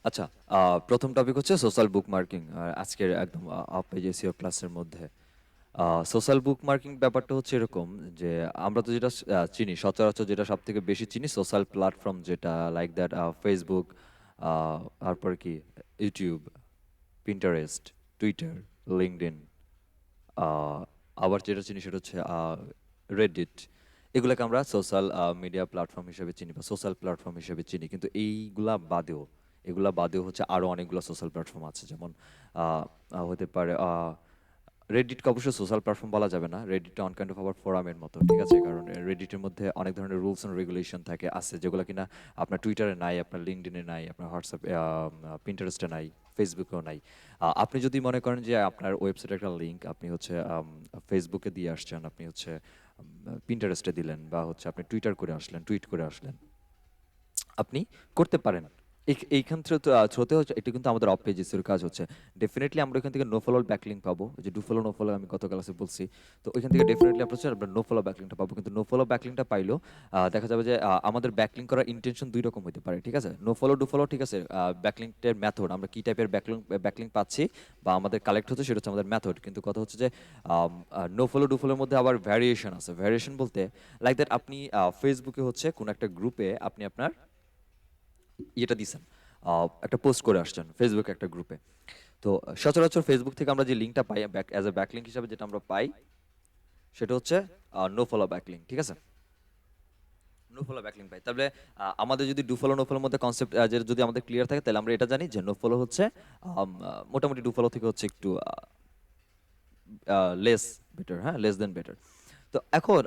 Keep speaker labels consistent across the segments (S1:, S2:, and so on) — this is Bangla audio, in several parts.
S1: আচ্ছা, প্রথম টপিক হচ্ছে সোশ্যাল বুক মার্কিং। আজকের একদম পেজ এসইও ক্লাসের মধ্যে সোশ্যাল বুক মার্কিং ব্যাপারটা হচ্ছে এরকম যে আমরা তো যেটা চিনি, সচরাচর যেটা সব থেকে বেশি চিনি সোশ্যাল প্ল্যাটফর্ম, যেটা লাইক দ্যাট ফেসবুক, তারপর কি ইউটিউব, পিন্টারেস্ট, টুইটার, লিঙ্কডইন, আবার যেটা চিনি সেটা হচ্ছে রেডিট। এগুলোকে আমরা সোশ্যাল মিডিয়া প্ল্যাটফর্ম হিসেবে চিনি বা সোশ্যাল প্ল্যাটফর্ম হিসেবে চিনি, কিন্তু এগুলা বাদেও হচ্ছে আরও অনেকগুলো সোশ্যাল প্ল্যাটফর্ম আছে। যেমন আহ, হতে পারে রেডিটকে অবশ্যই সোশ্যাল প্ল্যাটফর্ম বলা যাবে না, রেডিটটা অন কাইন্ড অফ আবার ফোরামের মতো, ঠিক আছে? কারণ রেডিটের মধ্যে অনেক ধরনের রুলস অ্যান্ড রেগুলেশন থাকে আছে, যেগুলো কিনা আপনার টুইটারে নাই, আপনার লিঙ্কডইনে নাই, আপনার হোয়াটসঅ্যাপ, পিন্টারেস্টে নাই, ফেসবুকেও নাই। আপনি যদি মনে করেন যে আপনার ওয়েবসাইটের একটা লিঙ্ক আপনি হচ্ছে ফেসবুকে দিয়ে আসছেন, আপনি হচ্ছে পিন্টারেস্টে দিলেন, বা হচ্ছে আপনি টুইটার করে আসলেন, টুইট করে আসলেন, আপনি করতে পারেন। এইখান থেকে থ্রোতে হচ্ছে এটা কিন্তু আমাদের অফ পেজেসের কাজ হচ্ছে। ডেফিনেটলি আমরা এখান থেকে নো ফলো ব্যাকলিঙ্ক পাবো, যে ডু ফলো নো ফলো আমি গত ক্লাসে বলছি। তো ওইখান থেকে ডেফিনেটলি আমরা নো ফলো ব্যাকলিঙ্কটা পাবো, কিন্তু নো ফলো ব্যাকলিঙ্কটা পাইলেও দেখা যাবে যে আমাদের ব্যাকলিঙ্ক করার ইন্টেনশন দুই রকম হতে পারে, ঠিক আছে? নো ফলো ডু ফলো, ঠিক আছে, ব্যাকলিঙ্কের মেথড আমরা কি টাইপের ব্যাকলিঙ্ক পাচ্ছি বা আমাদের কালেক্ট হচ্ছে সেটা হচ্ছে আমাদের মেথড। কিন্তু কথা হচ্ছে যে নো ফলো ডু ফলোর মধ্যে আবার ভ্যারিয়েশন আছে। ভ্যারিয়েশন বলতে লাইক দ্যাট আপনি ফেসবুকে হচ্ছে কোনো একটা গ্রুপে আপনি আপনার ইয়েটা দিছেন, একটা পোস্ট করে আসছেন ফেসবুকে একটা গ্রুপে। তো সচরাচর ফেসবুক থেকে আমরা যে লিঙ্কটা পাই অ্যাজ এ ব্যাকলিঙ্ক হিসাবে, যেটা আমরা পাই সেটা হচ্ছে নো ফলো ব্যাকলিঙ্ক, ঠিক আছে? নো ফলো ব্যাকলিঙ্ক পাই। তাহলে আমাদের যদি ডু ফলো নো ফলোর মধ্যে কনসেপ্ট যদি আমাদের ক্লিয়ার থাকে, তাহলে আমরা এটা জানি যে নো ফলো হচ্ছে মোটামুটি ডু ফলো থেকে হচ্ছে একটু লেস বেটার, হ্যাঁ, লেস দেন বেটার। তো এখন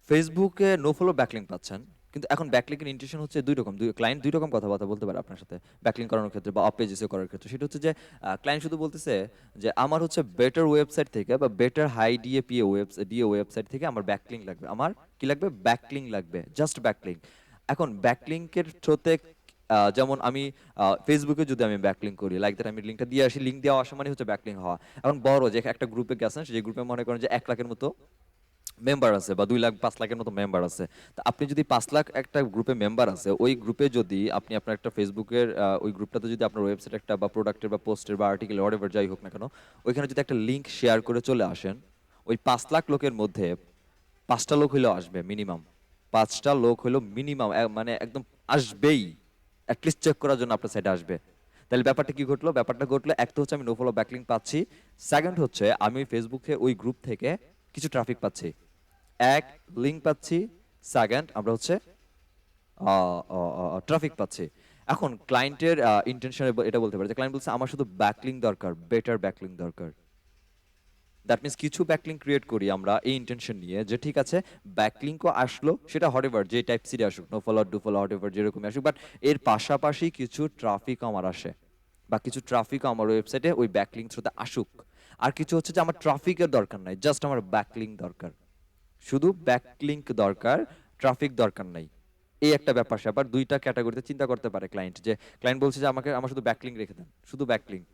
S1: ফেসবুকে নো ফলো ব্যাকলিঙ্ক পাচ্ছেন, কিন্তু এখন ব্যাকলিঙ্কের ইন্টেনশন হচ্ছে দুই রকম, ক্লায়েন্ট দুই রকম কথাবার্তা বলতে পারে আপনার সাথে ব্যাকলিঙ্ক করানোর ক্ষেত্রে বা অফ পেজেসে করার ক্ষেত্রে। সেটা হচ্ছে যে ক্লায়েন্ট শুধু বলতেছে যে আমার হচ্ছে বেটার ওয়েবসাইট থেকে বা বেটার হাই ডিএ ওয়েবসাইট থেকে আমার ব্যাকলিঙ্ক লাগবে, আমার কি লাগবে, ব্যাকলিঙ্ক লাগবে, জাস্ট ব্যাকলিঙ্ক। এখন ব্যাকলিঙ্কের থ্রোতে যেমন আমি ফেসবুকে যদি আমি ব্যাকলিঙ্ক করি, লাইক দ্যাট আমি লিঙ্কটা দিয়ে আসি, লিঙ্ক দেওয়া আসা মানে হচ্ছে ব্যাকলিঙ্ক হওয়া। এখন বড় যে একটা গ্রুপে গেছেন, সেই গ্রুপে মনে করেন যে 1 লাখের মতো মেম্বার আছে বা 2 লাখ 5 লাখের মতো মেম্বার আছে। তো আপনি যদি 5 লাখ একটা গ্রুপে মেম্বার আছে, ওই গ্রুপে যদি আপনি আপনার একটা ফেসবুকের ওই গ্রুপটাতে যদি আপনার ওয়েবসাইট একটা বা প্রোডাক্টের বা পোস্টের বা আর্টিকেল হোয়াটএভার যাই হোক না কেন, ওইখানে যদি একটা লিঙ্ক শেয়ার করে চলে আসেন, ওই 5 লাখ লোকের মধ্যে 5টা লোক হইলেও আসবে মিনিমাম। 5টা লোক হইলেও মিনিমাম, মানে একদম আসবেই, অ্যাটলিস্ট চেক করার জন্য আপনার সাইডে আসবে। তাহলে ব্যাপারটা কি ঘটলো? ব্যাপারটা ঘটলো, এক তো হচ্ছে আমি নো ফলো ব্যাকলিঙ্ক পাচ্ছি, সেকেন্ড হচ্ছে আমি ফেসবুকে ওই গ্রুপ থেকে কিছু ট্রাফিক পাচ্ছি। এক, লিঙ্ক পাচ্ছি, সেকেন্ড আমরা হচ্ছে ট্রাফিক পাচ্ছি। এখন ক্লায়েন্টের ইন্টেনশন এটা বলতে পারে যে ক্লায়েন্ট বলছে আমার শুধু ব্যাকলিঙ্ক দরকার, বেটার ব্যাকলিঙ্ক দরকার। দ্যাট মিনস কিছু ব্যাকলিঙ্ক ক্রিয়েট করি আমরা এই ইন্টেনশন নিয়ে যে ঠিক আছে, ব্যাকলিঙ্কও আসলো, সেটা হটেভার যে টাইপ সিরি আসুক, নো ফলো ডু ফলো হটেভার যেরকমই আসুক, বাট এর পাশাপাশি কিছু ট্রাফিক আমার আসে বা কিছু ট্রাফিকও আমার ওয়েবসাইটে ওই ব্যাকলিঙ্ক থ্রুতে আসুক। আর কিছু হচ্ছে যে আমার ট্রাফিকের দরকার নাই, জাস্ট আমার ব্যাকলিঙ্ক দরকার, শুধু ব্যাকলিঙ্ক দরকার, ট্রাফিক দরকার নাই। এই একটা ব্যাপার স্যাপার দুইটা ক্যাটাগরিতে চিন্তা করতে পারে ক্লায়েন্ট, যে ক্লায়েন্ট বলছে যে আমার শুধু ব্যাকলিঙ্ক রেখে দেন, শুধু ব্যাকলিঙ্ক,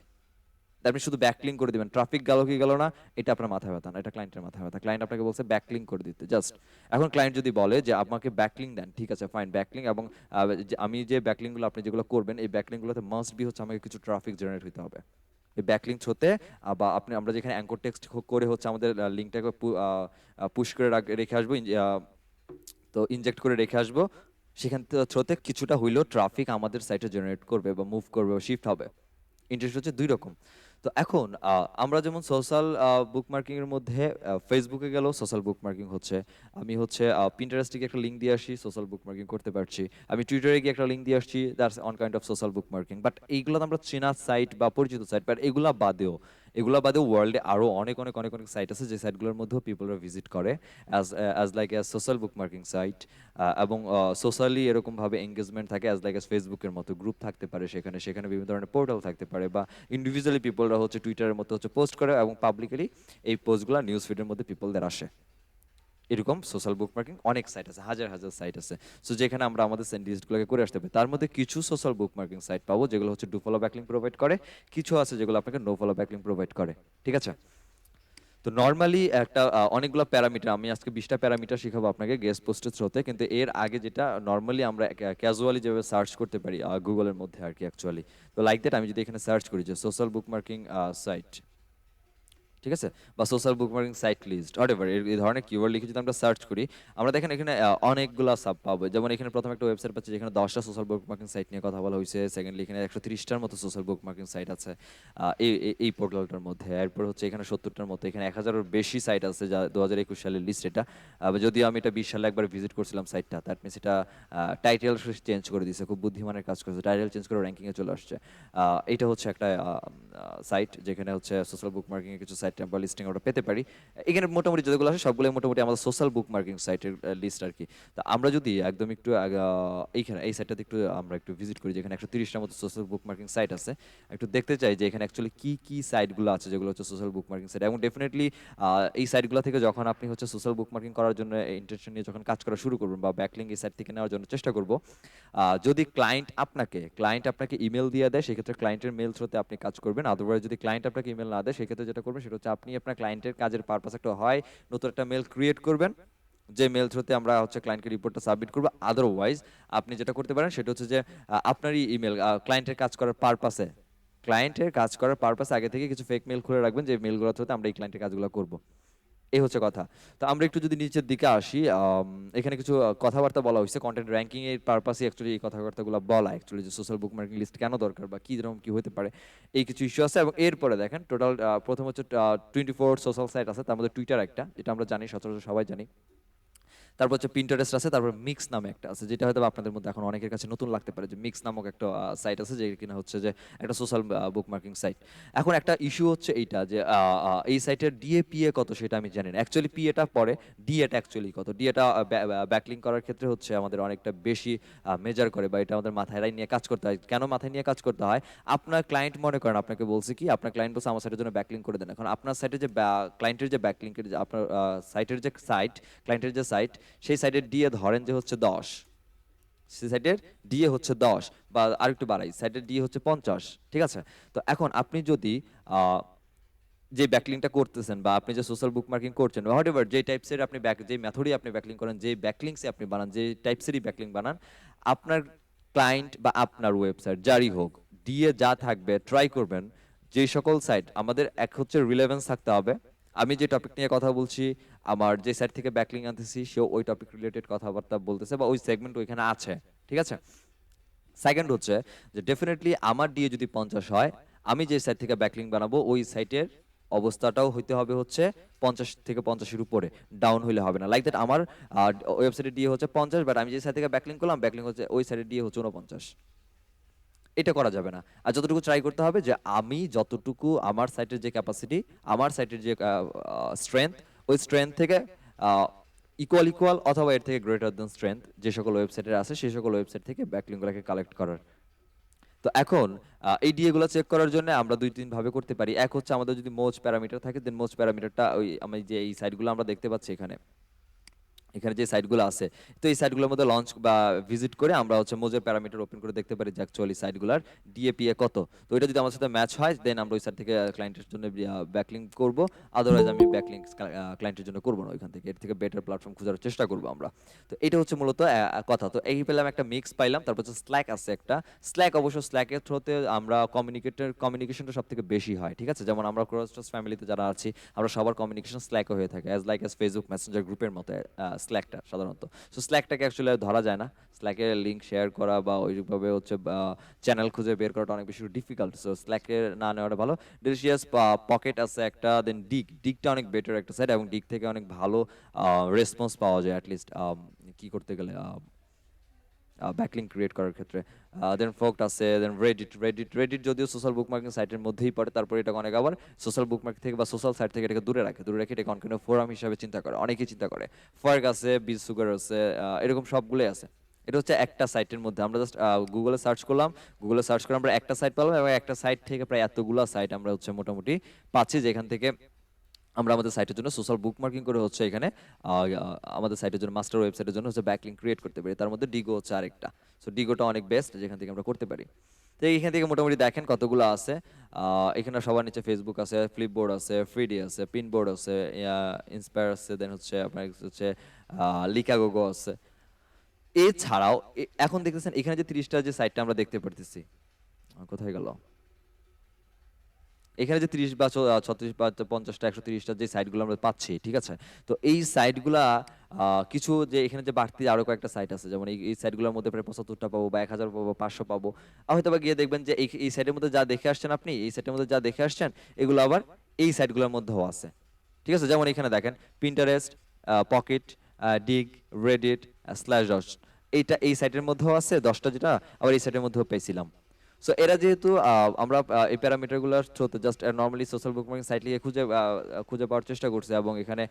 S1: আপনি শুধু ব্যাকলিঙ্ক করে দিবেন, ট্রাফিক গেল কি গেল না এটা আপনার মাথায় ব্যথা না, এটা ক্লায়েন্টের মাথায় ব্যথা। ক্লায়েন্ট আপনাকে বলছে ব্যাকলিঙ্ক করে দিতে জাস্ট। এখন ক্লায়েন্ট যদি বলে যে আমাকে ব্যাকলিঙ্ক দেন, ঠিক আছে ফাইন, ব্যাকলিঙ্ক, এবং আমি যে ব্যাকলিঙ্কগুলো আপনি যেগুলো করবেন এই ব্যাকলিঙ্কগুলোতে মাস্ট বি হচ্ছে আমাকে কিছু ট্রাফিক জেনারেট হতে হবে। এই ব্যাকলিঙ্ক হতে বা আমরা যেখানে অ্যাঙ্কর টেক্সট করে হচ্ছে আমাদের লিঙ্কটাকে পুশ করে রেখে আসবো, তো ইনজেক্ট করে রেখে আসবো, সেখান থ্রোতে কিছুটা হইলেও ট্রাফিক আমাদের সাইটে জেনারেট করবে বা মুভ করবে বা শিফট হবে। ইন্টারেস্ট হচ্ছে দুই রকম। তো এখন আমরা যেমন সোশ্যাল বুকমার্কিং এর মধ্যে ফেসবুকে গেলেও সোশ্যাল বুকমার্কিং হচ্ছে, আমি হচ্ছে পিন্টারেস্টে গিয়ে একটা লিঙ্ক দিয়ে আসি, সোশ্যাল বুকমার্কিং করতে পারছি, আমি টুইটারে গিয়ে একটা লিঙ্ক দিয়ে আসছি, that's on kind of social bookmarking. But এইগুলো তো আমরা চেনা সাইট বা পরিচিত সাইট, বাট এগুলা বাদেও ওয়ার্ল্ডে আরো অনেক অনেক অনেক অনেক সাইট আছে যে সাইটগুলোর মধ্যেও পিপলরা ভিজিট করে অ্যাজ সোশ্যাল বুকমার্কিং সাইট। এবং সোশ্যালি এরকম ভাবে এঙ্গেজমেন্ট থাকে অ্যাজ লাইক ফেসবুকের মতো গ্রুপ থাকতে পারে, সেখানে সেখানে বিভিন্ন ধরনের পোর্টাল থাকতে পারে, বা ইন্ডিভিজুয়ালি পিপলরা হচ্ছে টুইটারের মতো হচ্ছে পোস্ট করে এবং পাবলিকলি এই পোস্টগুলো নিউজ ফিডের মধ্যে পিপলদের আসে। এরকম সোশ্যাল বুকমার্কিং অনেক সাইট আছে, হাজার হাজার সাইট আছে। সো যেখানে আমরা আমাদের লিস্টগুলোকে করে আসতে হবে, তার মধ্যে কিছু সোশ্যাল বুকমার্কিং সাইট পাবো যেগুলো হচ্ছে ডু ফলো ব্যাকলিং প্রোভাইড করে, কিছু আছে যেগুলো আপনাকে নো ফলো ব্যাকলিং প্রোভাইড করে, ঠিক আছে? তো নর্মালি একটা অনেকগুলো প্যারামিটার, আমি আজকে 20টা প্যারামিটার শিখাবো আপনাকে গেস্ট পোস্টের থ্রোতে, কিন্তু এর আগে যেটা নর্মালি আমরা ক্যাজুয়ালি যেভাবে সার্চ করতে পারি গুগলের মধ্যে আর কি অ্যাকচুয়ালি। তো লাইক দ্যাট আমি যদি এখানে সার্চ করি যে সোশ্যাল বুকমার্কিং সাইট, ঠিক আছে, বা social bookmarking site list whatever এই ধরনের কিওয়ার্ড লিখে যদি আমরা সার্চ করি, আমরা দেখেন এখানে অনেকগুলা সাব পাবো। যেমন এখানে প্রথম একটা ওয়েবসাইট পাচ্ছি যেখানে 10টা সোশ্যাল বুকমার্কিং সাইট নিয়ে কথা বলা হয়েছে। সেকেন্ডলি এখানে 130টার মতো সোশ্যাল বুকমার্কিং সাইট আছে এই পোর্টালটার মধ্যে। এরপর হচ্ছে এখানে 70টার মতো, এখানে 1000-এর বেশি সাইট আছে যা 2021 সালের লিস্ট এটা। যদিও আমি এটা 20 সালে একবার ভিজিট করছিলাম সাইটটা, দ্যাট মিনস এটা টাইটেল চেঞ্জ করে দিয়েছে, খুব বুদ্ধিমানের কাজ করেছে, টাইটেল চেঞ্জ করে র্যাঙ্কিংয়ে চলে আসছে। এটা হচ্ছে একটা সাইট যেখানে হচ্ছে সোশ্যাল বুকমার্কিং এর কিছু সাইট আমরা লিস্টিং আমরা পেতে পারি। এখানে মোটামুটি যেগুলো আসে সবগুলো মোটামুটি আমাদের সোশ্যাল বুকমার্কিং সাইটের লিস্ট আর কি। তো আমরা যদি একদম একটু এইখানে এই সাইটটাতে একটু আমরা একটু ভিজিট করি, যেখানে 130টার মতো সোশ্যাল বুকমার্কিং সাইট আছে, একটু দেখতে চাই যে এখানে অ্যাকচুয়ালি কি কি সাইটগুলো আছে যেগুলো হচ্ছে সোশ্যাল বুকমার্কিং সাইট। এবং ডেফিনেটলি এই সাইটগুলো থেকে যখন আপনি হচ্ছে সোশ্যাল বুকমার্কিং করার জন্য ইন্টেনশন নিয়ে যখন কাজ করা শুরু করবেন বা ব্যাকলিং এই সাইট থেকে নেওয়ার জন্য চেষ্টা করব, যদি ক্লায়েন্ট আপনাকে ইমেল দিয়ে দেয় সেক্ষেত্রে ক্লায়েন্টের মেল থ্রুতে আপনি কাজ করবেন। আদারওয়াইজ যদি ক্লায়েন্ট আপনাকে ইমেল না দেয় সেক্ষেত্রে যেটা করবেন সেটা হচ্ছে আপনি আপনার ক্লায়েন্টের কাজের পারপাস একটা হয় নতুন একটা মেল ক্রিয়েট করবেন, যে মেল থ্রুতে আমরা হচ্ছে ক্লায়েন্টকে রিপোর্টটা সাবমিট করবো। আদারওয়াইজ আপনি যেটা করতে পারেন সেটা হচ্ছে যে আপনারই ইমেল ক্লায়েন্টের কাজ করার পারপাসে আগে থেকে কিছু ফেক মেল খুলে রাখবেন, যে মেলগুলো থ্রুতে আমরা এই ক্লায়েন্টের কাজগুলো করবো। এই হচ্ছে কথা। তো আমরা একটু যদি নিচের দিকে আসি, এখানে কিছু কথাবার্তা বলা হয়েছে কন্টেন্ট র্যাঙ্কিং এর পারপাসে অ্যাকচুয়ালি এই কথাবার্তাগুলো বলা অ্যাকচুয়ালি, যে সোশ্যাল বুকমার্কিং লিস্ট কেন দরকার বা কি রকম কি হতে পারে, এই কিছু ইস্যু আছে। এবং এরপরে দেখেন টোটাল প্রথম হচ্ছে 24 সোশ্যাল সাইট আছে, তার মধ্যে টুইটার একটা, যেটা আমরা জানি, সচরাচর সবাই জানি। তারপর হচ্ছে পিন্টারেস্ট আছে, তারপর মিক্স নামে একটা আছে, যেটা হয়তো আপনাদের মধ্যে এখন অনেকের কাছে নতুন লাগতে পারে, যে মিক্স নামক একটা সাইট আছে যে কিনা হচ্ছে যে একটা সোশ্যাল বুকমার্কিং সাইট। এখন একটা ইস্যু হচ্ছে এইটা যে এই সাইটের ডিএপিএ কত সেটা আমি জানি না অ্যাকচুয়ালি, পিএটা পরে, ডিএটা অ্যাকচুয়ালি কত, ডিএটা ব্যাকলিং করার ক্ষেত্রে হচ্ছে আমাদের অনেকটা বেশি মেজার করে, বা এটা আমাদের মাথায় নিয়ে কাজ করতে হয়। কেন মাথায় নিয়ে কাজ করতে হয়? আপনার ক্লায়েন্ট মনে করেন আপনাকে বলছে কি, আপনার ক্লায়েন্ট বলছে আমার সাইটের জন্য ব্যাকলিং করে দেন। এখন আপনার সাইটে যে ক্লায়েন্টের যে ব্যাকলিংকের যে আপনার সাইটের যে সাইট, ক্লায়েন্টের যে সাইট, সেই সাইডের ডিএ ধরেন যে হচ্ছে 10, সেই সাইডের ডিএ হচ্ছে 10, বা আরেকটু বাড়াই, সাইডের ডিএ হচ্ছে 50, ঠিক আছে? তো এখন আপনি যদি আহ, যে ব্যাকলিংটা করতেছেন বা আপনি যে সোশ্যাল বুকমার্কিং করছেন, হোয়াট এভার যে টাইপসের আপনি যে মেথডই আপনি ব্যাকলিং করেন, যে ব্যাকলিংসে আপনি বানান, যে টাইপসেরই ব্যাকলিং বানান, আপনার ক্লায়েন্ট বা আপনার ওয়েবসাইট যারই হোক, ডিএ যা থাকবে ট্রাই করবেন যে সকল সাইট আমাদের এক হচ্ছে রিলেভেন্স থাকতে হবে। আমি যে টপিক নিয়ে কথা বলছি, আমার যে সাইট থেকে ব্যাকলিং আনতেছি সেও ওই টপিক রিলেটেড কথাবার্তা বলতেছে বা ওই সেগমেন্ট ওইখানে আছে, ঠিক আছে? সেকেন্ড হচ্ছে যে ডেফিনেটলি আমার ডিএ যদি 50 হয়, আমি যে সাইট থেকে ব্যাকলিং বানাবো ওই সাইটের অবস্থাটাও হইতে হবে হচ্ছে 50 থেকে 50-এর উপরে, ডাউন হইলে হবে না। লাইক দ্যাট আমার ওয়েবসাইটের ডিএ হচ্ছে 50, বাট আমি যে সাইট থেকে ব্যাকলিং করলাম, ব্যাকলিং হচ্ছে ওই সাইটের ডিএ হচ্ছে 49, এটা করা যাবে না। আর যতটুকু ট্রাই করতে হবে যে আমি যতটুকু আমার সাইটের যে ক্যাপাসিটি, আমার সাইটের যে স্ট্রেংথ, ওই স্ট্রেংথ থেকে ইকুয়াল অথবা এর থেকে গ্রেটার দেন স্ট্রেংথ যে সকল ওয়েবসাইটের আছে, সেই সকল ওয়েবসাইট থেকে ব্যাকলিংগুলোকে কালেক্ট করার। তো এখন এই ডিএ গুলো চেক করার জন্য আমরা 2-3 ভাবে করতে পারি। এক হচ্ছে আমাদের যদি মোজ প্যারামিটার থাকে, দেন মোজ প্যারামিটারটা ওই আমি যে এই সাইটগুলো আমরা দেখতে পাচ্ছি এখানে, এখানে যে সাইটগুলো আছে, তো এই সাইটগুলোর মধ্যে লঞ্চ বা ভিজিট করে আমরা হচ্ছে মোজের প্যারামিটার ওপেন করে দেখতে পারি যে অ্যাকচুয়ালি সাইটগুলোর ডিএপিএ কত। তো এটা যদি আমার সাথে ম্যাচ হয় দেন আমরা ওই সাইট থেকে ক্লায়েন্টের জন্য ব্যাকলিং করব, আদারওয়াইজ আমি ব্যাকলিং ক্লায়েন্টের জন্য করব না ওইখান থেকে, এর থেকে বেটার প্ল্যাটফর্ম খোঁজার চেষ্টা করব আমরা। তো এটা হচ্ছে মূলত কথা। তো এই পেলাম একটা মিক্স পাইলাম। তারপর হচ্ছে স্ল্যাক আছে একটা, স্ল্যাক অবশ্য স্ল্যাকের থ্রুতে আমরা কমিউনিকেশনটা সব থেকে বেশি হয়, ঠিক আছে? যেমন আমরা ক্রসটস ফ্যামিলিতে যারা আছি, আমরা সবার কমিউনিকেশন স্ল্যাকও হয়ে থাকে, অ্যাজ ফেসবুক মেসেঞ্জার গ্রুপের মতো স্ল্যাকটা সাধারণত। সো স্ল্যাকটাকে অ্যাকচুয়ালি ধরা যায় না, স্ল্যাকের লিঙ্ক শেয়ার করা বা ওইভাবে হচ্ছে চ্যানেল খুঁজে বের করাটা অনেক বেশি ডিফিকাল্ট। সো স্ল্যাকের না নেওয়াটা ভালো। ডেলিশিয়াস পকেট আছে একটা, দেন ডিগটা অনেক বেটার একটা সাইট, এবং ডিগ থেকে অনেক ভালো রেসপন্স পাওয়া যায় অ্যাটলিস্ট কি করতে গেলে ব্যাকলিং ক্রিয়েট করার ক্ষেত্রে। দেন ফোকট আছে, দেন রেডিট যদিও সোশ্যাল বুকমার্কিং সাইটের মধ্যেই পড়ে, তারপরে এটা অনেক আবার সোশ্যাল বুকমার্কিং থেকে বা সোশ্যাল সাইট থেকে এটাকে দূরে রাখে এটাকে অনেক ফোরাম হিসাবে চিন্তা করে, অনেকেই চিন্তা করে। ফার্গ আছে, বিজ সুগার আছে, এরকম সবগুলোই আছে। এটা হচ্ছে একটা সাইটের মধ্যে আমরা জাস্ট গুগলে সার্চ করে আমরা একটা সাইট পেলাম, এবং একটা সাইট থেকে প্রায় এতগুলা সাইট আমরা হচ্ছে মোটামুটি পাচ্ছি, যেখান থেকে আমরা আমাদের সাইটের জন্য সোশ্যাল বুকমার্কিং করে হচ্ছে এখানে আমাদের সাইটের জন্য, মাস্টার ওয়েবসাইটের জন্য হচ্ছে ব্যাকলিং ক্রিয়েট করতে পারি। তার মধ্যে ডিগো হচ্ছে আরেকটা। সো ডিগোটা অনেক বেস্ট, যেখান থেকে আমরা করতে পারি। তো এখান থেকে মোটামুটি দেখেন কতগুলো আছে। এখানে সবার নিচে ফেসবুক আছে, ফ্লিপবোর্ড আছে, ফ্রিডি আছে, পিনবোর্ড আছে, ইন্সপায়ার আছে, দেন হচ্ছে আপনার হচ্ছে লিকাগোগো আছে। এছাড়াও এখন দেখতেছেন এখানে যে 30টা যে সাইটটা আমরা দেখতে পারতেছি, কোথায় গেল, এখানে যে 30 বা 36 বা 50টা 130টা যে সাইটগুলো আমরা পাচ্ছি, ঠিক আছে? তো এই সাইটগুলা কিছু যে এখানে যে বাড়তি আরো কয়েকটা সাইট আছে, যেমন এই সাইটগুলোর মধ্যে প্রায় 75টা পাবো বা 1000 পাবো, 500 পাবো। হয়তো বা গিয়ে দেখবেন যে এই সাইটের মধ্যে যা দেখে আসছেন আপনি, এই সাইটের মধ্যে যা দেখে আসছেন, এগুলো আবার এই সাইটগুলোর মধ্যেও আছে, ঠিক আছে? যেমন এখানে দেখেন Pinterest, Pocket, Digg, Reddit, Slashdot, এইটা এই সাইটের মধ্যেও আছে 10টা, যেটা আবার এই সাইটের মধ্যেও পেয়েছিলাম। সো এরা যেহেতু আমরা এই প্যারামিটারগুলোর থ্রুতে just normally social bookmarking site লিখে খুঁজে পাওয়ার চেষ্টা করছে এবং এখানে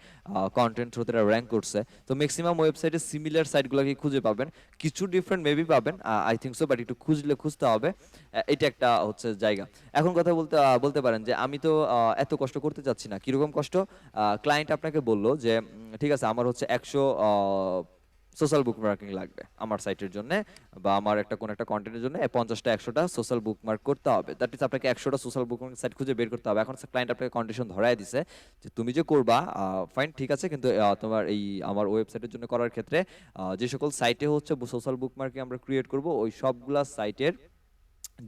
S1: কন্টেন্ট থ্রুতে র্যাঙ্ক করছে। তো ম্যাক্সিমাম ওয়েবসাইটে সিমিলার সাইটগুলোকে খুঁজে পাবেন, কিছু ডিফারেন্ট মেবি পাবেন, আই থিঙ্ক সো, বাট একটু খুঁজতে হবে। এটা একটা হচ্ছে জায়গা। এখন কথা বলতে পারেন যে আমি তো এত কষ্ট করতে চাচ্ছি না। কিরকম কষ্ট? ক্লায়েন্ট আপনাকে বললো যে ঠিক আছে, আমার হচ্ছে 100 সোশ্যাল বুকমার্কিং লাগবে আমার সাইটের জন্য, বা আমার কোন একটা কন্টেন্টের জন্য 50টা 100টা সোশ্যাল বুকমার্ক করতে হবে। দ্যাট মিন্স আপনাকে 100টা সোশ্যাল বুকমার্ক সাইট খুঁজে বের করতে হবে। এখন ক্লায়েন্ট আপনাকে কন্ডিশন ধরায় দিছে যে তুমি যে করবা, ফাইন, ঠিক আছে, কিন্তু তোমার এই আমার ওয়েবসাইটের জন্য করার ক্ষেত্রে যে সকল সাইটে হচ্ছে সোশ্যাল বুকমার্কিং আমরা ক্রিয়েট করব, ওই সবগুলা সাইটের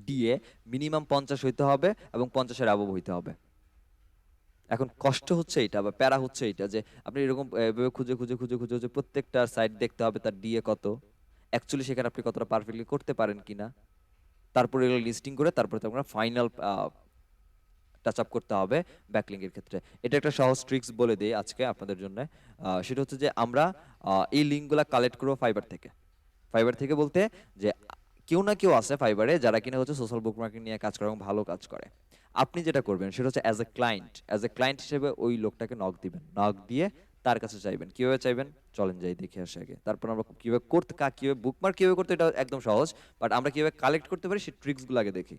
S1: ডিএ মিনিমাম 50 হইতে হবে এবং 50-এর অ্যাবভ হইতে হবে। এখন কষ্ট হচ্ছে এটা বা প্যারা হচ্ছে এটা যে আপনি এরকম এভাবে খুঁজে খুঁজে খুঁজে খুঁজে খুঁজে প্রত্যেকটা সাইট দেখতে হবে তার ডিএ কত, অ্যাকচুয়ালি সেখানে আপনি কতটা পারফেক্টলি করতে পারেন কিনা, তারপরে এগুলো লিস্টিং করে তারপরে তো আমরা ফাইনাল টাচ আপ করতে হবে ব্যাকলিংকের ক্ষেত্রে। এটা একটা সহজ ট্রিক্স বলে দিই আজকে আপনাদের জন্য। সেটা হচ্ছে যে আমরা এই লিঙ্কগুলা কালেক্ট করবো ফাইবার থেকে। ফাইবার থেকে বলতে যে কেউ না কেউ আছে ফাইবারে যারা কিনা হচ্ছে সোশ্যাল বুকমার্কিং নিয়ে কাজ করে এবং ভালো কাজ করে। আপনি যেটা করবেন সেটা হচ্ছে অ্যাজ এ ক্লায়েন্ট হিসেবে ওই লোকটাকে নক দিবেন, নক দিয়ে তার কাছে চাইবেন। কিভাবে চাইবেন চলেন যাই দেখে আসি আগে, তারপর আমরা কিভাবে বুকমার্ক কিভাবে করতে, এটা একদম সহজ, বাট আমরা কিভাবে কালেক্ট করতে পারি সেই ট্রিক্সগুলো আগে দেখি।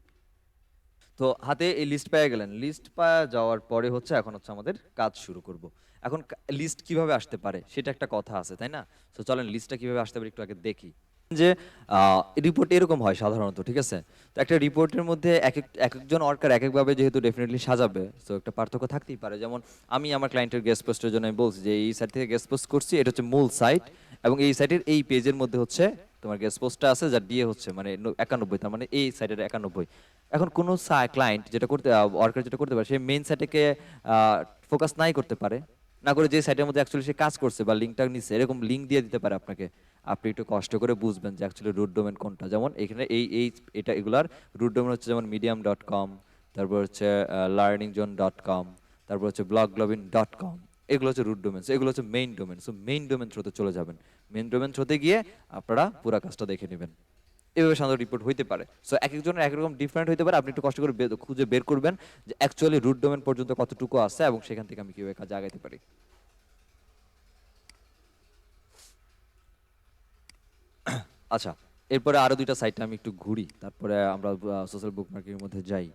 S1: তো হাতে এই লিস্ট পেয়ে গেলেন, লিস্ট পাওয়া যাওয়ার পরে হচ্ছে এখন হচ্ছে আমাদের কাজ শুরু করব। এখন লিস্ট কিভাবে আসতে পারে সেটা একটা কথা আছে, তাই না? তো চলেন লিস্টটা কিভাবে আসতে পারে একটু আগে দেখি। যে রিপোর্ট এরকম হয় সাধারণত, ঠিক আছে? তো একটা রিপোর্টের মধ্যে এক একজন ওয়ার্কার এক একভাবে যেহেতু ডেফিনেটলি সাজাবে, তো একটা পার্থক্য থাকতেই পারে। যেমন আমি আমার ক্লায়েন্টের গেস্ট পোস্টের জন্য আমি বলছি যে এই সাইট থেকে গেস্ট পোস্ট করছি, এটা হচ্ছে মূল সাইট, এবং এই সাইটের এই পেজের মধ্যে হচ্ছে তোমার গেস্ট পোস্টটা আছে যার দিয়ে হচ্ছে মানে 91, তার মানে এই সাইটের 91। এখন কোনো ক্লায়েন্ট যেটা করতে ওয়ার্কার যেটা করতে পারে, সে মেইন সাইটে ফোকাস নাই করতে পারে, না করে যে সাইটের মধ্যে অ্যাকচুয়ালি সে কাজ করছে বা লিঙ্কটা নিচ্ছে, এরকম লিঙ্ক দিয়ে দিতে পারে আপনাকে। আপনি একটু কষ্ট করে বুঝবেন যে অ্যাকচুয়ালি রুট ডোমেন কোনটা। যেমন এখানে এগুলার রুট ডোমেন হচ্ছে যেমন medium.com, তারপর হচ্ছে learningzone.com, তারপর হচ্ছে bloglovin.com। এগুলো হচ্ছে রুট ডোমেন, এগুলো হচ্ছে main domain. So main domain থ্রোতে চলে যাবেন, মেইন ডোমেন থ্রোতে গিয়ে আপনারা পুরো কাজটা দেখে নেবেন। এভাবে সাধারণত রিপোর্ট হইতে পারে। সো এক একজনের এক রকম ডিফারেন্ট হইতে পারে। আপনি একটু কষ্ট করে খুঁজে বের করবেন যে অ্যাকচুয়ালি রুট ডোমেন পর্যন্ত কতটুকু আছে এবং সেখান থেকে আমি কিভাবে কাজে আগাইতে পারি। আচ্ছা, এরপরে আরো 2টা সাইটে আমি একটু ঘুরি, তারপরে আমরা সোশ্যাল বুকমার্কের মধ্যে যাই।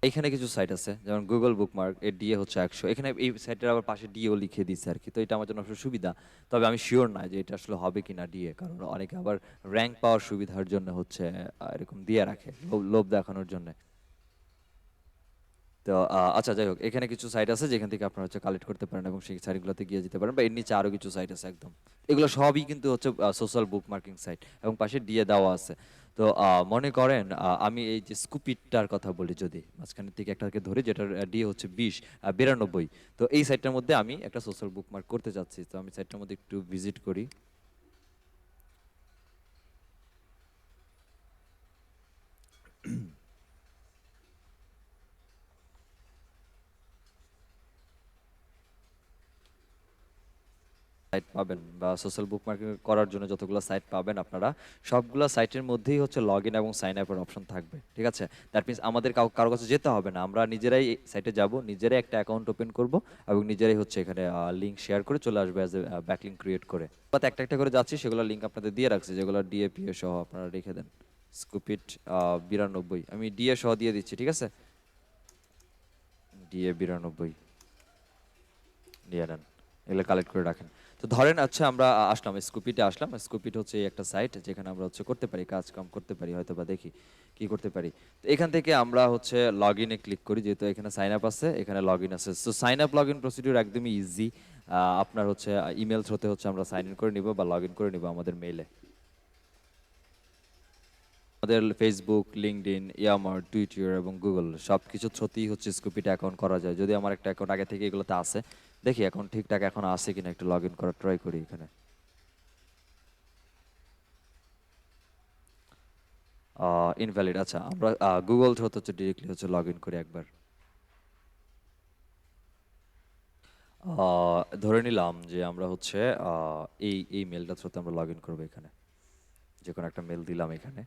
S1: এখানে কিছু সাইট আছে যেমন গুগল বুকমার্ক, এর ডিএ হচ্ছে 100। এখানে এই সাইটের আবার পাশে ডিএও লিখে দিচ্ছে আর কি। তো এটা আমার জন্য আসলে সুবিধা। তবে আমি শিওর না যে এটা আসলে হবে কিনা ডিএ, কারণ অনেকে আবার র্যাঙ্ক পাওয়ার সুবিধার জন্য হচ্ছে এরকম দিয়ে রাখে, লোভ দেখানোর জন্য। তো আচ্ছা, যাই হোক, এখানে কিছু সাইট আছে যেখান থেকে আপনারা হচ্ছে কালেক্ট করতে পারেন এবং সেই সাইটগুলোতে গিয়ে যেতে পারেন, বা এর নিচে আরো কিছু সাইট আছে একদম। এগুলো সবই কিন্তু হচ্ছে সোশ্যাল বুকমার্কিং সাইট এবং পাশে দিয়ে দেওয়া আছে। তো মনে করেন আমি এই যে স্কুপিটটার কথা বলি, যদি মাঝখানের থেকে একটাকে ধরে যেটার ডিএ হচ্ছে 92। তো এই সাইটটার মধ্যে আমি একটা সোশ্যাল বুকমার্ক করতে চাচ্ছি। তো আমি সাইটটার মধ্যে একটু ভিজিট করি। সাইট পাবেন বা সোশ্যাল বুকমার্কিং করার জন্য যতগুলো সাইট পাবেন আপনারা, সবগুলো সাইটের মধ্যেই হচ্ছে লগ ইন এবং সাইন আপের অপশন থাকবে, ঠিক আছে? দ্যাট মিনস আমাদের কারো কাছে যেতে হবে না, আমরা নিজেরাই সাইটে যাব, নিজেরাই একটা অ্যাকাউন্ট ওপেন করব এবং নিজেরাই হচ্ছে এখানে লিঙ্ক শেয়ার করে চলে আসবে অ্যাজ এ ব্যাকলিঙ্ক ক্রিয়েট করে। বাট একটা একটা করে যাচ্ছি, সেগুলো লিঙ্ক আপনাদের দিয়ে রাখছি, যেগুলো ডিএপিএ সহ আপনারা রেখে দেন। স্কুপিট 92 আমি ডিএ সহ দিয়ে দিচ্ছি, ঠিক আছে? ডিএ 92 দিয়ে নেন, এগুলো কালেক্ট করে রাখেন। তো তো ধরেন আচ্ছা আমরা আসলাম স্কুপিতে আসলাম। স্কুপিট হচ্ছে এই একটা সাইট যেখানে আমরা হচ্ছে করতে পারি, কাজ কাম করতে পারি, হয়তো বা দেখি কি করতে পারি। তো এখান থেকে আমরা হচ্ছে লগ ইনে ক্লিক করি, যেহেতু এখানে সাইন আপ আছে, এখানে লগ ইন আছে। So sign up log in procedure একদমই ইজি। আপনার হচ্ছে ইমেল থ্রুতে হচ্ছে আমরা সাইন ইন করে নিব বা লগ ইন করে নিব আমাদের মেইলে। আমাদের ফেসবুক, লিঙ্কডইন, ইয়ামার, টুইটার এবং গুগল সবকিছু থ্রুতেই হচ্ছে স্কুপিতে অ্যাকাউন্ট করা যায়। যদি আমার একটা অ্যাকাউন্ট আগে থেকে এগুলোতে আছে, দেখি এখন ঠিকঠাক এখন আছে কিনা, একটু লগ ইন করার ট্রাই করি এখানে। ইনভ্যালিড, আচ্ছা আমরা গুগল থ্রুতে হচ্ছে ডিরেক্টলি হচ্ছে লগ ইন করি একবার। ধরে নিলাম যে আমরা হচ্ছে এই মেলটা থ্রুতে আমরা লগ ইন করবো এখানে, যে কোনো একটা মেল দিলাম এখানে।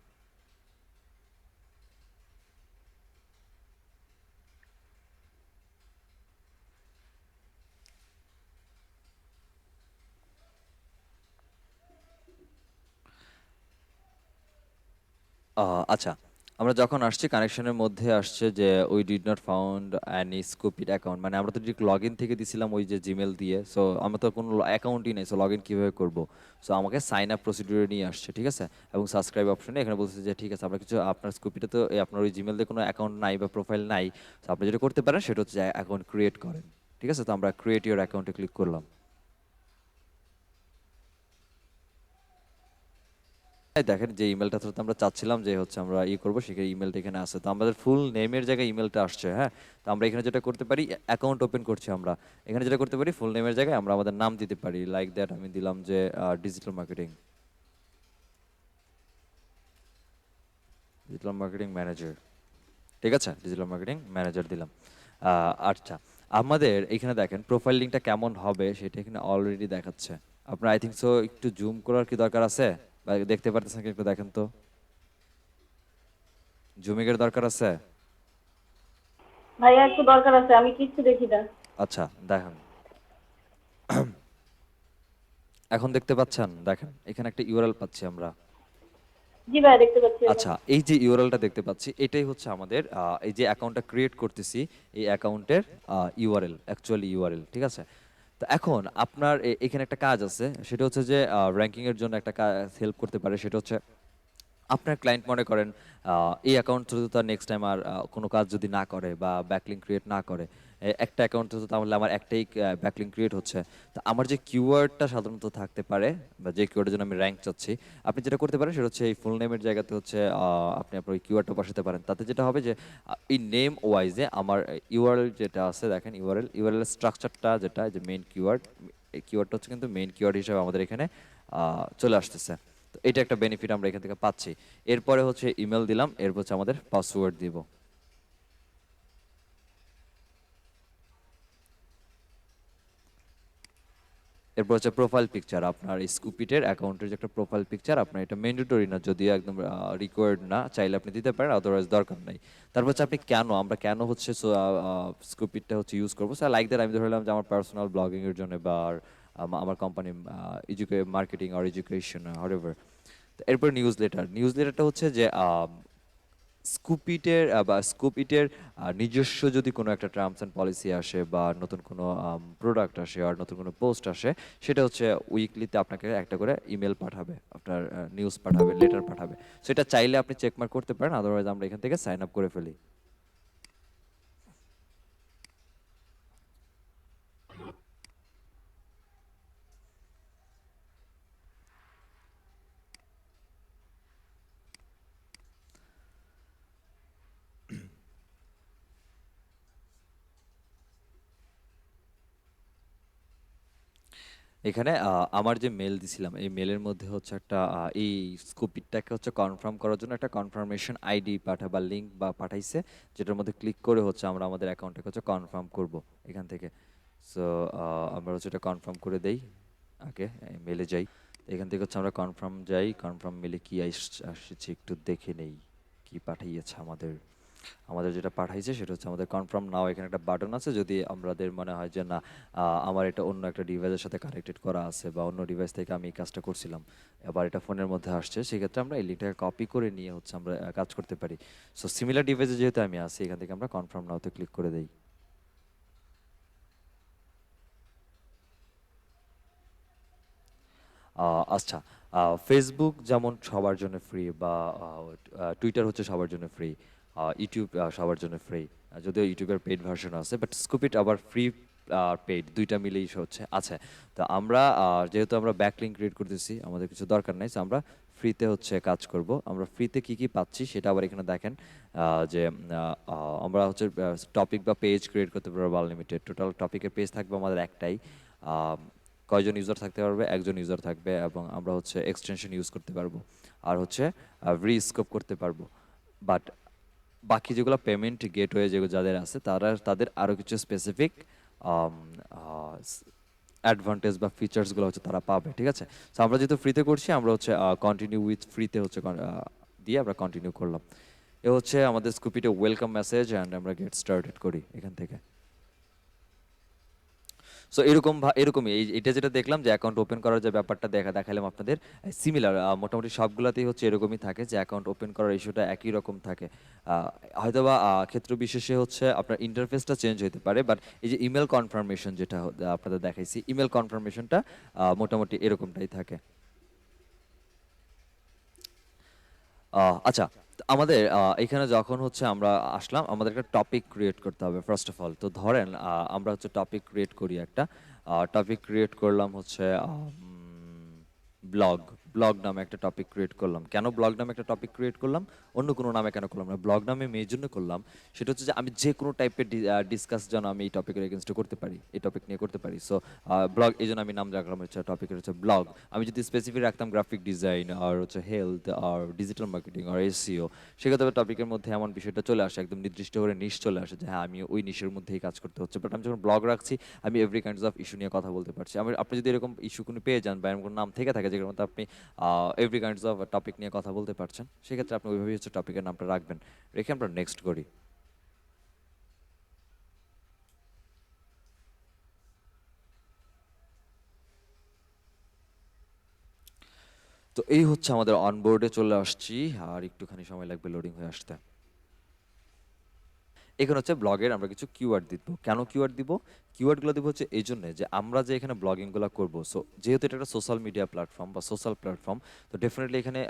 S1: আচ্ছা, আমরা যখন আসছি কানেকশনের মধ্যে আসছে যে we did not found any Scoopit account, মানে আমরা তো ঠিক লগ ইন থেকে দিছিলাম ওই যে জিমেল দিয়ে। সো আমরা তো কোনো অ্যাকাউন্টই নেই, সো লগ ইন কীভাবে করবো? সো আমাকে সাইন আপ প্রসিডিউরে নিয়ে আসছে, ঠিক আছে। এবং সাবস্ক্রাইব অপশনে এখানে বলছে যে ঠিক আছে, আমরা কিছু আপনার স্কুপিতে তো আপনার ওই জিমেল দিয়ে কোনো অ্যাকাউন্ট নাই বা প্রোফাইল নাই। সো আপনি যেটা করতে পারেন সেটা হচ্ছে অ্যাকাউন্ট ক্রিয়েট করেন, ঠিক আছে। তো আমরা ক্রিয়েট ইউর অ্যাকাউন্টে ক্লিক করলাম। এই দেখেন যে ইমেলটা থ্রুতে আমরা চাচ্ছিলাম যে হচ্ছে আমরা করবো, সেখানে ইমেলটা এখানে আসে। তো আমাদের ফুল নেমের জায়গায় ইমেলটা আসছে, হ্যাঁ। তো আমরা এখানে যেটা করতে পারি, অ্যাকাউন্ট ওপেন করছি আমরা, এখানে যেটা করতে পারি ফুল নেমের জায়গায় আমরা আমাদের নাম দিতে পারি। লাইক দ্যাট আমি দিলাম যে digital marketing, digital marketing manager, ঠিক আছে, ডিজিটাল মার্কেটিং ম্যানেজার দিলাম। আচ্ছা, আমাদের এখানে দেখেন প্রোফাইল লিঙ্কটা কেমন হবে সেটা এখানে অলরেডি দেখাচ্ছে। আপনার আই থিঙ্ক সো একটু জুম করার কি দরকার আছে, বা দেখতে পারতেছেন কি একটু দেখেন তো, জুমিং এর দরকার আছে?
S2: ভাইয়া একটু দরকার আছে, আমি কিচ্ছু দেখি না।
S1: আচ্ছা দেখেন, এখন দেখতে পাচ্ছেন? দেখেন এখানে একটা ইউআরএল পাচ্ছি আমরা।
S2: জি ভাইয়া, দেখতে পাচ্ছি এখন।
S1: আচ্ছা, এই যে ইউআরএলটা দেখতে পাচ্ছি, এটাই হচ্ছে আমাদের এই যে অ্যাকাউন্টটা ক্রিয়েট করতেছি, এই অ্যাকাউন্টের ইউআরএল, অ্যাকচুয়ালি ইউআরএল, ঠিক আছে। তো এখন আপনার এখানে একটা কাজ আছে, সেটা হচ্ছে যে র্যাঙ্কিং এর জন্য একটা হেল্প করতে পারে। সেটা হচ্ছে আপনার ক্লায়েন্ট মনে করেন এই অ্যাকাউন্ট থ্রুতে তার নেক্সট টাইম আর কোনো কাজ যদি না করে বা ব্যাকলিঙ্ক ক্রিয়েট না করে, একটা অ্যাকাউন্ট থ্রুতে, তাহলে আমার একটাই ব্যাকলিঙ্ক ক্রিয়েট হচ্ছে। তো আমার যে কিওয়ার্ডটা সাধারণত থাকতে পারে বা যে কিওয়ার্ডের জন্য আমি র্যাঙ্ক চাচ্ছি, আপনি যেটা করতে পারেন সেটা হচ্ছে এই ফুল নেমের জায়গাতে হচ্ছে আপনি আপনার ওই কিওয়ার্ডটা বসাতে পারেন। তাতে যেটা হবে যে এই নেম ওয়াইজে আমার ইউআরএল যেটা আছে, দেখেন ইউআরএল স্ট্রাকচারটা যেটা, যে মেইন কিওয়ার্ড, এই কিওয়ার্ডটা হচ্ছে কিন্তু মেইন কিওয়ার্ড হিসেবে আমাদের এখানে চলে আসতেছে। তো এটা একটা বেনিফিট আমরা এখান থেকে পাচ্ছি। এরপরে হচ্ছে ইমেল দিলাম, এরপর হচ্ছে আমাদের পাসওয়ার্ড দিব। এরপর হচ্ছে প্রোফাইল পিকচার, আপনার স্কুপিটের অ্যাকাউন্টের যে একটা প্রোফাইল পিকচার, আপনার এটা ম্যান্ডেটরি না, যদিও একদম রিকোয়ার্ড না, চাইলে আপনি দিতে পারেন, আদারওয়াইজ দরকার নাই। তারপর হচ্ছে আপনি কেন, আমরা কেন হচ্ছে স্কুপিটটা হচ্ছে ইউজ করবো, স্যার লাইক দ্যাট আমি ধরলাম যে আমার পার্সোনাল ব্লগিং এর জন্য বা আমার কোম্পানি মার্কেটিং আর এডুকেশন হরএভার। এরপর নিউজ লেটার, নিউজ লেটারটা হচ্ছে যে স্কুপিটের বা স্কুপিটের নিজস্ব যদি কোনো একটা টার্মস অ্যান্ড পলিসি আসে বা নতুন কোনো প্রোডাক্ট আসে আর নতুন কোনো পোস্ট আসে, সেটা হচ্ছে উইকলিতে আপনাকে একটা করে ইমেল পাঠাবে, আপনার নিউজ পাঠাবে, লেটার পাঠাবে। সেটা চাইলে আপনি চেকমার্ক করতে পারেন, আদারওয়াইজ আমরা এখান থেকে সাইন আপ করে ফেলি। এখানে আমার যে মেল দিছিলাম, এই মেলের মধ্যে হচ্ছে একটা এই স্কুপিটটাকে হচ্ছে কনফার্ম করার জন্য একটা কনফার্মেশন আইডি বা লিঙ্ক বা পাঠাইছে, যেটার মধ্যে ক্লিক করে হচ্ছে আমরা আমাদের অ্যাকাউন্টটাকে হচ্ছে কনফার্ম করব এখান থেকে। সো আমরা হচ্ছে এটা কনফার্ম করে দেই, আগে মেলে যাই। এখান থেকে হচ্ছে আমরা কনফার্ম যাই, কনফার্ম মেলে কি আসছে একটু দেখে নেই, কি পাঠিয়েছে আমাদের। আমাদের যেটা পাঠাইছে সেটা হচ্ছে আমাদের কনফার্ম নাও, এখানে একটা বাটন আছে। যদি আমাদের মনে হয় যে না, আমার এটা অন্য একটা ডিভাইসের সাথে কানেক্টেড করা আছে বা অন্য ডিভাইস থেকে আমি এই কাজটা করছিলাম, আবার এটা ফোনের মধ্যে আসছে, সেক্ষেত্রে আমরা এই লিঙ্কটাকে কপি করে নিয়ে হচ্ছে আমরা কাজ করতে পারি। সো সিমিলার ডিভাইসে যেহেতু আমি আছি, এখান থেকে আমরা কনফার্ম নাওতে ক্লিক করে দেই। আচ্ছা, ফেসবুক যেমন সবার জন্য ফ্রি, বা টুইটার হচ্ছে সবার জন্য ফ্রি, ইউটিউব সবার জন্য ফ্রি, যদিও ইউটিউবের পেইড ভার্সন আছে, বাট স্কুপিট আবার ফ্রি পেইড দুইটা মিলেই হচ্ছে আছে। তো আমরা যেহেতু আমরা ব্যাকলিঙ্ক ক্রিয়েট করতেছি, আমাদের কিছু দরকার নেই, তো আমরা ফ্রিতে হচ্ছে কাজ করব। আমরা ফ্রিতে কি কি পাচ্ছি সেটা আবার এখানে দেখেন, যে আমরা হচ্ছে টপিক বা পেজ ক্রিয়েট করতে পারবো আনলিমিটেড। টোটাল টপিকের পেজ থাকবে আমাদের একটাই। আহ, কয়জন ইউজার থাকতে পারবে? একজন ইউজার থাকবে, এবং আমরা হচ্ছে এক্সটেনশন ইউজ করতে পারবো, আর হচ্ছে রিস্কোপ করতে পারবো। বাট বাকি যেগুলো পেমেন্ট গেটওয়ে যেগুলো যাদের আছে, তাদের আরও কিছু স্পেসিফিক অ্যাডভান্টেজ বা ফিচার্সগুলো হচ্ছে তারা পাবে, ঠিক আছে? সো আমরা যেহেতু ফ্রিতে করছি, আমরা হচ্ছে কন্টিনিউ উইথ ফ্রিতে হচ্ছে দিয়ে আমরা কন্টিনিউ করলাম। এ হচ্ছে আমাদের স্কুপিতে ওয়েলকাম মেসেজ, অ্যান্ড আমরা গেট স্টার্টেড করি এখান থেকে। সো এরকমই এটা যেটা দেখলাম যে অ্যাকাউন্ট ওপেন করার যে ব্যাপারটা দেখালাম আপনাদের, সিমিলার মোটামুটি সবগুলাতেই হচ্ছে এরকমই থাকে যে অ্যাকাউন্ট ওপেন করার ইস্যুটা একই রকম থাকে। হয়তোবা ক্ষেত্র বিশেষে হচ্ছে আপনার ইন্টারফেসটা চেঞ্জ হতে পারে, বাট এই যে ইমেল কনফার্মেশন যেটা আপনাদের দেখাইছি, ইমেল কনফার্মেশনটা মোটামুটি এরকমটাই থাকে। আচ্ছা, তো আমাদের এখানে যখন হচ্ছে আমরা আসলাম, আমাদের একটা টপিক ক্রিয়েট করতে হবে ফার্স্ট অফ অল। তো ধরেন আমরা হচ্ছে টপিক ক্রিয়েট করি একটা। টপিক ক্রিয়েট করলাম হচ্ছে ব্লগ। ব্লগ নামে একটা টপিক ক্রিয়েট করলাম। কেন ব্লগ নামে একটা টপিক ক্রিয়েট করলাম? অন্য কোনো নামে কেন করলাম না? ব্লগ নামে আমি এই জন্য করলাম, সেটা হচ্ছে যে আমি যে কোনো টাইপের ডিসকাস যেন আমি এই টপিকের এগেনস্টে করতে পারি, এই টপিক নিয়ে করতে পারি। সো ব্লগ, এই জন্য আমি নাম রাখলাম হচ্ছে টপিকের হচ্ছে ব্লগ। আমি যদি স্পেসিফিক রাখতাম গ্রাফিক ডিজাইন, আর হচ্ছে হেলথ, আর ডিজিটাল মার্কেটিং, আর এসইও, সেক্ষেত্রে টপিকের মধ্যে এমন বিষয়টা চলে আসে, একদম নির্দিষ্ট করে নিশ চলে আসে যে হ্যাঁ, আমি ওই নিশের মধ্যেই কাজ করতে হচ্ছে। বাট আমি যখন ব্লগ রাখছি, আমি এভরি কাইন্ডস অফ ইস্যু নিয়ে কথা বলতে পারছি। আপনি যদি এরকম ইস্যু কোনো পেয়ে যান, বা এরকম কোনো নাম থেকে থাকে যেগুলোর মধ্যে আপনি এভরি কাইন্ডস অফ টপিক নিয়ে কথা বলতে পারছেন, সেক্ষেত্রে আপনি ওইভাবেই হচ্ছে টপিকের নামটা রাখবেন। রেখে আমরা নেক্সট করি। তো এই হচ্ছে আমাদের অনবোর্ডে চলে আসছি, আর একটুখানি সময় লাগবে লোডিং হয়ে আসতে। এখানে হচ্ছে ব্লগের আমরা কিছু কিওয়ার্ড দিব। কেন কিওয়ার্ড দিব? কিওয়ার্ডগুলো দিব হচ্ছে এই জন্য যে আমরা যে এখানে ব্লগিংগুলো করব, সো যেহেতু এটা একটা সোশ্যাল মিডিয়া প্ল্যাটফর্ম বা সোশ্যাল প্ল্যাটফর্ম, তো ডেফিনেটলি এখানে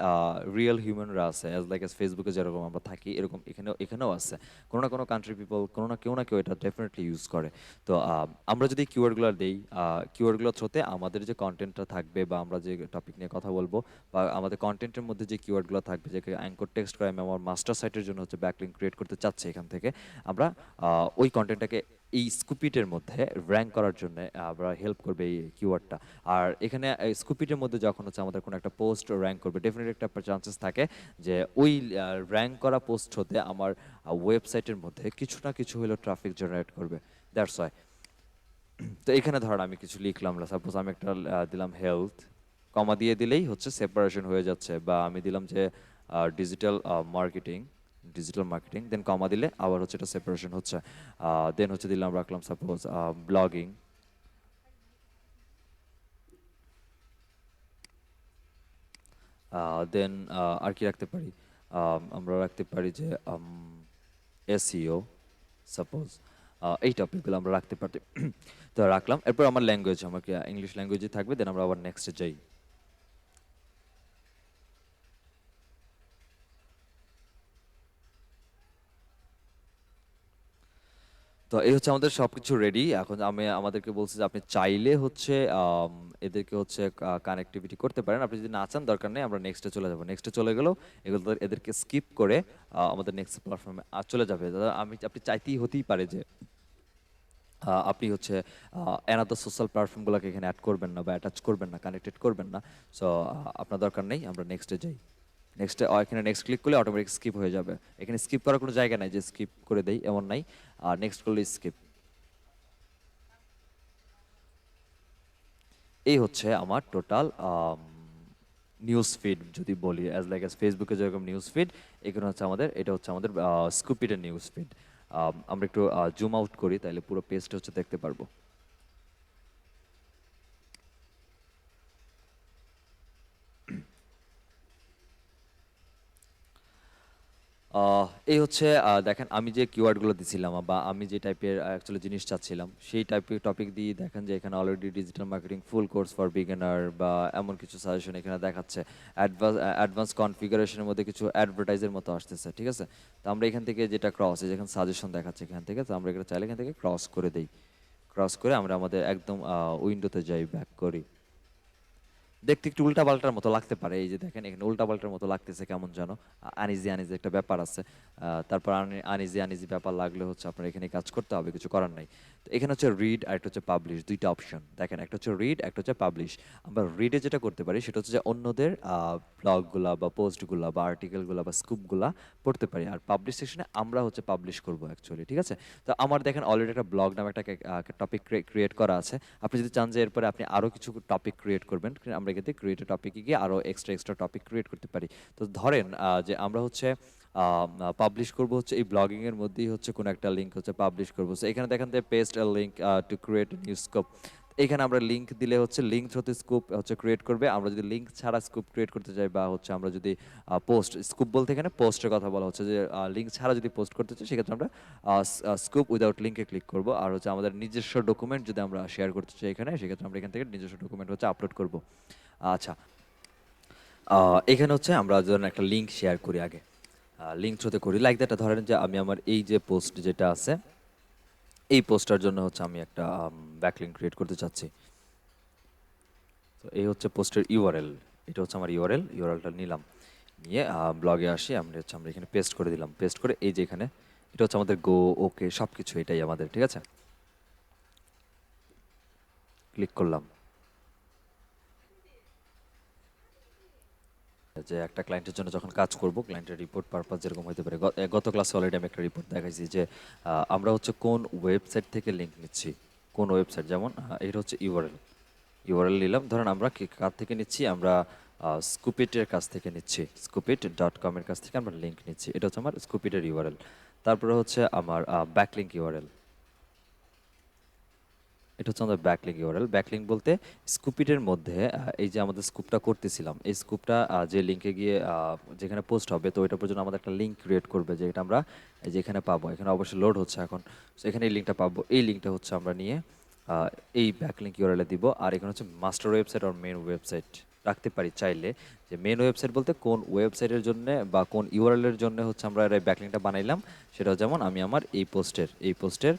S1: রিয়েল হিউম্যানরা আছে, অ্যাজ লাইক এস ফেসবুকে যেরকম আমরা থাকি, এরকম এখানেও আছে। কোনো না কোনো কান্ট্রি পিপল, কোনো না কেউ এটা ডেফিনেটলি ইউজ করে। তো আমরা যদি কিওয়ার্ডগুলো দেই, কিওয়ার্ডগুলোর থ্রুতে আমাদের যে কন্টেন্টটা থাকবে, বা আমরা যে টপিক নিয়ে কথা বলবো, বা আমাদের কন্টেন্টের মধ্যে যে কিওয়ার্ডগুলো থাকবে, যে অ্যাঙ্কর টেক্সট করে আমি আমার মাস্টার সাইটের জন্য হচ্ছে ব্যাকলিঙ্ক ক্রিয়েট করতে চাচ্ছি, এখান থেকে আমরা ওই কন্টেন্টটাকে এই স্কুপিটের মধ্যে র্যাঙ্ক করার জন্য আমরা হেল্প করবে এই কিওয়ার্ডটা। আর এখানে স্কুপিটের মধ্যে যখন হচ্ছে আমাদের কোনো একটা পোস্ট র্যাঙ্ক করবে, ডেফিনেটলি একটা চান্সেস থাকে যে ওই র্যাঙ্ক করা পোস্ট হতে আমার ওয়েবসাইটের মধ্যে কিছু না কিছু হলেও ট্রাফিক জেনারেট করবে। That's why. তো এখানে ধরেন আমি কিছু লিখলাম, সাপোজ আমি একটা দিলাম হেলথ, কমা দিয়ে দিলেই হচ্ছে সেপারেশন হয়ে যাচ্ছে। বা আমি দিলাম যে ডিজিটাল মার্কেটিং, দেন কমা দিলে আবার হচ্ছে এটা সেপারেশন হচ্ছে। দেন হচ্ছে দিলাম, রাখলাম সাপোজ ব্লগিং, দেন আর কি রাখতে পারি? আমরা রাখতে পারি যে এসইও সাপোজ, এই টপিকগুলো আমরা রাখতে পারি। তো রাখলাম, এরপর আমার ল্যাঙ্গুয়েজ, আমাকে ইংলিশ ল্যাঙ্গুয়েজে থাকবে, দেন আমরা আবার নেক্সটে যাই। তো এই হচ্ছে আমাদের সবকিছু রেডি। এখন আমি আমাদেরকে বলছি যে আপনি চাইলে হচ্ছে এদেরকে হচ্ছে কানেক্টিভিটি করতে পারেন। আপনি যদি না চান, দরকার নেই, আমরা নেক্সটে চলে যাব। নেক্সটে চলে গেলেও এগুলো এদেরকে স্কিপ করে আমাদের নেক্সট প্ল্যাটফর্মে চলে যাবে। দাদা, আপনি চাইতেই হতেই পারে যে আপনি হচ্ছে অ্যানাদার সোশ্যাল প্ল্যাটফর্মগুলোকে এখানে অ্যাড করবেন না, বা অ্যাটাচ করবেন না, কানেক্টেড করবেন না। সো আপনার দরকার নেই, আমরা নেক্সটে যাই। নেক্সটে এখানে নেক্সট ক্লিক করলে অটোমেটিক স্কিপ হয়ে যাবে। এখানে স্কিপ করার কোনো জায়গা নাই যে স্কিপ করে দেই, এমন নাই। আর নেক্সট করলে স্কিপ। এই হচ্ছে আমার টোটাল নিউজ ফিড যদি বলি, অ্যাজ লাইক অ্যাজ ফেসবুকে যেরকম নিউজ ফিড, এখানে হচ্ছে আমাদের, এটা হচ্ছে আমাদের স্কুপিডের নিউজ ফিড। আমরা একটু জুম আউট করি, তাহলে পুরো পেজটা হচ্ছে দেখতে পারবো। এই হচ্ছে দেখেন আমি যে কিওয়ার্ডগুলো দিছিলাম বা আমি যে টাইপের অ্যাকচুয়ালি জিনিস চাচ্ছিলাম সেই টাইপের টপিক দিয়ে দেখেন যে এখানে already digital marketing full course for beginner বা এমন কিছু সাজেশন এখানে দেখাচ্ছে। অ্যাডভান্স কনফিগারেশনের মধ্যে কিছু অ্যাডভার্টাইজের মতো আসতেছে, ঠিক আছে? তো আমরা এখান থেকে যেটা ক্রস এই যেখানে সাজেশন দেখাচ্ছে এখান থেকে, তো আমরা এখানে চাইলে এখান থেকে ক্রস করে দেই। ক্রস করে আমরা আমাদের একদম উইন্ডোতে যাই, ব্যাক করি। দেখতে একটু উল্টাপাল্টার মতো লাগতে পারে, এই যে দেখেন এখানে উল্টাপাল্টার মতো লাগতেছে কেমন যেন, আনইজি আনইজি একটা ব্যাপার আছে। তারপর আনইজি আনইজি ব্যাপার লাগলে হচ্ছে আপনার এখানে কাজ করতে হবে, কিছু করার নাই। তো এখানে হচ্ছে রিড আর একটা হচ্ছে পাবলিশ, দুইটা অপশন দেখেন, একটা হচ্ছে রিড, একটা হচ্ছে পাবলিশ। আমরা রিডে যেটা করতে পারি সেটা হচ্ছে যে অন্যদের ব্লগগুলা বা পোস্টগুলা বা আর্টিকেলগুলা বা স্কুপগুলা পড়তে পারি, আর পাবলিশ সেকশনে আমরা হচ্ছে পাবলিশ করবো অ্যাকচুয়ালি, ঠিক আছে? তো আমার দেখেন অলরেডি একটা ব্লগ নামে একটা টপিক ক্রিয়েট করা আছে। আপনি যদি চান যে এরপরে আপনি আরও কিছু টপিক ক্রিয়েট করবেন, আমরা এখান থেকে ক্রিয়েট টপিকে গিয়ে আরও এক্সট্রা টপিক ক্রিয়েট করতে পারি। তো ধরেন যে আমরা হচ্ছে পাবলিশ করব হচ্ছে এই ব্লগিং এর মধ্যেই হচ্ছে কোনো একটা লিঙ্ক হচ্ছে পাবলিশ করবো। So এখানে দেখেন যে paste a link to create new scope. এখানে আমরা লিঙ্ক দিলে হচ্ছে লিঙ্ক থ্রুতে স্কুপ হচ্ছে ক্রিয়েট করবে। আমরা যদি লিঙ্ক ছাড়া স্কুপ ক্রিয়েট করতে চাই বা হচ্ছে আমরা যদি পোস্ট, স্কুপ বলতে এখানে পোস্টের কথা বলা হচ্ছে, যে লিঙ্ক ছাড়া যদি পোস্ট করতে চাই সেক্ষেত্রে আমরা স্কুপ উইদাউট লিঙ্কে ক্লিক করব। আর হচ্ছে আমাদের নিজস্ব ডকুমেন্ট যদি আমরা শেয়ার করতে চাই এখানে, সেক্ষেত্রে আমরা এখান থেকে নিজস্ব ডকুমেন্ট হচ্ছে আপলোড করব। আচ্ছা, এখানে হচ্ছে আমরা ধরেন একটা লিঙ্ক শেয়ার করি আগে, লিঙ্ক থ্রুতে করি লাইক দ্যাট। ধরেন যে আমি আমার এই যে পোস্ট যেটা আছে এই পোস্টার জন্য হচ্ছে আমি একটা ব্যাকলিঙ্ক ক্রিয়েট করতে চাচ্ছি। তো এই হচ্ছে পোস্টের ইউআরএল, এটা হচ্ছে আমার ইউআরএলটা নিলাম, নিয়ে ব্লগে আসি, আমরা এখানে পেস্ট করে দিলাম। পেস্ট করে এই যে এখানে এটা হচ্ছে আমাদের গো, ওকে সব কিছু এটাই আমাদের, ঠিক আছে? ক্লিক করলাম। যে একটা ক্লায়েন্টের জন্য যখন কাজ করব, ক্লায়েন্টের রিপোর্ট পারপাস যেরকম হতে পারে, গত ক্লাসে অলরেডি আমি একটা রিপোর্ট দেখাইছি যে আমরা হচ্ছে কোন ওয়েবসাইট থেকে লিঙ্ক নিচ্ছি, কোন ওয়েবসাইট, যেমন এটা হচ্ছে ইউআরএল নিলাম। ধরেন আমরা কার থেকে নিচ্ছি, আমরা স্কুপিটের কাছ থেকে নিচ্ছি, স্কুপিট.com এর কাছ থেকে আমরা লিঙ্ক নিচ্ছি, এটা হচ্ছে আমার স্কুপিটের ইউআরএল। তারপরে হচ্ছে আমার ব্যাকলিঙ্ক ইউআরএল, এটা হচ্ছে আমাদের ব্যাকলিঙ্ক ইউআরএল। ব্যাকলিঙ্ক বলতে স্কুপিটের মধ্যে এই যে আমাদের স্কুপটা করতেছিলাম, এই স্কুপটা যে লিঙ্কে গিয়ে যেখানে পোস্ট হবে, তো ওইটার জন্য আমাদের একটা লিঙ্ক ক্রিয়েট করবে, যেটা আমরা এই যে এখানে পাবো। এখানে অবশ্যই লোড হচ্ছে এখন। So এখানে এই লিঙ্কটা পাবো, এই লিঙ্কটা হচ্ছে আমরা নিয়ে এই ব্যাকলিঙ্ক ইউআরএলে দিব। আর এখানে হচ্ছে মাস্টার ওয়েবসাইট আর মেন ওয়েবসাইট রাখতে পারি চাইলে। যে মেন ওয়েবসাইট বলতে কোন ওয়েবসাইটের জন্য বা কোন ইউআরএল এর জন্য হচ্ছে আমরা এই ব্যাকলিঙ্কটা বানাইলাম, সেটা যেমন আমি আমার এই পোস্টের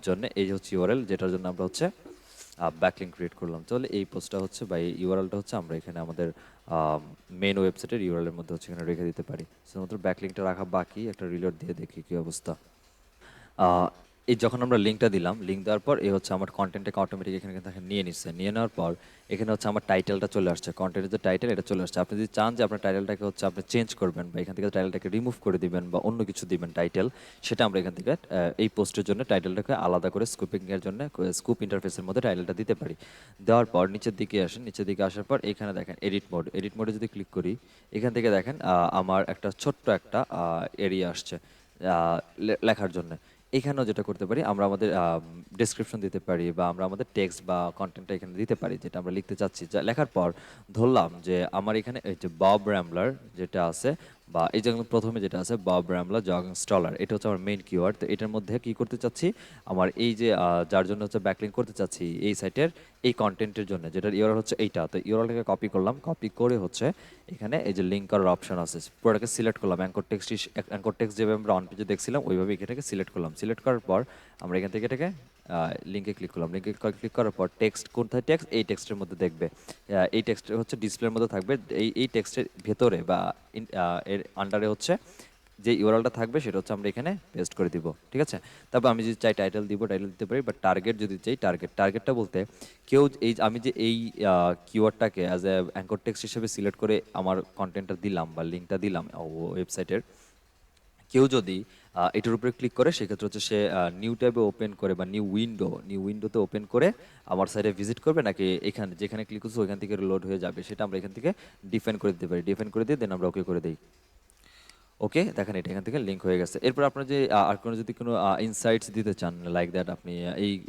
S1: জন্য এই যে হচ্ছে ইউআরএল, যেটার জন্য আমরা হচ্ছে ব্যাকলিঙ্ক ক্রিয়েট করলাম। তাহলে এই পোস্টটা হচ্ছে বা এই ইউআরএলটা হচ্ছে আমরা এখানে আমাদের মেন ওয়েবসাইটের ইউআরএল এর মধ্যে হচ্ছে এখানে রেখে দিতে পারি। শুধুমাত্র ব্যাকলিঙ্কটা রাখা বাকি, একটা রিলোড দিয়ে দেখি কি অবস্থা। আহ, এই যখন আমরা লিঙ্কটা দিলাম, লিঙ্ক দেওয়ার পর এই হচ্ছে আমার কন্টেন্টটাকে অটোমেটিক এখানে কিন্তু এখানে নিয়ে নিচ্ছে। নিয়ে নেওয়ার পর এখানে হচ্ছে আমার টাইটেলটা চলে আসছে, কন্টেন্টের যে টাইটেল এটা চলে আসছে। আপনি যদি চান যে আপনার টাইটেলটাকে হচ্ছে আপনি চেঞ্জ করবেন বা এখান থেকে টাইটেলটাকে রিমুভ করে দিবেন বা অন্য কিছু দিবেন টাইটেল, সেটা আমরা এখান থেকে এই পোস্টের জন্য টাইটেলটাকে আলাদা করে স্কুপিংয়ের জন্য স্কুপ ইন্টারফেসের মধ্যে টাইটেলটা দিতে পারি। দেওয়ার পর নিচের দিকে আসেন, নিচের দিকে আসার পর এখানে দেখেন এডিট মোডে যদি ক্লিক করি, এখান থেকে দেখেন আমার একটা ছোট্ট একটা এরিয়া আসছে লেখার জন্য। এখানেও যেটা করতে পারি, আমরা আমাদের ডেসক্রিপশন দিতে পারি বা আমরা আমাদের টেক্সট বা কন্টেন্টটা এখানে দিতে পারি, যেটা আমরা লিখতে চাচ্ছি। যা লেখার পর ধরলাম যে আমার এখানে এই যে বব র্যাম্বলার যেটা আছে, বা এই যে প্রথমে যেটা আছে বব র্যাম্বলার জগিং স্টলার, এটা হচ্ছে আমার মেইন কিওয়ার্ড। তো এটার মধ্যে কি করতে চাচ্ছি, আমার এই যে যার জন্য হচ্ছে ব্যাকলিঙ্ক করতে চাচ্ছি এই সাইটের এই কন্টেন্টের জন্য, যেটার ইউআরএল হচ্ছে এইটা। তো ইউআরএলটাকে কপি করলাম, কপি করে হচ্ছে এখানে এই যে লিঙ্ক করার অপশন আছে, পুরোটাকে সিলেক্ট করলাম। অ্যাঙ্কর টেক্সট যেভাবে আমরা অন পেজে দেখছিলাম ওইভাবে এখানে সিলেক্ট করলাম। সিলেক্ট করার পর আমরা এখান থেকে এটাকে লিঙ্কে ক্লিক করলাম। লিঙ্কে ক্লিক করার পর টেক্সট কোথায়, টেক্সট এই টেক্সটের মধ্যে দেখবে, এই টেক্সট হচ্ছে ডিসপ্লের মধ্যে থাকবে। এই টেক্সটের ভেতরে বা এর আন্ডারে হচ্ছে যে ইউআরএলটা থাকবে সেটা হচ্ছে আমরা এখানে পেস্ট করে দিব, ঠিক আছে? তারপর আমি যদি চাই টাইটেল দিব, টাইটেল দিতে পারি, বা টার্গেট যদি চাই টার্গেটটা বলতে কেউ আমি যে এই কিওয়ার্ডটাকে অ্যাজ এ অ্যাঙ্কর টেক্সট হিসেবে সিলেক্ট করে আমার কন্টেন্টটা দিলাম বা লিঙ্কটা দিলাম ওয়েবসাইটের, কেউ যদি এটার উপরে ক্লিক করে সেক্ষেত্রে হচ্ছে সে নিউ ট্যাবে ওপেন করে বা নিউ উইন্ডোতে ওপেন করে আমার সাইটে ভিজিট করবে, নাকি এখানে যেখানে ক্লিক করছে ওইখান থেকে লোড হয়ে যাবে, সেটা আমরা এখান থেকে ডিফাইন করে দিতে পারি। ডিফাইন করে দিয়ে দেন আমরা ওকে করে দিই। ওকে, দেখেন এটা এখান থেকে লিঙ্ক হয়ে গেছে। এরপর আপনার যে আর কোনো যদি কোনো ইনসাইটস দিতে চান লাইক দ্যাট, আপনি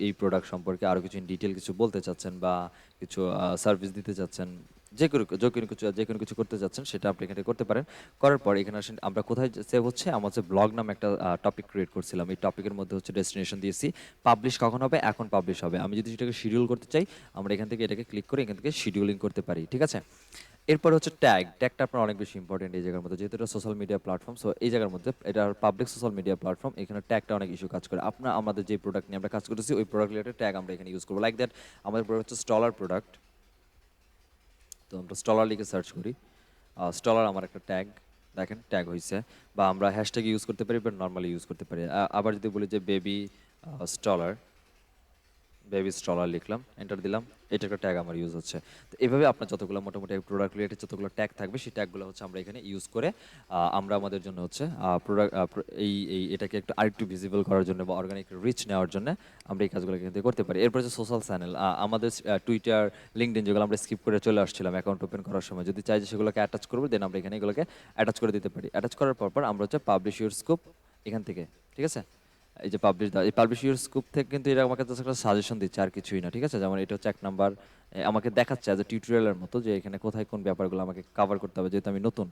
S1: এই প্রোডাক্ট সম্পর্কে আরও কিছু ইন ডিটেল কিছু বলতে চাচ্ছেন বা কিছু সার্ভিস দিতে চাচ্ছেন, যে কোনো কিছু করতে যাচ্ছেন সেটা আপনি এখানে করতে পারেন। করার পর এখানে আসেন, আমরা কোথায় সেভ হচ্ছে, আমার হচ্ছে ব্লগ নামে একটা টপিক ক্রিয়েট করছিলাম। এই টপিকের মধ্যে হচ্ছে ডেস্টিনেশন দিয়েছি, পাবলিশ কখন হবে, এখন পাবলিশ হবে। আমি যদি সেটাকে শিডিউল করতে চাই, আমরা এখান থেকে এটাকে ক্লিক করে এখান থেকে শিডিউলিং করতে পারি, ঠিক আছে। এরপর হচ্ছে ট্যাগটা আপনার অনেক বেশি ইম্পর্টেন্ট এই জায়গার মধ্যে, যেহেতু এটা সোশ্যাল মিডিয়া প্ল্যাটফর্ম। সো এই জায়গার মধ্যে এটা পাবলিক সোশ্যাল মিডিয়া প্ল্যাটফর্ম, এখানে ট্যাগটা অনেক ইস্যু কাজ করে। আমাদের যে প্রোডাক্ট নিয়ে আমরা কাজ করতেছি ওই প্রোডাক্ট রিলেটেড ট্যাগ আমরা এখানে ইউজ করবো। লাইক দ্যাট আমাদের প্রোডাক্ট হচ্ছে স্টলার প্রোডাক্ট, তো আমরা স্টলার লিখে সার্চ করি। স্টলার আমার একটা ট্যাগ, দেখেন ট্যাগ হয়েছে। বা আমরা হ্যাশট্যাগ ইউজ করতে পারি, বা নর্মালি ইউজ করতে পারি। আবার যদি বলি যে স্টলার বেবি স্টলার লিখলাম, এন্টার দিলাম, এটা একটা ট্যাগ আমার ইউজ হচ্ছে। তো এইভাবে আপনার যতগুলো মোটামুটি প্রোডাক্ট রিলেটেড যতগুলো ট্যাগ থাকবে, সেই ট্যাগগুলো হচ্ছে আমরা এখানে ইউজ করে আমরা আমাদের জন্য হচ্ছে প্রোডাক্ট এটাকে একটু আরেকটু ভিজিবল করার জন্য বা অর্গানিক রিচ নেওয়ার জন্য আমরা এই কাজগুলো এখান থেকে করতে পারি। এরপর হচ্ছে সোশ্যাল চ্যানেল, আমাদের টুইটার, লিঙ্কডইন যেগুলো আমরা স্কিপ করে চলে আসছিলাম অ্যাকাউন্ট ওপেন করার সময়, যদি চাই যে সেগুলোকে অ্যাটাচ করবো, দেন আমরা এখানে এগুলোকে অ্যাটাচ করে দিতে পারি। অ্যাটাচ করার পর আমরা হচ্ছে পাবলিশ ইউর স্কোপ এখান থেকে, ঠিক আছে। এই যে পাবলিশ ইউর স্কুপ থেকে কিন্তু এটা আমাকে জাস্ট একটা সাজেশন দিচ্ছে, আর কিছুই না, ঠিক আছে। যেমন এটা হচ্ছে 1 নাম্বার, আমাকে দেখাচ্ছে অ্যাজ এ টিউটোরিয়ালের মতো যে এখানে কোথায় কোন ব্যাপারগুলো আমাকে কভার করতে হবে, যেহেতু আমি নতুন,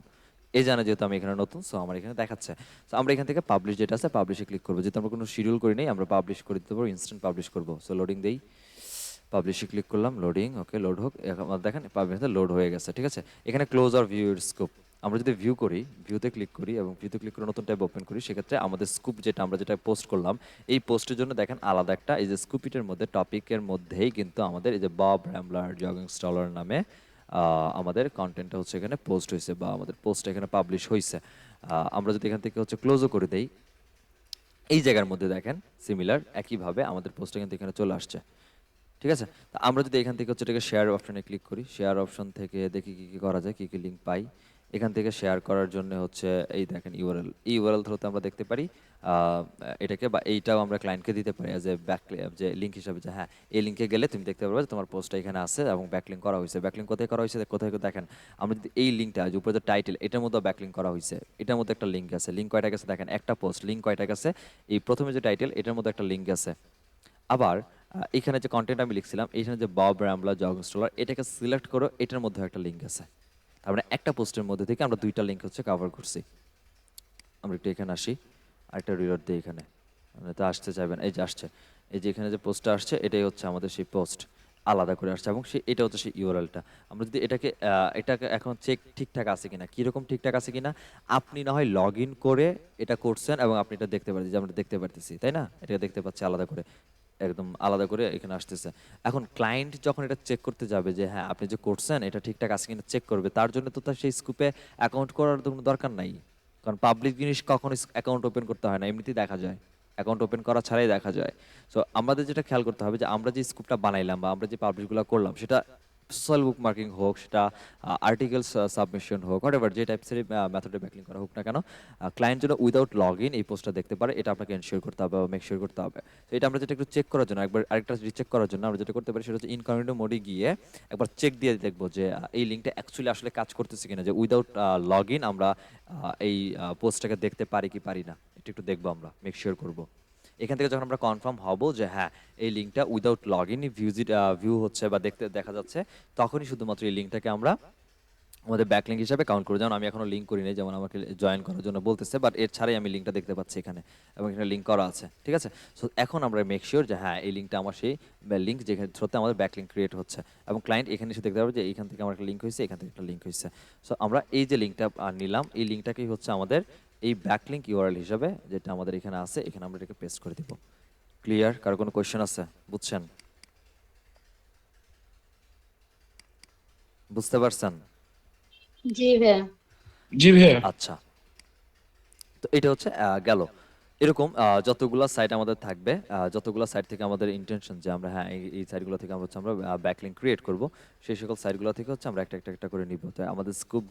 S1: এই জানে যেহেতু আমি এখানে নতুন, সো আমার এখানে দেখাচ্ছে। সো আমরা এখান থেকে পাবলিশ যেটা আছে পাবলিশে ক্লিক করবো, যেহেতু আমরা কোনো শিডিউল করি নাই, আমরা পাবলিশ করে দিতে পারবো, ইনস্ট্যান্ট পাবলিশ করবো। সো লোডিং দেই, পাবলিশে ক্লিক করলাম, লোডিং, ওকে লোড হোক। এখন দেখেন পাবলিশে লোড হয়ে গেছে, ঠিক আছে। এখানে ক্লোজ আর ভিউ এর স্কোপ, আমরা যদি ভিউ করি, ভিউতে ক্লিক করি এবং ভিউতে ক্লিক করে নতুন ট্যাব ওপেন করি, সেক্ষেত্রে আমাদের স্কুপ যেটা পোস্ট করলাম, এই পোস্টের জন্য দেখেন আলাদা একটা এই যে স্কুপিটের মধ্যে টপিকের মধ্যেই কিন্তু আমাদের এই যে বব র্যাম্বলার জগিং স্টলার নামে আমাদের কন্টেন্টটা হচ্ছে এখানে পোস্ট হয়েছে, বা আমাদের পোস্ট এখানে পাবলিশ হয়েছে। আমরা যদি এখান থেকে হচ্ছে ক্লোজও করে দেই, এই জায়গার মধ্যে দেখেন সিমিলার একইভাবে আমাদের পোস্ট কিন্তু এখানে চলে আসছে, ঠিক আছে। তা আমরা যদি এখান থেকে হচ্ছে এটাকে শেয়ার অপশনে ক্লিক করি, শেয়ার অপশন থেকে দেখি কি কি করা যায়, কি কি লিঙ্ক পাই। এখান থেকে শেয়ার করার জন্য হচ্ছে এই দেখেন ইউআরএল, এই ইউআরএল থ্রুতে আমরা দেখতে পারি এটাকে, বা এইটাও আমরা ক্লায়েন্টকে দিতে পারি অ্যাজ এ যে লিঙ্ক হিসাবে, যে হ্যাঁ এই লিঙ্কে গেলে তুমি দেখতে পারবে যে তোমার পোস্টটা এখানে আছে এবং ব্যাকলিঙ্ক করা হয়েছে। ব্যাকলিঙ্ক কোথায় করা হয়েছে, কোথায় দেখেন, আমরা যদি এই লিঙ্কটা যে উপরে যে টাইটেল, এটার মধ্যে ব্যাকলিঙ্ক করা হয়েছে, এটার মধ্যে একটা লিঙ্ক আছে। লিঙ্ক কয়টা গেছে দেখেন, একটা পোস্ট লিঙ্ক কয়টা গেছে, এই প্রথমে যে টাইটেল এটার মধ্যে একটা লিঙ্ক আছে। আবার এখানে যে কন্টেন্ট আমি লিখছিলাম, এখানে যে বব র্যাম্বলার জগ স্টলার, এটাকে সিলেক্ট করো, এটার মধ্যে একটা লিঙ্ক আছে। তার মানে একটা পোস্টের মধ্যে থেকে আমরা দুইটা লিঙ্ক হচ্ছে কভার করছি। আমরা একটু এখানে আসি, আরেকটা রিলোড দিই এখানে, মানে তো আসতে চাইবেন, এই যে আসছে, এই যে এখানে যে পোস্টটা আসছে এটাই হচ্ছে আমাদের সেই পোস্ট, আলাদা করে আসছে, এবং এটা হচ্ছে সেই ইউআরএলটা। আমরা যদি এটাকে এখন চেক ঠিকঠাক আছে কিনা, কীরকম ঠিকঠাক আছে কিনা, আপনি না হয় লগ ইন করে এটা করছেন এবং আপনি এটা দেখতে পাচ্ছেন, যে আমরা দেখতে পারতেছি, তাই না, এটা দেখতে পাচ্ছি আলাদা করে, একদম আলাদা করে এখানে আসতেছে। এখন ক্লায়েন্ট যখন এটা চেক করতে যাবে যে হ্যাঁ আপনি যে করছেন এটা ঠিকঠাক আছে কিনা চেক করবে, তার জন্য তো তার সেই স্কুপে অ্যাকাউন্ট করার তো কোনো দরকার নাই। কারণ পাবলিক জিনিস কখনো অ্যাকাউন্ট ওপেন করতে হয় না, এমনিতেই দেখা যায়, অ্যাকাউন্ট ওপেন করা ছাড়াই দেখা যায়। সো আমাদের যেটা খেয়াল করতে হবে যে আমরা যে স্কুপটা বানাইলাম বা আমরা যে পাবলিশগুলো করলাম, সেটা সোশ্যাল বুক মার্কিং হোক, সেটা আর্টিকেলস সাবমিশন হোক, হোয়াটএভার যে টাইপসের মেথডে ব্যাকলিং করা হোক না কেন, ক্লায়েন্ট যেন উইদাউট লগ ইন এই পোস্টটা দেখতে পারে, এটা আপনাকে এনশিওর করতে হবে বা মেক শিওর করতে হবে। তো এটা আমরা যেটা একটু চেক করার জন্য, একবার আরেকটা রিচেক করার জন্য আমরা যেটা করতে পারি, সেটা হচ্ছে ইনকগনিটো মোডে গিয়ে একবার চেক দিয়ে দেখবো যে এই লিঙ্কটা অ্যাকচুয়ালি আসলে কাজ করতেছে কিনা, যে উইদাউট লগ ইন আমরা এই পোস্টটাকে দেখতে পারি কি পারি না, এটা একটু দেখবো, আমরা মেক শিওর করবো। এখান থেকে যখন আমরা কনফার্ম হব যে হ্যাঁ এই লিঙ্কটা উইদাউট লগ ইন ভিউ হচ্ছে বা দেখা যাচ্ছে, তখনই শুধুমাত্র এই লিঙ্কটাকে আমরা আমাদের ব্যাকলিঙ্ক হিসাবে কাউন্ট করবো। যেমন আমি এখনো লিঙ্ক করি নাই, যেমন আমাকে জয়েন করার জন্য বলতেছে, বাট এর ছাড়াই আমি লিঙ্কটা দেখতে পাচ্ছি এখানে, এবং এখানে লিঙ্ক করা আছে, ঠিক আছে। সো এখন আমরা মেক শিওর যে হ্যাঁ এই লিঙ্কটা আমার সেই লিঙ্ক যেখানে থ্রুতে আমাদের ব্যাকলিঙ্ক ক্রিয়েট হচ্ছে, এবং ক্লায়েন্ট এখানে এসে দেখতে পাবে যে এখান থেকে আমার একটা লিঙ্ক হয়েছে, এখান থেকে একটা লিঙ্ক হয়েছে। সো আমরা এই যে লিঙ্কটা নিলাম, এই লিঙ্কটাকেই হচ্ছে আমাদের এই ব্যাকলিঙ্ক ইউআরএল হিসাবে, যেটা আমাদের এখানে আছে, এখানে আমরা এটাকে পেস্ট করে দিব। ক্লিয়ার? কারো কোনো কোয়েশ্চেন আছে? বুঝছেন? বুঝতে পারছেন?
S2: জি ভাইয়া।
S3: জি ভাইয়া।
S1: আচ্ছা, তো এটা হচ্ছে গেল। এরকম যতগুলা সাইট আমাদের থাকবে, যতগুলা সাইট থেকে আমাদের ইন্টেনশন যে আমরা হ্যাঁ এই সাইটগুলো থেকে আমরা হচ্ছে আমরা ব্যাকলিঙ্ক ক্রিয়েট করব, সেই সকল সাইটগুলো থেকে হচ্ছে আমরা একটা একটা একটা করে নিব। তো আমাদের স্কুপ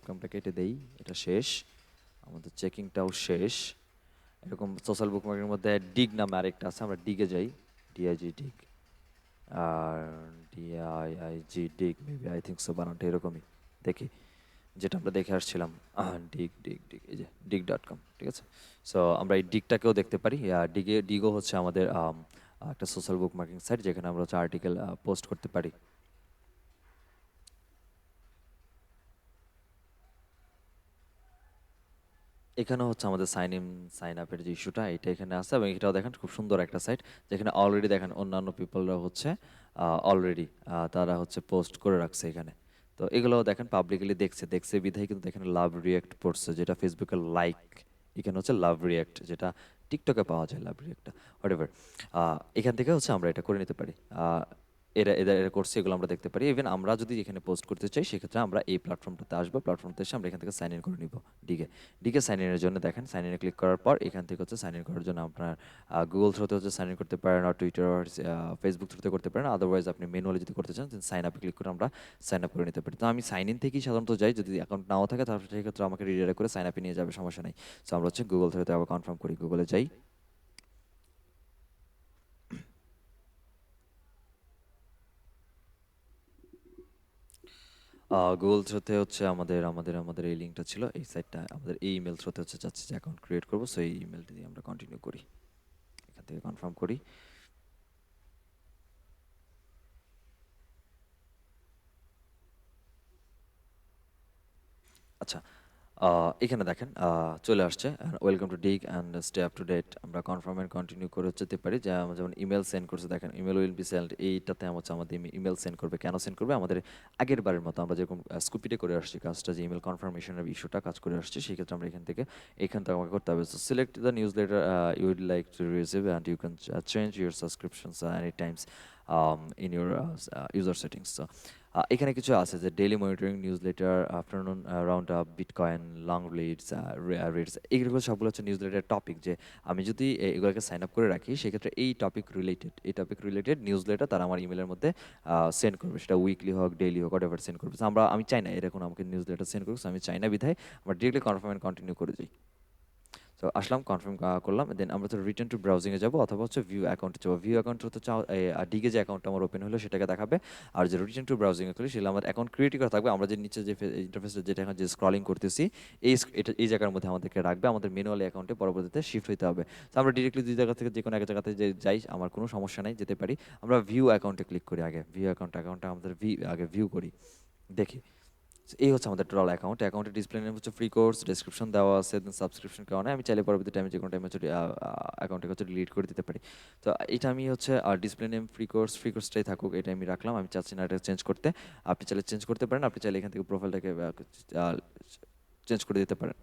S1: কামটা কেটে দেই, এটা শেষ, আমাদের চেকিংটাও শেষ। এরকম সোশ্যাল বুকমার্কের মধ্যে ডিগ নামে আরেকটা আছে, আমরা ডিগে যাই, ডিআইজি ডিগ, আর D I I G Digg, maybe I think so, বানানটা এরকমই দেখি, যেটা আমরা দেখে আসছিলাম, ডিগ ডিগ ডিগ, এই যে dig.com, ঠিক আছে। সো আমরা এই ডিগটাকেও দেখতে পারি, ডিগও হচ্ছে আমাদের একটা সোশ্যাল বুক মার্কিং সাইট, যেখানে আমরা হচ্ছে আর্টিকেল পোস্ট করতে পারি। এখানে হচ্ছে আমাদের সাইন আপের যে ইস্যুটা এটা এখানে আছে, এবং এটাও দেখেন খুব সুন্দর একটা সাইট, যেখানে অলরেডি দেখেন অন্যান্য পিপলরা হচ্ছে অলরেডি তারা হচ্ছে পোস্ট করে রাখছে এখানে। তো এগুলোও দেখেন পাবলিকলি দেখছে দেখছে বিধায় কিন্তু দেখেন লাভ রিয়াক্ট পড়ছে, যেটা ফেসবুকের লাইক, এখানে হচ্ছে লাভ রিয়াক্ট, যেটা টিকটকে পাওয়া যায় লাভ রিয়াক্টটা, হোয়াটএভার। এখান থেকে হচ্ছে আমরা এটা করে নিতে পারি। এরা করছে, এগুলো আমরা দেখতে পারি। ইভেন আমরা যদি এখানে পোস্ট করতে চাই, সেক্ষেত্রে আমরা এই প্ল্যাটফর্মটাতে আসবো, প্ল্যাটফর্মতে এসে আমরা এখান থেকে সাইন ইন করে নিব। ডিগে ডিগে সাইন ইনের জন্য দেখেন, সাইন ইনে ক্লিক করার পর এখান থেকে হচ্ছে সাইন ইন করার জন্য আপনার গুগল থ্রুতে হচ্ছে সাইন ইন করতে পারেন, আর টুইটার আর ফেসবুক থ্রুতে করতে পারেন। আদারওয়াইজ আপনি ম্যানুয়ালি যদি করতে চান, সাইন আপে ক্লিক করে আমরা সাইন আপ করে নিতে পারি। তো আমি সাইন ইন থেকেই সাধারণত যাই, যদি অ্যাকাউন্ট নাও থাকে তাহলে সেক্ষেত্রে আমাকে রিডাইরেক্ট করে সাইন আপে নিয়ে যাবে, সমস্যা নেই। সো আমরা হচ্ছে গুগল থ্রুতে আবার কনফার্ম করি, গুগলে যাই। গুগল থ্রুতে হচ্ছে আমাদের এই লিঙ্কটা ছিল, এই সাইটটা আমাদের এই ইমেল থ্রুতে হচ্ছে চাচ্ছি যে অ্যাকাউন্ট ক্রিয়েট করবো, সো এই ইমেলটি দিয়ে আমরা কন্টিনিউ করি, এখান থেকে কনফার্ম করি। আচ্ছা, এখানে দেখেন চলে আসছে, welcome to dig and stay up to date. আমরা কনফার্ম অ্যান্ড কন্টিনিউ করে যেতে পারি, যে আমরা যেমন ইমেল সেন্ড করছে, দেখেন ইমেল উইল বি সেন্ড, এইটাতে হচ্ছে আমাদের ইমেল সেন্ড করবে। কেন সেন্ড করবে? আমাদের আগের বারের মতো আমরা যেরকম স্কুপিতে করে আসছি কাজটা, যে ইমেল কনফার্মেশনের ইস্যুটা কাজ করে আসছি, সেই ক্ষেত্রে আমরা এখান থেকে আমাকে করতে হবে। So select the newsletter you would like to receive and you can change your subscriptions any times in your user settings. এখানে কিছু আছে, যে daily monitoring newsletter, afternoon round up, bitcoin, long reads, reads, এইগুলো সবগুলো হচ্ছে নিউজ লেটার টপিক। যে আমি যদি এগুলোকে সাইন আপ করে রাখি, সেক্ষেত্রে এই টপিক রিলেটেড নিউজ লেটার তারা আমার ইমেলের মধ্যে সেন্ড করবে, সেটা উইকলি হোক, ডেইলি হোক, হোয়াট এভার সেন্ড করবে। So আমি চাই না এরকম আমাকে নিউজ লেটার সেন্ড করুক, so আমি চাই না বিধায় আমরা ডিরেক্টলি কনফার্ম অ্যান্ড কন্টিনিউ করে যাই। তো আসলাম, কনফার্ম করলাম, দেন আমরা তো রিটার্ন টু ব্রাউজিংয়ে যাবো, অথবা হচ্ছে ভিউ অ্যাকাউন্টে যাবো। ভিউ অ্যাকাউন্ট হচ্ছে ডিগে যে অ্যাকাউন্টটা আমার ওপেন হলো সেটাকে দেখাবে, আর যে রিটার্ন টু ব্রাউজিংয়ে করি সেটা আমার অ্যাকাউন্ট ক্রিয়েট করা থাকবে। আমরা যে নিচে যে ইন্টারফেসটা, যেটা এখন যে স্ক্রলিং করতেছি, এই জায়গার মধ্যে আমাদেরকে রাখবে, আমাদের ম্যানুয়ালি অ্যাকাউন্টে পরবর্তীতে শিফট হইতে হবে। তো আমরা ডিরেক্টলি দুই জায়গা থেকে যে কোনো এক জায়গাতে যে যাই, আমার কোনো সমস্যা নেই, যেতে পারি। আমরা ভিউ অ্যাকাউন্টে ক্লিক করি, আগে ভিউ অ্যাকাউন্টটা আমাদের আগে ভিউ করি, দেখি। So, এই হচ্ছে আমাদের টোটাল অ্যাকাউন্টের ডিসপ্লে নেম হচ্ছে ফ্রি কোর্স, ডেসক্রিপশন দেওয়া আছে, দেন সাবস্ক্রিপশন কারণে আমি চাইলে পরবর্তী টাইমে যে কোনো টাইমে হচ্ছে অ্যাকাউন্টটাকে হচ্ছে ডিলিট করে দিতে পারি। তো এটা আমি হচ্ছে ডিসপ্লে নেম ফ্রি কোর্সটাই থাকুক, এটা আমি রাখলাম, আমি চাচ্ছি না এটা চেঞ্জ করতে। আপনি চাইলে চেঞ্জ করতে পারেন, আপনি চাইলে এখান থেকে প্রোফাইলটাকে চেঞ্জ করে দিতে পারেন।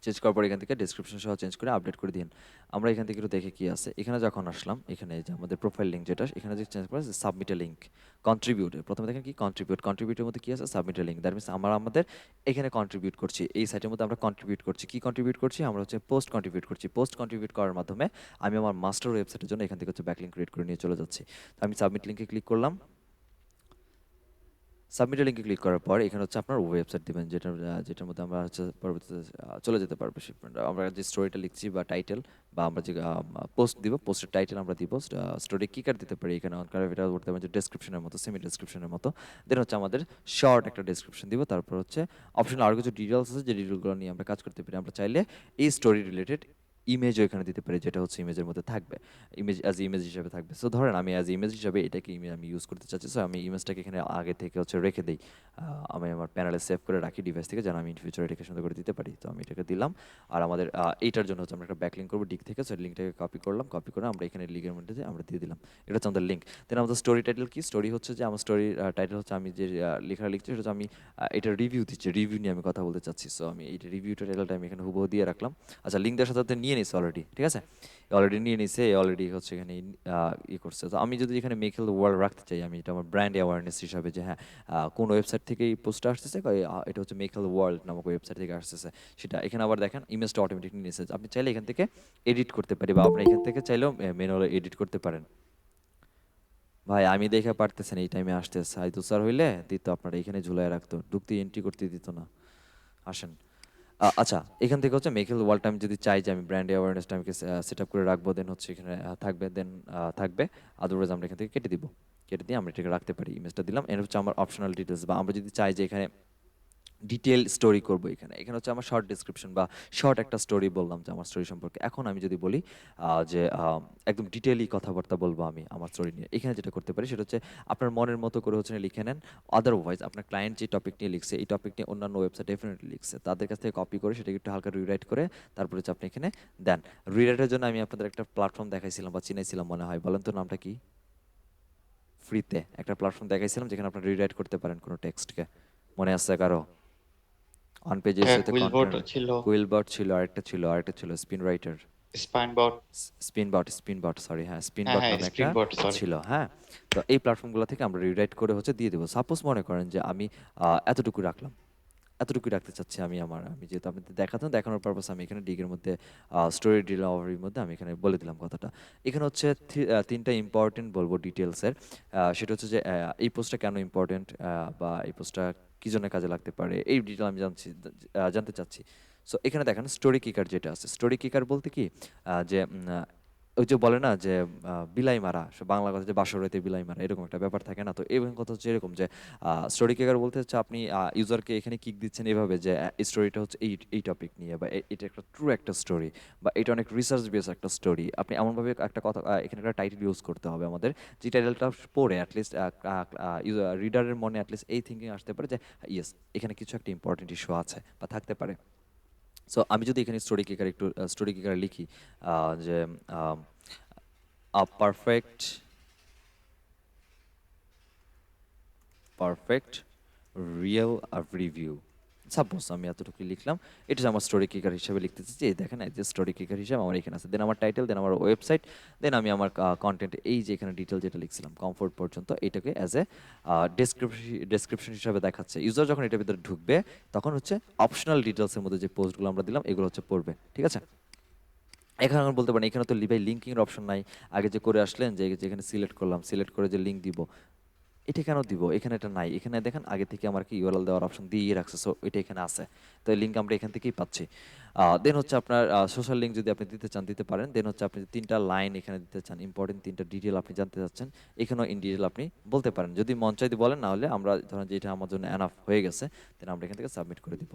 S1: চেঞ্জ করার পর এখান থেকে ডেসক্রিপশন সহ চেঞ্জ করে আপডেট করে দিন। আমরা এখান থেকে একটু দেখে কি আছে। এখানে যখন আসলাম, এখানে যে আমাদের প্রোফাইল লিঙ্ক, যেটা এখানে যে চেঞ্জ করা সাবমিট এ লিঙ্ক, কন্ট্রিবিউটে প্রথমে দেখেন কি কন্ট্রিবিউটের মধ্যে কি আছে, submit A link. That means আমাদের এখানে কন্ট্রিবিউট করছি, এই সাইটের মধ্যে আমরা কন্ট্রিবিউট করছি। কি কন্ট্রিবিউট করছি? আমরা হচ্ছে পোস্ট কন্ট্রিবিউট করছি। পোস্ট কন্ট্রিবিউট করার মাধ্যমে আমি আমার মাস্টার ওয়েবসাইটের জন্য এখান থেকে হচ্ছে ব্যাকলিঙ্ক ক্রিয়েট করে নিয়ে চলে যাচ্ছি। তো আমি সাবমিট লিঙ্কে ক্লিক করলাম। সাবমিটের লিঙ্কে ক্লিক করার পর এখানে হচ্ছে আপনার ওয়েবসাইট দিবেন, যেটার মধ্যে আমরা হচ্ছে পরবর্তীতে চলে যেতে পারবো শিপমেন্ট। আমরা যে স্টোরিটা লিখছি বা টাইটেল, বা আমরা যে পোস্ট দিব, পোস্টের টাইটেল আমরা দিব। স্টোরি কি কার দিতে পারি এখানে অন কার, এটা করতে পারেন যে ডেসক্রিপশনের মতো, সেমি ডেসক্রিপশনের মতো। দেন হচ্ছে আমাদের শর্ট একটা ডেসক্রিপশন দিব, তারপর হচ্ছে অপশনাল আরও কিছু ডিটেলস আছে, যে ডিটেলগুলো নিয়ে আমরা কাজ করতে পারি। আমরা চাইলে এই স্টোরি রিলেটেড ইমেজও এখানে দিতে পারি, যেটা হচ্ছে ইমেজের মধ্যে থাকবে, ইমেজ হিসাবে থাকবে। সো ধরেন আমি অ্যাজ ইমেজ হিসাবে এটাকে আমি ইউজ করতে চাচ্ছি, সো আমি ইমেজটাকে এখানে আগে থেকে হচ্ছে রেখে দিই, আমি আমার প্যানেলে সেভ করে রাখি ডিভাইস থেকে, যেন আমি ইন ফিউচার এটাকে সুন্দর করে দিতে পারি। তো আমি এটাকে দিলাম। আর আমাদের এইটার জন্য হচ্ছে আমরা একটা ব্যাকলিঙ্ক করবো ডিগ থেকে, সো লিঙ্কটাকে কপি করলাম, কপি করে আমরা এখানে লিঙ্কের মধ্যে আমরা দিয়ে দিলাম। এটা হচ্ছে আমাদের লিঙ্ক। দেন আমাদের স্টোরি টাইটেল কি? স্টোরি হচ্ছে যে আমার স্টোরির টাইটেল হচ্ছে, আমি যে লেখা লিখছি সেটা হচ্ছে আমি এটা রিভিউ দিচ্ছি, রিভিউ নিয়ে আমি কথা বলতে চাচ্ছি। সো আমি এই রিভিউ টাইটেলটা আমি এখানে হুবহু দিয়ে রাখলাম। আচ্ছা, লিঙ্ক দেওয়ার সাথে সাথে নিয়ে নিছে অলরেডি, ঠিক আছে, অলরেডি নিয়ে নিছে, অলরেডি হচ্ছে এখানে করছে। তো আমি যদি এখানে মেক হেল ওয়ার্ল্ড রাখতে চাই, আমি এটা আমার ব্র্যান্ড অ্যাওয়ারনেস হিসাবে, যে হ্যাঁ কোন ওয়েবসাইট থেকে এই পোস্টটা আসতেছে, এটা হচ্ছে মেক হেল ওয়ার্ল্ড নামক ওয়েবসাইট থেকে আসতেছে, সেটা এখানে আবার দেখেন ইমেজটা অটোমেটিক নিয়ে নিছে। আপনি চাইলে এখান থেকে এডিট করতে পারি, বা আপনি এখান থেকে চাইলেও ম্যানুয়ালি এডিট করতে পারেন। ভাই আমি দেখে পারতেছেন এই টাইমে আসতে, সাইদু স্যার হইলে দিত আপনারা এখানে ঝুলায় রাখতো, ঢুকতে এন্ট্রি করতে দিত না। আসেন। আচ্ছা, এখান থেকে হচ্ছে মেক হেল ওয়ার্ল্ড টাইম যদি চাই যে আমি ব্র্যান্ড অ্যাওয়ারনেসটা আমি সেট আপ করে রাখবো, দেন হচ্ছে এখানে থাকবে, দেন থাকবে। আদারওয়াইজ আমরা এখান থেকে কেটে দিব, কেটে দিয়ে আমরা এটাকে রাখতে পারি। ইমেজটা দিলাম, এর হচ্ছে আমার অপশনাল ডিটেলস। বা আমরা যদি চাই যে এখানে ডিটেল স্টোরি করব এখানে। এখানে হচ্ছে আমার শর্ট ডেসক্রিপশন বা শর্ট একটা স্টোরি বললাম যে আমার স্টোরি সম্পর্কে। এখন আমি যদি বলি যে একদম ডিটেইলি কথাবার্তা বলবো আমি আমার স্টোরি নিয়ে। এখানে যেটা করতে পারি সেটা হচ্ছে আপনার মনের মতো করে হচ্ছে লিখে নেন। আদারওয়াইজ আপনার ক্লায়েন্ট যে টপিক নিয়ে লিখছে, এই টপিক নিয়ে অন্যান্য ওয়েবসাইট ডেফিনিটলি লিখছে। তাদের কাছ থেকে কপি করে সেটাকে একটু হালকা রিরাইট করে তারপরে হচ্ছে আপনি এখানে দেন। রিরাইটের জন্য আমি আপনাদের একটা প্ল্যাটফর্ম দেখাইছিলাম বা চিনাইছিলাম মনে হয়। বলেন তো নামটা কি? ফ্রিতে একটা প্ল্যাটফর্ম দেখাইছিলাম যেখানে আপনি রিরাইট করতে পারেন কোনো টেক্সটকে। মনে আছে কারো? অন পেজ
S3: হ্যাঁ,
S1: এসইওতে
S3: কুইলবোট
S1: কন্টেন্ট
S3: ছিল,
S1: কুইলবট ছিল, আরেকটা ছিল স্পিন রাইটার।
S3: স্পাইনবট।
S1: স্পিনবট সরি, হ্যাঁ
S3: হ্যাঁ
S1: স্পিনবট
S3: হ্যাঁ,
S1: নামে একটা
S3: স্প্রিংবট, সরি।
S1: ছিল, হ্যাঁ। তো এই প্ল্যাটফর্মগুলো থেকে আমরা রিরাইট করে হচ্ছে দিয়ে দেবো। সাপোজ মনে করেন যে আমি এতটুকু রাখলাম, এতটুকুই রাখতে চাচ্ছি আমি যেহেতু আপনাদের দেখানোর পারপাস আমি এখানে ডিগের মধ্যে স্টোরি ডিলিভারির মধ্যে আমি এখানে বলে দিলাম কথাটা। এখানে হচ্ছে তিনটা ইম্পর্টেন্ট বলবো ডিটেলসের। সেটা হচ্ছে যে এই পোস্টটা কেন ইম্পর্টেন্ট বা এই পোস্টটা কি জন্য কাজে লাগতে পারে, এই ডিটেল আমি জানতে চাচ্ছি। সো এখানে দেখেন স্টোরি কিকার যেটা আছে, স্টোরি কিকার বলতে কি যে ওই যে বলে না যে বিলাই মারা, বাংলা কথা যে বাসর রাইতে বিলাই মারা, এরকম একটা ব্যাপার থাকে না? তো এই কথা হচ্ছে এরকম যে স্টোরি কিকার বলতে হচ্ছে আপনি ইউজারকে এখানে কিক দিচ্ছেন এভাবে যে এই স্টোরিটা হচ্ছে এই টপিক নিয়ে বা এটা একটা ট্রু একটা স্টোরি বা এটা অনেক রিসার্চ বেস একটা স্টোরি। আপনি এমনভাবে একটা কথা এখানে একটা টাইটেল ইউজ করতে হবে আমাদের, যে টাইটেলটা পড়ে অ্যাটলিস্ট রিডারের মনে অ্যাটলিস্ট এই থিঙ্কিং আসতে পারে যে ইয়েস, এখানে কিছু একটা ইম্পর্টেন্ট ইস্যু আছে বা থাকতে পারে। সো আমি যদি এখানে স্টোরি কিকার লিখি যে a perfect real review, suppose আমি এতটুকু লিখলাম। এটা যে আমার স্টোরি কিকার হিসেবে লিখতে চাচ্ছি, এই দেখেন এই যে স্টোরি কিকার হিসেবে আমার এখানে আছে, দেন আমার টাইটেল, দেন আমার ওয়েবসাইট, দেন আমি আমার কন্টেন্ট, এই যে এখানে ডিটেল যেটা লিখছিলাম কমফোর্ট পর্যন্ত, এটাকে অ্যাজ এ ডেসক্রিপশন হিসাবে দেখাচ্ছে। ইউজার যখন এটার ভিতরে ঢুকবে তখন হচ্ছে অপশনাল ডিটেলসের মধ্যে যে পোস্টগুলো আমরা দিলাম এগুলো হচ্ছে পড়বে, ঠিক আছে? এখানে আমরা বলতে পারি এখানে তো ভাই লিঙ্কিং এর অপশন নাই। আগে যে করে আসলেন যে যেখানে সিলেক্ট করলাম, সিলেক্ট করে যে লিঙ্ক দিব, এটা কেন দিব? এখানে এটা নাই। এখানে দেখেন আগে থেকে আমার কি ইউআরএল দেওয়ার অপশন দিয়ে রাখছে, সো এটা এখানে আছে। তো এই লিঙ্ক আমরা এখান থেকেই পাচ্ছি। দেন হচ্ছে আপনার সোশ্যাল লিঙ্ক যদি আপনি দিতে চান দিতে পারেন। দেন হচ্ছে আপনি তিনটা লাইন এখানে দিতে চান, ইম্পর্টেন্ট তিনটা ডিটেল আপনি জানতে চাচ্ছেন, এখানেও ইন ডিটেল আপনি বলতে পারেন। যদি মন চাইতে বলেন, না হলে আমরা ধরেন যে এটা আমার জন্য এনাফ হয়ে গেছে, দেন আমরা এখান থেকে সাবমিট করে দিব।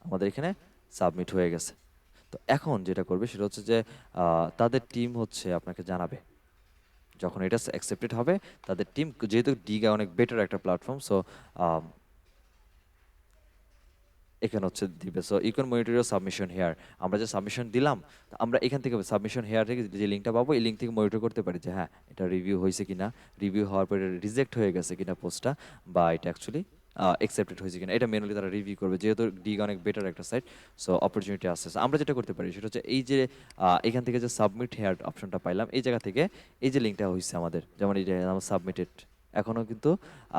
S1: আমাদের এখানে সাবমিট হয়ে গেছে। তো এখন যেটা করবে সেটা হচ্ছে যে তাদের টিম হচ্ছে আপনাকে জানাবে যখন এটা অ্যাকসেপ্টেড হবে। তাদের টিম, যেহেতু ডিগা অনেক বেটার একটা প্ল্যাটফর্ম, সো এখানে হচ্ছে দিবে। So you can monitor your submission here. আমরা যে সাবমিশন দিলাম, আমরা এখান থেকে সাবমিশন হেয়ার থেকে যে লিঙ্কটা পাবো, এই লিঙ্ক থেকে মনিটর করতে পারি যে হ্যাঁ এটা রিভিউ হয়েছে কিনা, রিভিউ হওয়ার পরে রিজেক্ট হয়ে গেছে কিনা পোস্টটা, বা এটা অ্যাকচুয়ালি অ্যাকসেপ্টেড হয়েছে কিনা, এটা ম্যানুয়ালি তারা রিভিউ করবে। যেহেতু ডিগ অনেক বেটার একটা সাইট, সো অপরচুনিটি আসছে। So আমরা যেটা করতে পারি সেটা হচ্ছে এই যে এখান থেকে যে সাবমিট হেয়ার অপশনটা পাইলাম, এই জায়গা থেকে এই যে লিঙ্কটা হয়েছে আমাদের, যেমন এই যে আমার সাবমিটেড, এখনও কিন্তু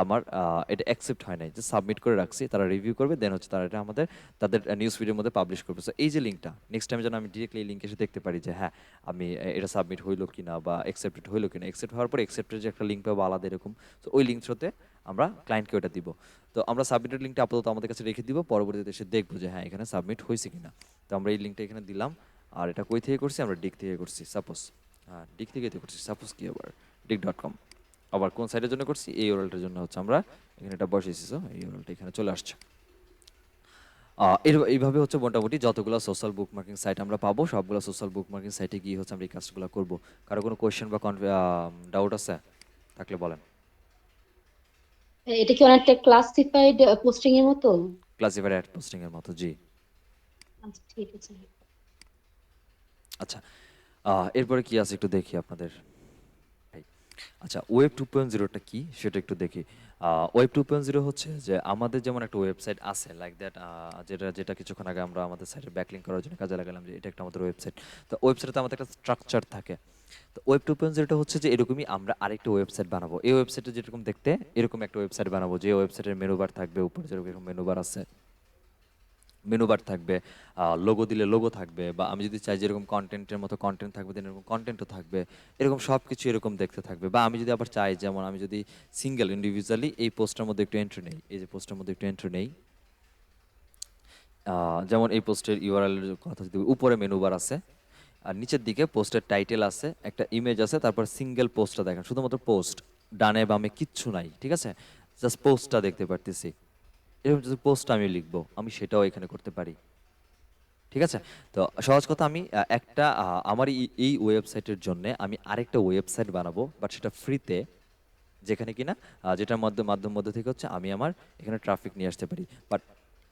S1: আমার এটা অ্যাকসেপ্ট হয় নাই, যে সাবমিট করে রাখছি, তারা রিভিউ করবে, দেন হচ্ছে তারা এটা তাদের নিউজ ফিডের মধ্যে পাবলিশ করবে। সো এই যে লিঙ্কটা নেক্সট টাইম যেন আমি ডিরেক্টলি এই লিঙ্কে এসে দেখতে পারি যে হ্যাঁ আমি এটা সাবমিট হইলো কিনা বা অ্যাকসেপ্টেড হইলো কিনা। অ্যাকসেপ্ট হওয়ার পর অ্যাকসেপ্টেড যে একটা লিঙ্ক পাবো আলাদা এরকম, তো ওই লিঙ্ক থ্রুতে আমরা ক্লায়েন্টকে ওটা দিব। তো আমরা সাবমিটেড লিঙ্কটা আপাতত আমাদের কাছে রেখে দিব, পরবর্তীতে এসে দেখবো যে হ্যাঁ এখানে সাবমিট হয়েছে কিনা। তো আমরা এই লিঙ্কটা এখানে দিলাম। আর এটা কই থেকে করছি? আমরা ডিক থেকে করছি সাপোজ। হ্যাঁ ডিক থেকে করছি সাপোজ, কি আবার dick.com। আবার কোন সাইটের জন্য করছি? এই ইউআরএলটার জন্য হচ্ছে আমরা এখানে এটা বসিয়েছি। সো এই ইউআরএলটা এখানে চলে আসছে। এইভাবে হচ্ছে মোটামুটি যতগুলো সোশ্যাল বুকমার্কিং সাইট আমরা পাবো, সবগুলো সোশ্যাল বুকমার্কিং সাইটে গিয়ে হচ্ছে আমরা এই কাজগুলো করবো। কারো কোনো কোয়েশ্চেন বা ডাউট আছে থাকলে বলেন।
S2: এটা কি অনেকটা ক্লাসিফাইড পোস্টিং এর মতো?
S1: ক্লাসিফায়ার অ্যাড পোস্টিং এর মতো, জি।
S2: আচ্ছা ঠিক আছে।
S1: আচ্ছা, এরপরে কি আছে একটু দেখি আপনাদের। আচ্ছা, ওয়েব 2.0টা কি সেটা একটু দেখি। ওয়েব 2.0 হচ্ছে যে আমাদের যেমন একটা ওয়েবসাইট আছে লাইক দ্যাট, যেটা যেটা কিছুক্ষণ আগে আমরা আমাদের সাইটে ব্যাকলিঙ্ক করার জন্য কাজে লাগালাম, যে এটা একটা আমাদের ওয়েবসাইট। তো ওয়েবসাইটে আমাদের একটা স্ট্রাকচার থাকে। তো ওয়েব 2.0টা হচ্ছে যে এরকমই আমরা আরেকটা ওয়েবসাইট বানাবো। এই ওয়েবসাইটে যেরকম দেখতে এরকম একটা ওয়েবসাইট বানাবো, যে ওয়েবসাইটের মেনু বার থাকবে, উপরে যেরকম মেনু বার আছে মেনু বার থাকবে, লোগো দিলে লোগো থাকবে, বা আমি যদি চাই যে এরকম কন্টেন্টের মতো কন্টেন্ট থাকবে, দেন এরকম কন্টেন্টও থাকবে, এরকম সব কিছু এরকম দেখতে থাকবে। বা আমি যদি আবার চাই, যেমন আমি যদি সিঙ্গেল ইন্ডিভিজুয়ালি এই পোস্টের মধ্যে একটু এন্ট্রি নেই, এই যে পোস্টের মধ্যে একটু এন্ট্রি নেই, যেমন এই পোস্টের ইউআরএল এর কথা যদি উপরে মেনু বার আছে, আর নিচের দিকে পোস্টের টাইটেল আছে, একটা ইমেজ আছে, তারপর সিঙ্গেল পোস্টটা দেখেন, শুধুমাত্র পোস্ট, ডানে বামে কিচ্ছু নাই, ঠিক আছে, জাস্ট পোস্টটা দেখতে পারতেছি। এরকম যদি পোস্ট আমি লিখবো, আমি সেটাও এখানে করতে পারি। ঠিক আছে? তো সহজ কথা, আমি একটা আমার এই ওয়েবসাইটের জন্য আমি আরেকটা ওয়েবসাইট বানাবো, বাট সেটা ফ্রিতে, যেখানে কিনা যেটার মাধ্যম মধ্যে থেকে হচ্ছে আমি আমার এখানে ট্রাফিক নিয়ে আসতে পারি। বাট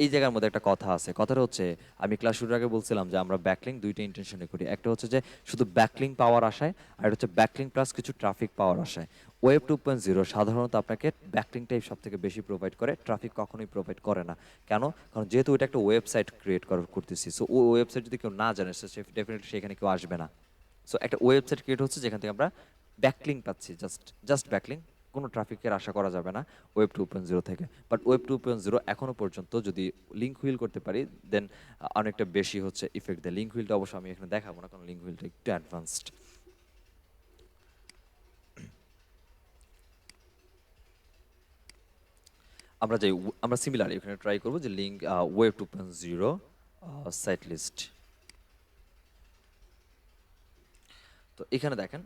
S1: এই জায়গার মধ্যে একটা কথা আছে, কথাটা হচ্ছে আমি ক্লাস শুরুর আগে বলছিলাম যে আমরা ব্যাকলিং দুইটা ইন্টেনশনে করি। একটা হচ্ছে যে শুধু ব্যাকলিং পাওয়ার আশায়, আর একটা হচ্ছে ব্যাকলিং প্লাস কিছু ট্রাফিক পাওয়ার আশায়। ওয়েব 2.0 সাধারণত আপনাকে ব্যাকলিংটাই সব থেকে বেশি প্রোভাইড করে, ট্রাফিক কখনোই প্রোভাইড করে না। কেন? কারণ যেহেতু ওইটা একটা ওয়েবসাইট ক্রিয়েট করতেছি, সো ওই ওয়েবসাইট যদি কেউ না জানে, সে ডেফিনেটলি সেখানে কেউ আসবে না। সো একটা ওয়েবসাইট ক্রিয়েট হচ্ছে যেখান থেকে আমরা ব্যাকলিং পাচ্ছি, জাস্ট জাস্ট ব্যাকলিং, কোনো ট্রাফিকের আশা করা যাবে না ওয়েব 2.0 থেকে। বাট ওয়েব 2.0 এখনো পর্যন্ত যদি লিঙ্ক হুইল করতে পারি, দেন অনেকটা বেশি হচ্ছে ইফেক্ট দেয়। লিঙ্ক হুইলটা অবশ্য আমি এখানে দেখাবো না, কারণ লিঙ্ক হুইলটা একটু অ্যাডভান্সড। আমরা যাই, আমরা সিমিলার এখানে ট্রাই করবো যে লিঙ্ক ওয়েব 2.0 সাইট লিস্ট। তো এখানে দেখেন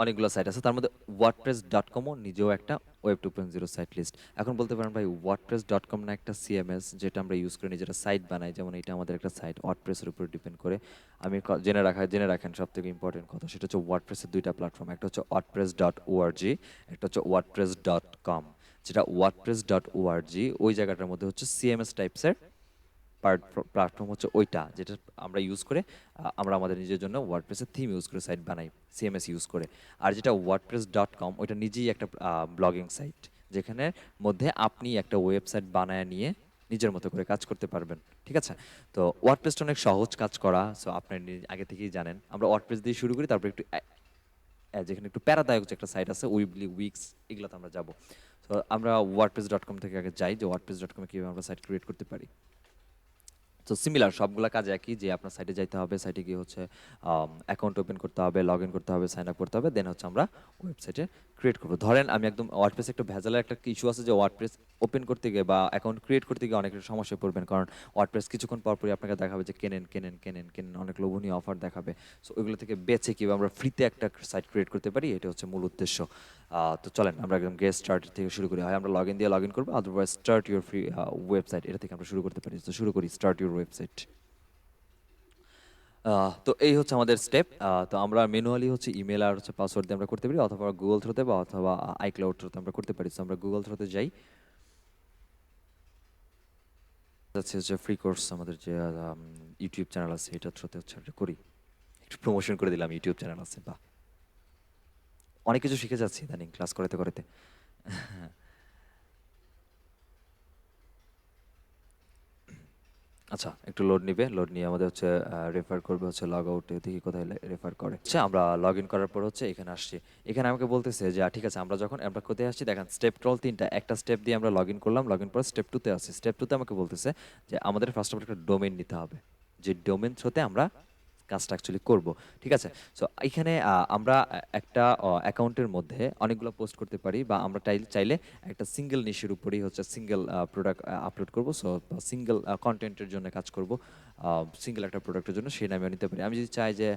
S1: অনেকগুলো সাইট আছে, তার মধ্যে ওয়ার্ডপ্রেস.কমও নিজেও একটা ওয়েব 2.0 সাইট লিস্ট। এখন বলতে পারেন ভাই ওয়ার্ডপ্রেস.কম না একটা সিএমএস যেটা আমরা ইউজ করে নিজেরা সাইট বানাই, যেমন এটা আমাদের একটা সাইট ওয়ার্ডপ্রেসের উপর ডিপেন্ড করে। আমি জেনে রাখেন সব থেকে ইম্পর্টেন্ট কথা, সেটা হচ্ছে ওয়ার্ডপ্রেসের দুইটা প্ল্যাটফর্ম, একটা হচ্ছে ওয়ার্ডপ্রেস.org, একটা হচ্ছে ওয়ার্ডপ্রেস.কম। যেটা ওয়ার্ডপ্রেস.org ওই জায়গাটার মধ্যে হচ্ছে সিএমএস টাইপসের প্ল্যাটফর্ম হচ্ছে ওইটা, যেটা আমরা ইউজ করে আমরা আমাদের নিজের জন্য ওয়ার্ডপ্রেসের থিম ইউজ করে সাইট বানাই, সিএমএস ইউজ করে। আর যেটা ওয়ার্ডপ্রেস.কম ওইটা নিজেই একটা ব্লগিং সাইট, যেখানে মধ্যে আপনি একটা ওয়েবসাইট বানায় নিয়ে নিজের মতো করে কাজ করতে পারবেন। ঠিক আছে? তো ওয়ার্ডপ্রেসটা অনেক সহজ কাজ করা, সো আপনার আগে থেকেই জানেন। আমরা ওয়ার্ডপ্রেস দিয়ে শুরু করি, তারপর একটু যেখানে একটু প্যারাদায়ক যে একটা সাইট আছে উইবলি, উইক্স, এগুলোতে আমরা যাব। তো আমরা ওয়ার্ডপ্রেস.কম থেকে আগে যাই যে ওয়ার্ডপ্রেস.কমে কীভাবে আমরা সাইট ক্রিয়েট করতে পারি। তো সিমিলার সবগুলা কাজ একই, যে আপনার সাইটে যাইতে হবে, সাইটে গিয়ে হচ্ছে অ্যাকাউন্ট ওপেন করতে হবে, লগ ইন করতে হবে, সাইন আপ করতে হবে, দেন হচ্ছে আমরা ওয়েবসাইটে ক্রিয়েট করবো। ধরেন আমি একদম ওয়ার্ডপ্রেসে একটা ভেজালের একটা ইস্যু আছে যে ওয়ার্ডপ্রেস ওপেন করতে গিয়ে বা অ্যাকাউন্ট ক্রিয়েট করতে গিয়ে অনেক সমস্যায় পড়বেন, কারণ ওয়ার্ডপ্রেস কিছুক্ষণ পরপরই আপনাকে দেখাবে যে কেনেন কেনেন কেনেন কেনেন, অনেক লোভনীয় অফার দেখাবে। সো ওইগুলো থেকে বেঁচে কীভাবে আমরা ফ্রিতে একটা সাইট ক্রিয়েট করতে পারি, এটা হচ্ছে মূল উদ্দেশ্য। তো চলেন আমরা একদম গেট স্টার্ট থেকে শুরু করি। হয় আমরা লগ ইন দিয়ে লগ ইন করবো, otherwise start your free website, এটা থেকে আমরা শুরু করতে পারি। তো শুরু করি, স্টার্ট ইউর ওয়েবসাইট। তো এই হচ্ছে আমাদের স্টেপ। তো আমরা ম্যানুয়ালি হচ্ছে ইমেল আর হচ্ছে পাসওয়ার্ড দিয়ে আমরা করতে পারি, অথবা গুগল থ্রুতে বা অথবা আইক্লাউড থ্রুতে আমরা করতে পারি। তো আমরা গুগল থ্রুতে যাই, হচ্ছে ফ্রি কোর্স আমাদের যে ইউটিউব চ্যানেল আছে এটা থ্রুতে হচ্ছে আমরা করি। একটু প্রমোশন করে দিলাম, ইউটিউব চ্যানেল আছে, বা অনেক কিছু শিখে যাচ্ছি ইদানিং ক্লাস করতে করতে। আচ্ছা, একটু লোড নিবে, লোড নিয়ে আমাদের হচ্ছে রেফার করবে হচ্ছে লগ আউটে, দেখি কোথায় রেফার করে। আচ্ছা, আমরা লগ ইন করার পর হচ্ছে এখানে আসছি। এখানে আমাকে বলতেছে যে ঠিক আছে, আমরা কোথায় আসছি দেখেন, স্টেপ টল তিনটা, একটা স্টেপ দিয়ে আমরা লগ ইন করলাম, লগ ইন পর স্টেপ টুতে আসছি। স্টেপ টুতে আমাকে বলতেছে যে আমাদের ফার্স্ট অফ অল একটা ডোমেন নিতে হবে, যে ডোমেন থ্রুতে আমরা কাজটা অ্যাকচুয়ালি করব। ঠিক আছে? সো এখানে আমরা একটা অ্যাকাউন্টের মধ্যে অনেকগুলো পোস্ট করতে পারি, বা আমরা চাইলে একটা সিঙ্গেল নিশের উপরেই হচ্ছে সিঙ্গেল প্রোডাক্ট আপলোড করব। সো সিঙ্গেল কন্টেন্টের জন্য কাজ করব, সিঙ্গেল একটা প্রোডাক্টের জন্য সেই নামেও নিতে পারি। আমি যদি চাই যে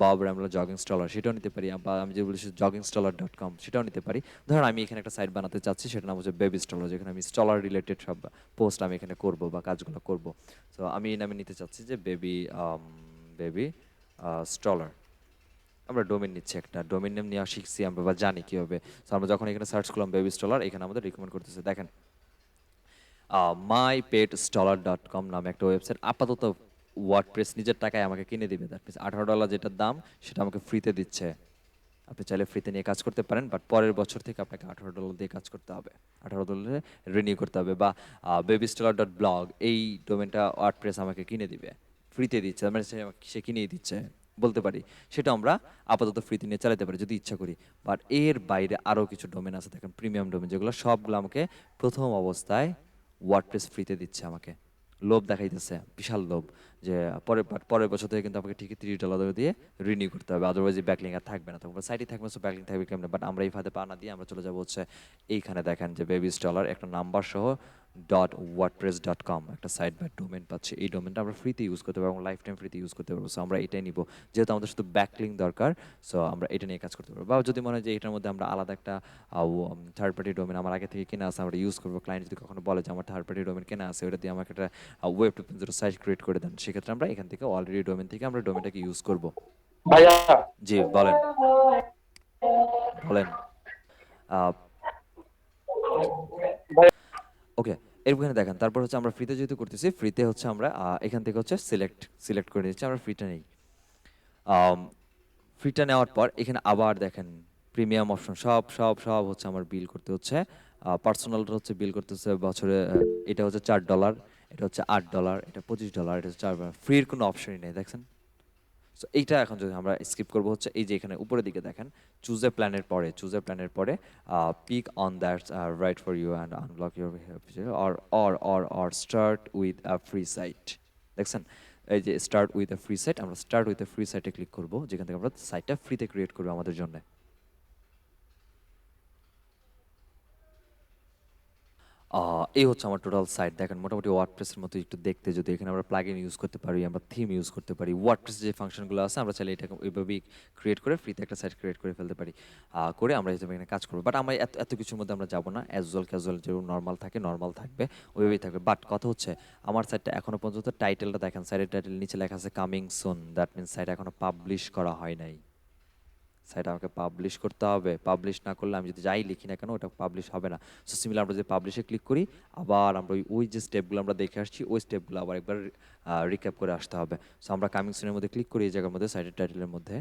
S1: বব র্যামলা জগিং স্টলার, সেটাও নিতে পারি, বা আমি যদি বলি joggingstoller.com, সেটাও নিতে পারি। ধরুন আমি এখানে একটা সাইট বানাতে চাচ্ছি, সেটার নাম হচ্ছে বেবি স্টলার, যেখানে আমি স্টলার রিলেটেড সব পোস্ট আমি এখানে করব বা কাজগুলো করব। সো আমি এই নামে নিতে চাচ্ছি যে বেবি স্টলার। আমরা ডোমেন নিচ্ছি, একটা ডোমেন নেম নেওয়া শিখছি আমরা বা জানি কীভাবে। সো আমরা যখন এখানে সার্চ করলাম বেবি স্টলার, এখানে আমাদের রিকমেন্ড করতেছে, দেখেন mypetstoller.com নামে একটা ওয়েবসাইট আপাতত ওয়ার্ডপ্রেস নিজের টাকায় আমাকে কিনে দিবে। দ্যাট মিনস $18 যেটার দাম, সেটা আমাকে ফ্রিতে দিচ্ছে। আপনি চাইলে ফ্রিতে নিয়ে কাজ করতে পারেন, বাট পরের বছর থেকে আপনাকে $18 দিয়ে কাজ করতে হবে, $18 রিনিউ করতে হবে। বা babysteller.blog, এই ডোমেনটা ওয়ার্ডপ্রেস আমাকে কিনে দিবে, ফ্রিতে দিচ্ছে, মানে সে কিনেই দিচ্ছে বলতে পারি। সেটা আমরা আপাতত ফ্রিতে নিয়ে চালাতে পারি যদি ইচ্ছা করি। বাট এর বাইরে আরও কিছু ডোমেন আছে, দেখেন প্রিমিয়াম ডোমেন, যেগুলো সবগুলো আমাকে প্রথম অবস্থায় ওয়ার্ডপ্রেস ফ্রিতে দিচ্ছে আমাকে। লোভ দেখাইতেছে, বিশাল লোভ, যে পরের বছর থেকে কিন্তু আমাকে ঠিকই $30 দিয়ে রিনিউ করতে হবে, আদারওয়াইজ ব্যাকলিং আর থাকবে না। তখন সাইটই থাকবে, সো ব্যাকলিং থাকবে কেমনে? বাট আমরা এই ফাঁদে পা না দিয়ে আমরা চলে যাবো হচ্ছে এইখানে, দেখেন যে বেবি স্টলার একটা নাম্বার সহ www.wordpress.com একটা সাইট বা ডোমেন পাচ্ছি। এই ডোমেনটা আমরা ফ্রিতে ইউজ করতে পারবো এবং লাইফ টাইম ফ্রিতে ইউজ করতে পারবো। সো আমরা এটাই নিব, যেহেতু আমাদের শুধু ব্যাকলিঙ্ক দরকার। সো আমরা এটা নিয়ে কাজ করতে পারবো। বা যদি মনে হয় যে এটার মধ্যে আমরা আলাদা একটা থার্ড পার্টি ডোমেন আমার আগে থেকে কেনা আছে, আমরা ইউজ করবো, ক্লায়েন্ট যদি কখনো বলে যে আমার থার্ড পার্টি ডোমেন কেনা আছে, ওটা দিয়ে আমাকে একটা ওয়েব 2.0 সাইট ক্রিয়েট করে দেন, সেক্ষেত্রে আমরা এখান থেকে অলরেডি ডোমেন থেকে আমরা ডোমেনটাকে ইউজ করব।
S3: ভাইয়া
S1: জি বলেন, বলেন।
S3: ভাইয়া
S1: ওকে, এরখানে দেখেন, তারপর হচ্ছে আমরা ফ্রিতে যেহেতু করতেছি, ফ্রিতে হচ্ছে আমরা এখান থেকে হচ্ছে সিলেক্ট করে নিচ্ছি, আমরা ফ্রিটা নেই। ফ্রিটা নেওয়ার পর এখানে আবার দেখেন প্রিমিয়াম অপশন সব সব সব হচ্ছে আমার বিল করতে হচ্ছে। পার্সোনালটা হচ্ছে বিল করতে হচ্ছে বছরে, এটা হচ্ছে $4, এটা হচ্ছে $8, এটা $25, এটা হচ্ছে $4। ফ্রির কোনো অপশনই নেই, দেখছেন? সো এইটা এখন যদি আমরা স্কিপ করবো হচ্ছে এই যে এখানে উপরের দিকে দেখেন চুজ এ প্ল্যানের পরে pick one that's right for you and unblock your or start with a free site. দেখছেন এই যে start with a free site, আমরা স্টার্ট উইথ আ ফ্রি সাইটে ক্লিক করবো, যেখান থেকে আমরা সাইটটা ফ্রিতে ক্রিয়েট করবো আমাদের জন্য। এই হচ্ছে আমার টোটাল সাইট। দেখেন মোটামুটি ওয়ার্ডপ্রেসের মতো একটু দেখতে, যদি এখানে আমরা প্লাগইন ইউজ করতে পারি, আমরা থিম ইউজ করতে পারি, ওয়ার্ডপ্রেসের যে ফাংশনগুলো আছে আমরা চাইলে এটা ওইভাবেই ক্রিয়েট করে ফ্রিতে একটা সাইট ক্রিয়েট করে ফেলতে পারি। করে আমরা হিসেবে এখানে কাজ করবো, বাট আমরা এত এত কিছুর মধ্যে আমরা যাবো না। ক্যাজুয়াল যেরকম নর্মাল থাকে নর্মাল থাকবে, ওইভাবেই থাকবে। বাট কথা হচ্ছে আমার সাইটটা এখনো পর্যন্ত টাইটেলটা দেখেন, সাইটের টাইটেল নিচে লেখা আছে coming soon, that means site এখনো পাবলিশ করা হয় নাই। সাইট আমাকে পাবলিশ করতে হবে, পাবলিশ না করলে আমি যদি যাই লিখি না কেন ওটা পাবলিশ হবে না। সো সিমিলার আমরা যদি পাবলিশে ক্লিক করি, আবার আমরা ওই যে স্টেপগুলো আমরা দেখে আসছি ওই স্টেপগুলো আবার একবার রিক্যাপ করে আসতে হবে। সো আমরা কামিং সুনের মধ্যে ক্লিক করি, এই জায়গার মধ্যে সাইটের টাইটেলের মধ্যে।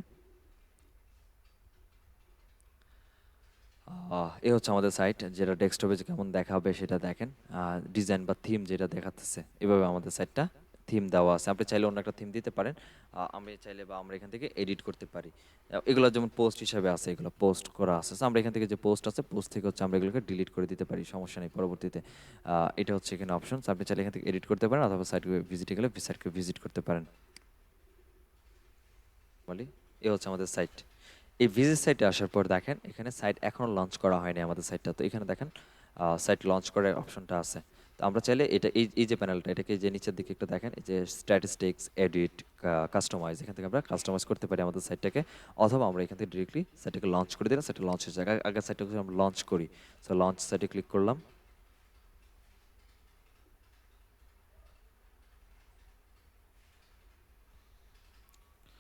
S1: এই হচ্ছে আমাদের সাইট, যেটা ডেস্কটপে কেমন দেখাবে সেটা দেখেন। ডিজাইন বা থিম যেটা দেখাচ্ছে, এভাবে আমাদের সাইটটা থিম দেওয়া আছে। আপনি চাইলে অন্য একটা থিম দিতে পারেন, আমি চাইলে বা আমরা এখান থেকে এডিট করতে পারি। এগুলো যেমন পোস্ট হিসাবে আছে, এগুলো পোস্ট করা আছে। So আমরা এখান থেকে যে পোস্ট আছে, পোস্ট থেকে হচ্ছে আমরা এগুলোকে ডিলিট করে দিতে পারি, সমস্যা নেই পরবর্তীতে। এটা হচ্ছে এখানে অপশন, আপনি চাইলে এখান থেকে এডিট করতে পারেন, অথবা সাইটকে ভিজিটে গেলে সাইটকে ভিজিট করতে পারেন। বলি এ হচ্ছে আমাদের সাইট। এই ভিজিট সাইটে আসার পর দেখেন এখানে সাইট এখনো লঞ্চ করা হয়নি আমাদের সাইটটা, তো এখানে দেখেন সাইট লঞ্চ করার অপশনটা আছে। তো আমরা চাইলে এটা এই যে প্যানেলটা, এটাকে যে নিচের দিকে একটু দেখেন, এই যে স্ট্যাটিস্টিক্স, এডিট, কাস্টমাইজ, এখান থেকে আমরা কাস্টমাইজ করতে পারি আমাদের সাইটটাকে, অথবা আমরা এখান থেকে ডিরেক্টলি সাইটটাকে লঞ্চ করে দিলাম, সাইটটা লঞ্চ হয়ে যায়। আগে সাইটটাকে আমরা লঞ্চ করি। সো লঞ্চ সাইটে ক্লিক করলাম।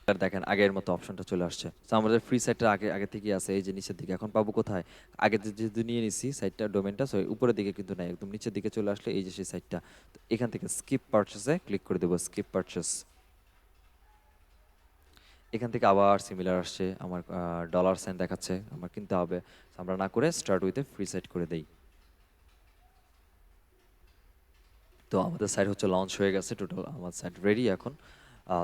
S1: আর দেখেন আগের মতো অপশনটা চলে আসছে। তো আমাদের ফ্রি সাইটটা আগে আগে থেকেই আছে, এই যে নিচের দিকে। এখন পাবো কোথায়? আগে যেহেতু নিয়ে নিছি সাইটটা, ডোমেনটা, সো উপরের দিকে কিন্তু নাই, একদম নিচের দিকে চলে আসলে এই যে সেই সাইটটা। তো এখান থেকে স্কিপ পারচেসে ক্লিক করে দেবো, স্কিপ পারচেস। এখান থেকে আবার সিমিলার আসছে, আমার ডলার সাইন দেখাচ্ছে, আমার কিনতে হবে। So আমরা না করে start with a free site করে দেই। তো আমাদের সাইট হচ্ছে লঞ্চ হয়ে গেছে, টোটাল আমার সাইট রেডি এখন।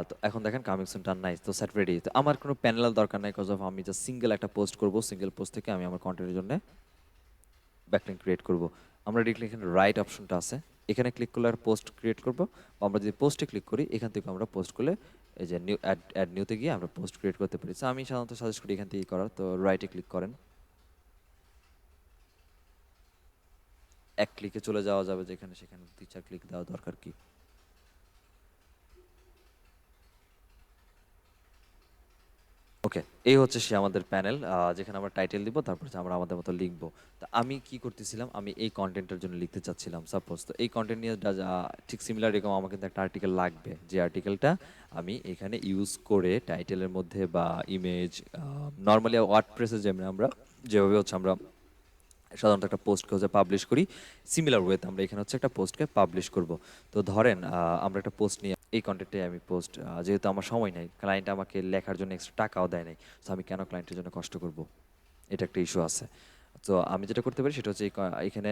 S1: তো এখন দেখেন কামিং সুন টার্ন নাইস, তো সাইট রেডি। তো আমার কোনো প্যানেল দরকার নাই, কজ অফ আমি জাস্ট সিঙ্গেল একটা পোস্ট করব, সিঙ্গেল পোস্ট থেকে আমি আমার কন্টেন্টের জন্য ব্যাকলিঙ্ক ক্রিয়েট করব। আমরা দেখলে এখানে রাইট অপশনটা আছে, এখানে ক্লিক করলে আর পোস্ট ক্রিয়েট করব। আমরা যদি পোস্টে ক্লিক করি, এখান থেকে আমরা পোস্ট করলে এই যে নিউ অ্যাড নিউতে গিয়ে আমরা পোস্ট ক্রিয়েট করতে পারি। So আমি সাধারণত সাজেস্ট করি এখান থেকে করার, তো রাইটে ক্লিক করেন। এক ক্লিকে চলে যাওয়া যাবে যেখানে সেখানে, 2-4 ক্লিক দেওয়া দরকার কি। ওকে, এই হচ্ছে সে আমাদের প্যানেল, যেখানে আমরা টাইটেল দিব, তারপর হচ্ছে আমরা আমাদের মতো লিখবো। তা আমি কি করতেছিলাম, আমি এই কন্টেন্টের জন্য লিখতে চাচ্ছিলাম সাপোজ। তো এই কন্টেন্ট নিয়ে ঠিক সিমিলার এরকম আমার কিন্তু একটা আর্টিকেল লাগবে, যে আর্টিকেলটা আমি এখানে ইউজ করে টাইটেলের মধ্যে বা ইমেজ, নর্মালি ওয়ার্ডপ্রেসে যেমন আমরা যেভাবে হচ্ছে আমরা সাধারণত একটা পোস্টকে হচ্ছে পাবলিশ করি, সিমিলার ওয়েতে আমরা এখানে হচ্ছে একটা পোস্টকে পাবলিশ করব। তো ধরেন আমরা একটা পোস্ট নিয়ে, এই কন্টেন্টে আমি পোস্ট, যেহেতু আমার সময় নাই, ক্লায়েন্ট আমাকে লেখার জন্য এক্সট্রা টাকাও দেয় নাই, তো আমি কেন ক্লায়েন্টের জন্য কষ্ট করব, এটা একটা ইস্যু আছে। তো আমি যেটা করতে পারি সেটা হচ্ছে এখানে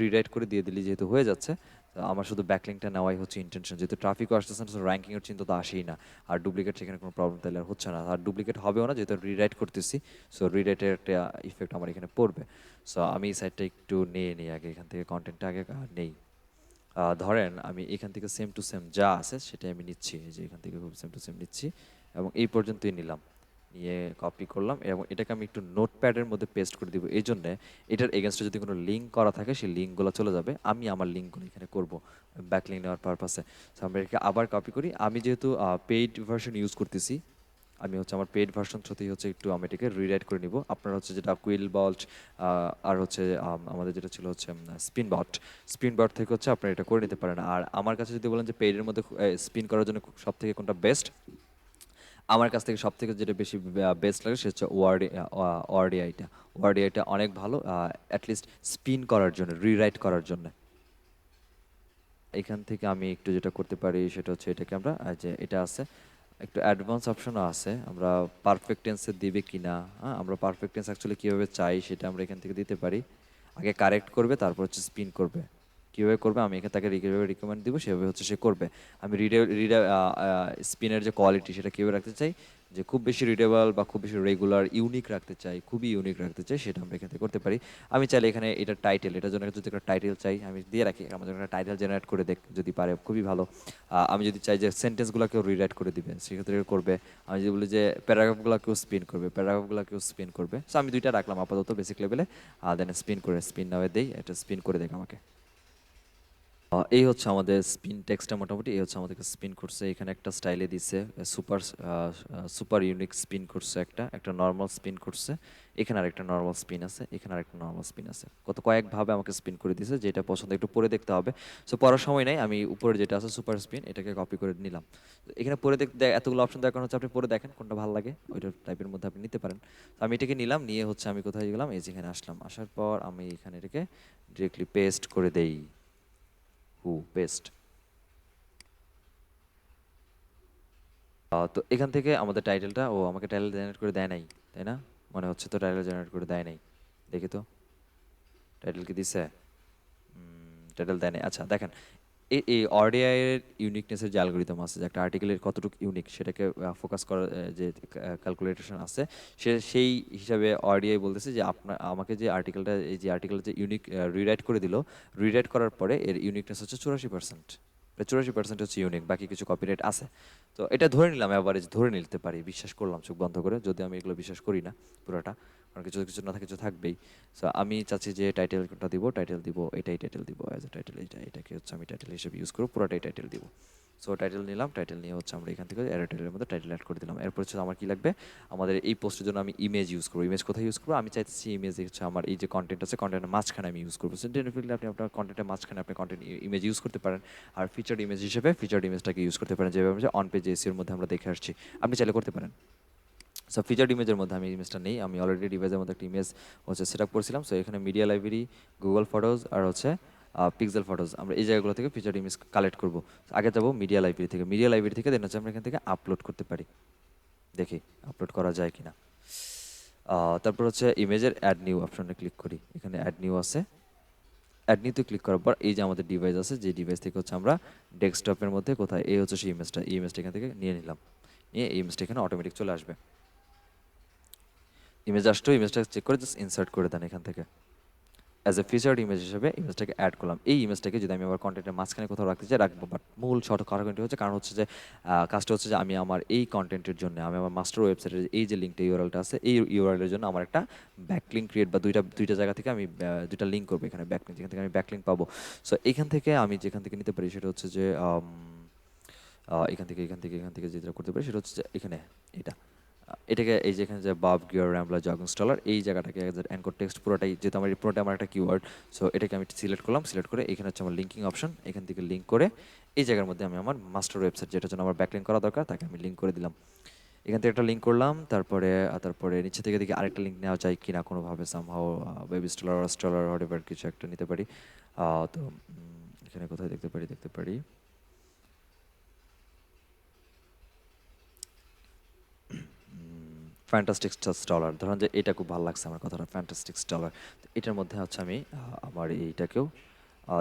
S1: রিরাইট করে দিয়ে দিলি যেহেতু হয়ে যাচ্ছে। তো আমার শুধু ব্যাকলিংটা নেওয়াই হচ্ছে ইন্টেনশন, যেহেতু ট্রাফিকও আসতেছে না, র্যাঙ্কিংয়ের চিন্তা তো আসেই না। আর ডুপ্লিকেট সেখানে কোনো প্রবলেম তাহলে আর হচ্ছে না, আর ডুপ্লিকেট হবেও না যেহেতু রিরাইট করতেছি। সো রিরাইটের একটা ইফেক্ট আমার এখানে পড়বে। সো আমি এই সাইটটা একটু নিয়ে নিই আগে, এখান থেকে কন্টেন্টটা আগে নেই। ধরেন আমি এখান থেকে সেম টু সেম যা আছে সেটাই আমি নিচ্ছি, এই যে এখান থেকে খুব সেম টু সেম নিচ্ছি এবং এই পর্যন্তই নিলাম। নিয়ে কপি করলাম এবং এটাকে আমি একটু নোটপ্যাডের মধ্যে পেস্ট করে দিব। এই জন্যে এটার এগেনস্টে যদি কোনো লিঙ্ক করা থাকে সেই লিঙ্কগুলো চলে যাবে, আমি আমার লিঙ্কগুলো এখানে করব ব্যাকলিঙ্ক নেওয়ার পারপাসে। সো আমরা এটাকে আবার কপি করি। আমি যেহেতু পেইড ভার্সন ইউজ করতেছি, আমি হচ্ছে আমার পেইড ভার্সন থ্রুতেই হচ্ছে একটু আমি এটাকে রিরাইট করে নিব। আপনারা হচ্ছে যেটা কুইল বল্ট আর হচ্ছে আমাদের যেটা ছিল হচ্ছে স্পিন বট থেকে হচ্ছে আপনারা এটা করে নিতে পারেন। আর আমার কাছে যদি বলেন যে পেইডের মধ্যে স্পিন করার জন্য সব থেকে কোনটা বেস্ট, আমার কাছ থেকে সব থেকে যেটা বেশি বেস্ট লাগে সেটা হচ্ছে ওআরডিআইটা। ওআরডিআইটা অনেক ভালো, অ্যাটলিস্ট স্পিন করার জন্য, রিরাইট করার জন্য। এখান থেকে আমি একটু যেটা করতে পারি সেটা হচ্ছে এটাকে আমরা যে এটা আছে একটু অ্যাডভান্স অপশনও আছে, আমরা পারফেক্ট টেন্সে দিবে কিনা, হ্যাঁ আমরা পারফেক্ট টেন্স অ্যাকচুয়ালি কীভাবে চাই সেটা আমরা এখান থেকে দিতে পারি। আগে কারেক্ট করবে, তারপর হচ্ছে স্পিন করবে। কীভাবে করবে আমি এখানে তাকে কীভাবে রিকমেন্ড দিব সেভাবে হচ্ছে সে করবে। আমি স্পিনের যে কোয়ালিটি সেটা কীভাবে রাখতে চাই, যে খুব বেশি রিডেবল বা খুব বেশি রেগুলার ইউনিক রাখতে চাই, খুবই ইউনিক রাখতে চাই, সেটা আমরা এখান থেকে করতে পারি। আমি চাইলে এখানে এটা টাইটেল, এটার জন্য যদি একটা টাইটেল চাই আমি দিয়ে রাখি, আমাদের একটা টাইটেল জেনারেট করে দেখ যদি পারে খুবই ভালো। আমি যদি চাই যে সেন্টেন্সগুলোকেও রিরাইট করে দিবে সেক্ষেত্রে করবে। আমি যদি বলি যে প্যারাগ্রাফগুলোকেও স্পিন করবে, প্যারাগ্রাফগুলোকেও স্পিন করবে। সো আমি দুইটা রাখলাম আপাতত বেসিক লেভেলে, দেন স্পিন নামে দেই, এটা স্পিন করে দেখ আমাকে। এই হচ্ছে আমাদের স্পিন টেক্সটটা, মোটামুটি এই হচ্ছে আমাদেরকে স্পিন করছে। এখানে একটা স্টাইলে দিছে সুপার সুপার ইউনিক স্পিন করছে, একটা নর্মাল স্পিন করছে, এখানে আরেকটা নর্মাল স্পিন আছে, এখানে আরেকটা নর্মাল স্পিন আছে, কয়েকভাবে আমাকে স্পিন করে দিয়েছে, যেটা পছন্দ একটু পরে দেখতে হবে। সো পড়ার সময় নাই, আমি উপরে যেটা আছে সুপার স্পিন এটাকে কপি করে নিলাম। এখানে পরে দেখতে এতগুলো অপশন দেখানো হচ্ছে, আপনি পরে দেখেন কোনটা ভালো লাগে ওইটা টাইপের মধ্যে আপনি নিতে পারেন। তো আমি এটাকে নিলাম, নিয়ে হচ্ছে আমি কোথায় গেলাম, এই যেখানে আসলাম, আসার পর আমি এখানে এটাকে ডিরেক্টলি পেস্ট করে দেই। পেস্ট। তো এখান থেকে আমাদের টাইটেলটা, আমাকে টাইটেল জেনারেট করে দেয় নাই, তাই না? মনে হচ্ছে তো টাইটেল জেনারেট করে দেয় নাই, দেখি তো টাইটেল কি দিছে। টাইটেল দেয় নাই। আচ্ছা দেখেন, এই অরডিআই এর ইউনিকনেসের যে অ্যালগরিদম আছে, যে একটা আর্টিকেলের কতটুকু ইউনিক সেটাকে ফোকাস করার যে ক্যালকুলেশন আছে, সেই হিসাবে অরডিআই বলতেছে যে আমাকে যে আর্টিকেলটা, এই যে আর্টিকেলটা যে ইউনিক রিরাইট করে দিল, রিরাইট করার পরে এর ইউনিকনেস হচ্ছে 84%। 84% হচ্ছে ইউনিক, বাকি কিছু কপিরাইট আছে। তো এটা ধরে নিলাম, অ্যাভারেজ ধরে নিতে পারি, বিশ্বাস করলাম চোখ বন্ধ করে, যদি আমি এগুলো বিশ্বাস করি না পুরোটা, কারণ কিছু কিছু না কিছু থাকবেই। সো আমি চাচ্ছি যে টাইটেলটা দিব, টাইটেল দিব, এটাই টাইটেল দিব অ্যাজ এ টাইটেল, এটাকে হচ্ছে আমি টাইটেল হিসেবে ইউজ করবো, পুরোটাই টাইটেল দিব। সো টাইটেল নিলাম, টাইটেল নিয়ে হচ্ছে আমরা এখান থেকে অ্যারো টাইটেলের মধ্যে টাইটেল অ্যাড করে দিলাম। এরপর হচ্ছে আমার কি লাগবে, আমাদের এই পোস্টের জন্য আমি ইমেজ ইউজ করবো। ইমেজ কোথায় ইউজ করবো, আমি চাইতেছি ইমেজ হচ্ছে আমার এই যে কন্টেন্ট আছে, কন্টেন্টের মাঝখানে আমি ইউজ করবো। সো ডেফিনেটলি আপনি আপনার কন্টেন্টের মাঝখানে আপনি কন্টেন্ট ইমেজ ইউজ করতে পারেন। আর ফিচার্ড ইমেজ হিসেবে ফিচার্ড ইমেজটাকে ইউজ করতে পারেন, যেভাবে অন পেজ এসিওর মধ্যে আমরা দেখে আসছি, আপনি চাইলে করতে পারেন। সো ফিচার্ড ইমেজের মধ্যে আমি ইমেজটা নেই, আমি অলরেডি ডিভাইসের মধ্যে একটা ইমেজ হচ্ছে সেট আপ করছিলাম। সো এখানে মিডিয়া লাইব্রেরি, গুগল ফটোজ আর হচ্ছে পিক্সেল ফটোজ, আমরা এই জায়গাগুলো থেকে ফিচার্ড ইমেজ কালেক্ট করবো। আগে যাবো মিডিয়া লাইব্রেরি থেকে, মিডিয়া লাইব্রেরি থেকে দেন হচ্ছে আমরা এখান থেকে আপলোড করতে পারি, দেখি আপলোড করা যায় কিনা। তারপর হচ্ছে ইমেজের অ্যাড নিউ অপশনে ক্লিক করি, এখানে অ্যাড নিউ আছে। অ্যাড নিউতে ক্লিক করার পর এই যে আমাদের ডিভাইস আছে, যে ডিভাইস থেকে হচ্ছে আমরা ডেস্কটপের মধ্যে কোথায়, এই হচ্ছে সেই ইমেজটা, এই ইমেজটা এখান থেকে নিয়ে নিলাম, নিয়ে এই ইমেজটা এখানে অটোমেটিক চলে আসবে। ইমেজ আসতো, ইমেজটা চেক করে জাস্ট ইনসার্ট করে দেন এখান থেকে অ্যাজ এ ফিচার্ড ইমেজ হিসেবে ইমেজটাকে অ্যাড করলাম। এই ইমেজটাকে যদি আমি আবার কন্টেন্টের মাঝখানে কোথাও রাখতে চাই রাখবো, বাট মূল শর্ট কারণটি হচ্ছে, কারণ হচ্ছে যে কাজটা হচ্ছে যে আমি আমার এই কন্টেন্টের জন্য, আমি আমার মাস্টার ওয়েবসাইটের এই যে লিঙ্কটা ইউআরএলটা আছে, এই ইউআরএলের জন্য আমার একটা ব্যাকলিঙ্ক ক্রিয়েট, বা দুইটা জায়গা থেকে আমি দুইটা লিঙ্ক করবো এখানে ব্যাকলিঙ্ক, যেখান থেকে আমি ব্যাকলিঙ্ক পাবো। সো এখান থেকে আমি যেখান থেকে নিতে পারি সেটা হচ্ছে যে এখান থেকে যেটা করতে পারি সেটা হচ্ছে যে এখানে এটাকে এই যেখানে যে বাব গিয়ার র্যাম্বলার জগিং স্টলার, এই জায়গাটাকে অ্যাঙ্কর টেক্সট পুরোটাই, যেহেতু পুরোটা আমার একটা কিওয়ার্ড, সো এটাকে আমি সিলেক্ট করলাম। সিলেক্ট করে এখানে হচ্ছে আমার লিঙ্কিং অপশন, এখান থেকে লিঙ্ক করে এই জায়গার মধ্যে আমি আমার মাস্টার ওয়েবসাইট, যেটার জন্য আমার ব্যাকলিঙ্ক করা দরকার, তাকে আমি লিঙ্ক করে দিলাম। এখান থেকে একটা লিঙ্ক করলাম, তারপরে নিচে থেকে দেখি আরেকটা লিঙ্ক নেওয়া যায় কিনা কোনোভাবে, সামহাও ওয়েব স্টলার হোয়াটএভার কিছু একটা নিতে পারি। তো এখানে কোথায় দেখতে পারি ফ্যান্টাস্টিক স্টলার, ধরেন যে এটা খুব ভালো লাগছে আমার কথাটা, ফ্যান্টাস্টিক স্টলার। এটার মধ্যে হচ্ছে আমি আমার এইটাকেও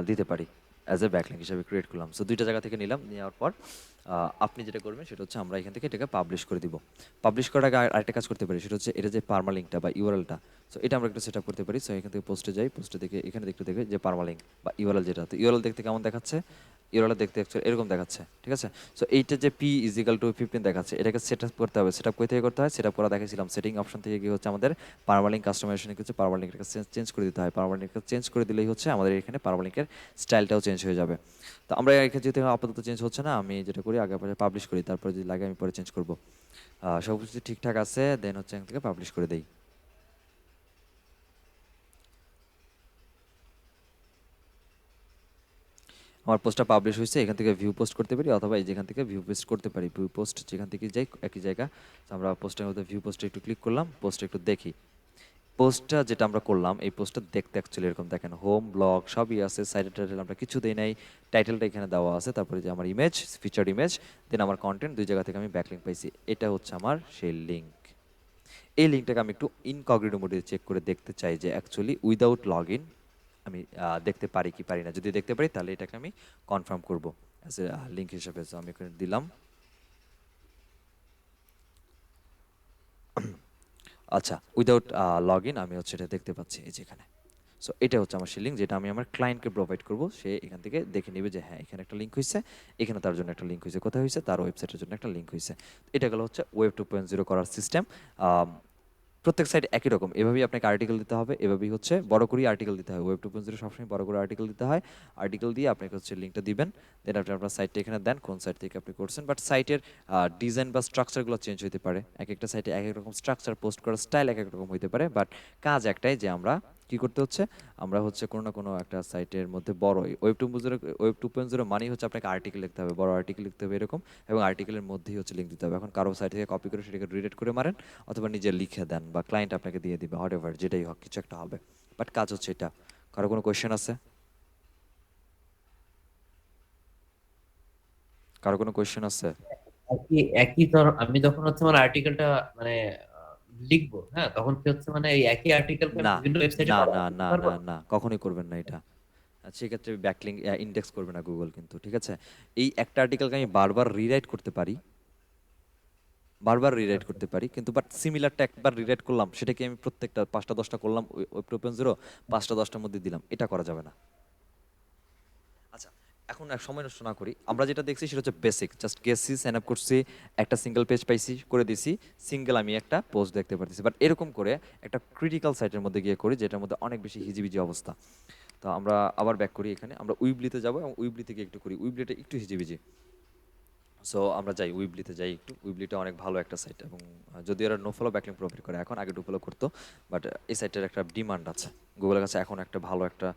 S1: দিতে পারি, অ্যাজ এ ব্যাকলিঙ্ক হিসাবে ক্রিয়েট করলাম। সো দুইটা জায়গা থেকে নিলাম, নেওয়ার পর আপনি যেটা করবেন সেটা হচ্ছে আমরা এখান থেকে এটাকে পাবলিশ করে দিব। পাবলিশ করার আগে আরেকটা কাজ করতে পারি, সেটা হচ্ছে এটা যে পারমালিঙ্কটা বা ইউআরএলটা, সো এটা আমরা একটু সেট আপ করতে পারি। সো এখান থেকে পোস্টে যাই, পোস্টে দেখে এখানে দেখতে দেখে যে পারমালিঙ্ক বা ইউআরএল, যেটা তো ইউআরএল দেখতে কেমন দেখাচ্ছে, ইউআরএল দেখতে actually এরকম দেখাচ্ছে, ঠিক আছে। সো এইটা যে পি ইজ ইকাল টু 15 দেখাচ্ছে, এটাকে সেট আপ করতে হবে। সেট আপ কোথা থেকে করতে হয়, সেট আপ করা দেখেছিলাম সেটিং অপশন থেকে, কি হচ্ছে আমাদের পারমালিঙ্ক কাস্টমাইজেশনে কিছু পারমালিঙ্কটাকে চেঞ্জ করে দিতে হয়। পারমালিঙ্কটা চেঞ্জ করে দিলেই হচ্ছে আমাদের এখানে পারমালিঙ্কের স্টাইলটাও চেঞ্জ হয়ে যাবে। তো আমরা এখানে যেহেতু আপাতত চেঞ্জ হচ্ছে না, আমি যেটা করি আগে পরে পাবলিশ করি, তারপরে যদি লাগে আমি পরে চেঞ্জ করবো। সব কিছু ঠিকঠাক আছে, দেন হচ্ছে এখান থেকে পাবলিশ করে দেই। আমার পোস্টটা পাবলিশ হয়েছে, এখান থেকে ভিউ পোস্ট করতে পারি, অথবা এই যেখান থেকে ভিউ পোস্ট করতে পারি। ভিউ পোস্ট যেখান থেকে যাই একই জায়গা। তো আমরা পোস্টের মধ্যে ভিউ পোস্টে একটু ক্লিক করলাম, পোস্টে একটু দেখি। পোস্টটা যেটা আমরা করলাম, এই পোস্টটা দেখতে অ্যাকচুয়ালি এরকম দেখেন, হোম ব্লগ সবই আছে, সাইড টাইটেল আমরা কিছু দেই নাই, টাইটেলটা এখানে দেওয়া আছে, তারপরে যে আমার ইমেজ, ফিচার্ড ইমেজ, দেন আমার কন্টেন্ট, দুই জায়গা থেকে আমি ব্যাকলিঙ্ক পাইছি। এটা হচ্ছে আমার সেই লিঙ্ক। এই লিঙ্কটাকে আমি একটু ইনকগনিটো মোডে চেক করে দেখতে চাই যে অ্যাকচুয়ালি উইদাউট লগ ইন আমি দেখতে পারি কি পারি না। যদি দেখতে পারি তাহলে এটাকে আমি কনফার্ম করবো অ্যাজ এ লিঙ্ক হিসেবে। So আমি এখানে দিলাম। আচ্ছা, উইদাউট লগ ইন আমি হচ্ছে এটা দেখতে পাচ্ছি এই যেখানে। সো এটা হচ্ছে আমার সেই লিঙ্ক, যেটা আমি আমার ক্লায়েন্টকে প্রোভাইড করবো। সে এখান থেকে দেখে নেবে যে হ্যাঁ এখানে একটা লিঙ্ক হয়েছে, এখানে তার জন্য একটা লিঙ্ক হয়েছে, কোথায় হয়েছে, তার ওয়েবসাইটের জন্য একটা লিঙ্ক হয়েছে। এটা গেলো হচ্ছে ওয়েব 2.0 করার সিস্টেম। প্রত্যেক সাইড একই রকম, এভাবেই আপনাকে আর্টিকেল দিতে হবে, এভাবেই হচ্ছে বড় করেই আর্টিকেল দিতে হয়। ওয়েব 2.0 সবসময় বড় করে আর্টিকেল দিতে হয়। আর্টিকেল দিয়ে আপনাকে হচ্ছে লিঙ্কটা দিবেন, দেন আপনি আপনার সাইটটা এখানে দেন, কোন সাইট থেকে আপনি করছেন। বাট সাইটের ডিজাইন বা স্ট্রাকচারগুলো চেঞ্জ হতে পারে, এক একটা সাইটে এক এক রকম স্ট্রাকচার, পোস্ট করার স্টাইল এক এক রকম হতে পারে। বাট কাজ একটাই, যে আমরা কি করতে হচ্ছে, আমরা হচ্ছে কোনো না কোনো একটা সাইটের মধ্যে বড় ওয়েব 2.0 মানেই হচ্ছে আপনাকে আর্টিকেল লিখতে হবে, বড় আর্টিকেল লিখতে হবে এরকম, এবং আর্টিকেলের মধ্যেই হচ্ছে লিঙ্ক দিতে হবে। এখন কারো সাইট থেকে কপি করে সেটাকে রিডেট করে মারেন, অথবা নিজে লিখে দেন, বা ক্লায়েন্ট আপনাকে দিয়ে দিবে, হোয়াট এভার, যেটাই হোক কিছু একটা হবে। বাট কাজ হচ্ছে এটা। কারো কোনো কোয়েশ্চেন আছে? কারো কোনো কোয়েশ্চেন আছে?
S4: একই একই ধর আমি যখন হচ্ছে মানে আর্টিকেলটা মানে আহ, লিখবো, হ্যাঁ, তখন কি হচ্ছে মানে এই একই আর্টিকেলকে আমি
S1: না
S4: বিভিন্ন ওয়েবসাইটে
S1: না না
S4: পাবলিশ
S1: না
S4: করতে
S1: না
S4: পারবো।
S1: না, কখনোই করবেন না এটা। সেক্ষেত্রে ব্যাকলিঙ্ক ইন্ডেক্স করবে না গুগল কিন্তু, ঠিক আছে। এই একটা আর্টিকেলকে আমি বারবার রিরাইট করতে পারি, বারবার রিরাইট
S4: আচ্ছা।
S1: করতে পারি, কিন্তু বাট সিমিলারটা একবার রিরাইট করলাম, সেটাকে আমি প্রত্যেকটা 5টা 10টা করলাম ওয়েব 2.0, 5টা 10টার মধ্যে দিলাম, এটা করা যাবে না। আচ্ছা, এখন এক সময় নষ্ট না করি, আমরা যেটা দেখছি সেটা হচ্ছে বেসিক, জাস্ট গেছি, সাইন আপ করছি, একটা সিঙ্গেল পেজ পাইছি, করে দিছি, সিঙ্গেল আমি একটা পোস্ট দেখতে পারতেছি। বাট এরকম করে একটা ক্রিটিক্যাল সাইটের মধ্যে গিয়ে করি, যেটার মধ্যে অনেক বেশি হিজিবিজি অবস্থা। তো আমরা আবার ব্যাক করি, এখানে আমরা উইবলিতে যাব, এবং উইবলি থেকে একটু করি, উইবলিটা একটু হিজিবিজি। সো আমরা যাই উইবলিতে, যাই একটু। উইবলিটা অনেক ভালো একটা সাইট, এবং যদি এরা নো ফলো ব্যাকলিং প্রোভাইড করে, এখন আগে ডু ফলো করতো, বাট এই সাইটের একটা ডিমান্ড আছে গুগলের কাছে, এখন একটা ভালো একটা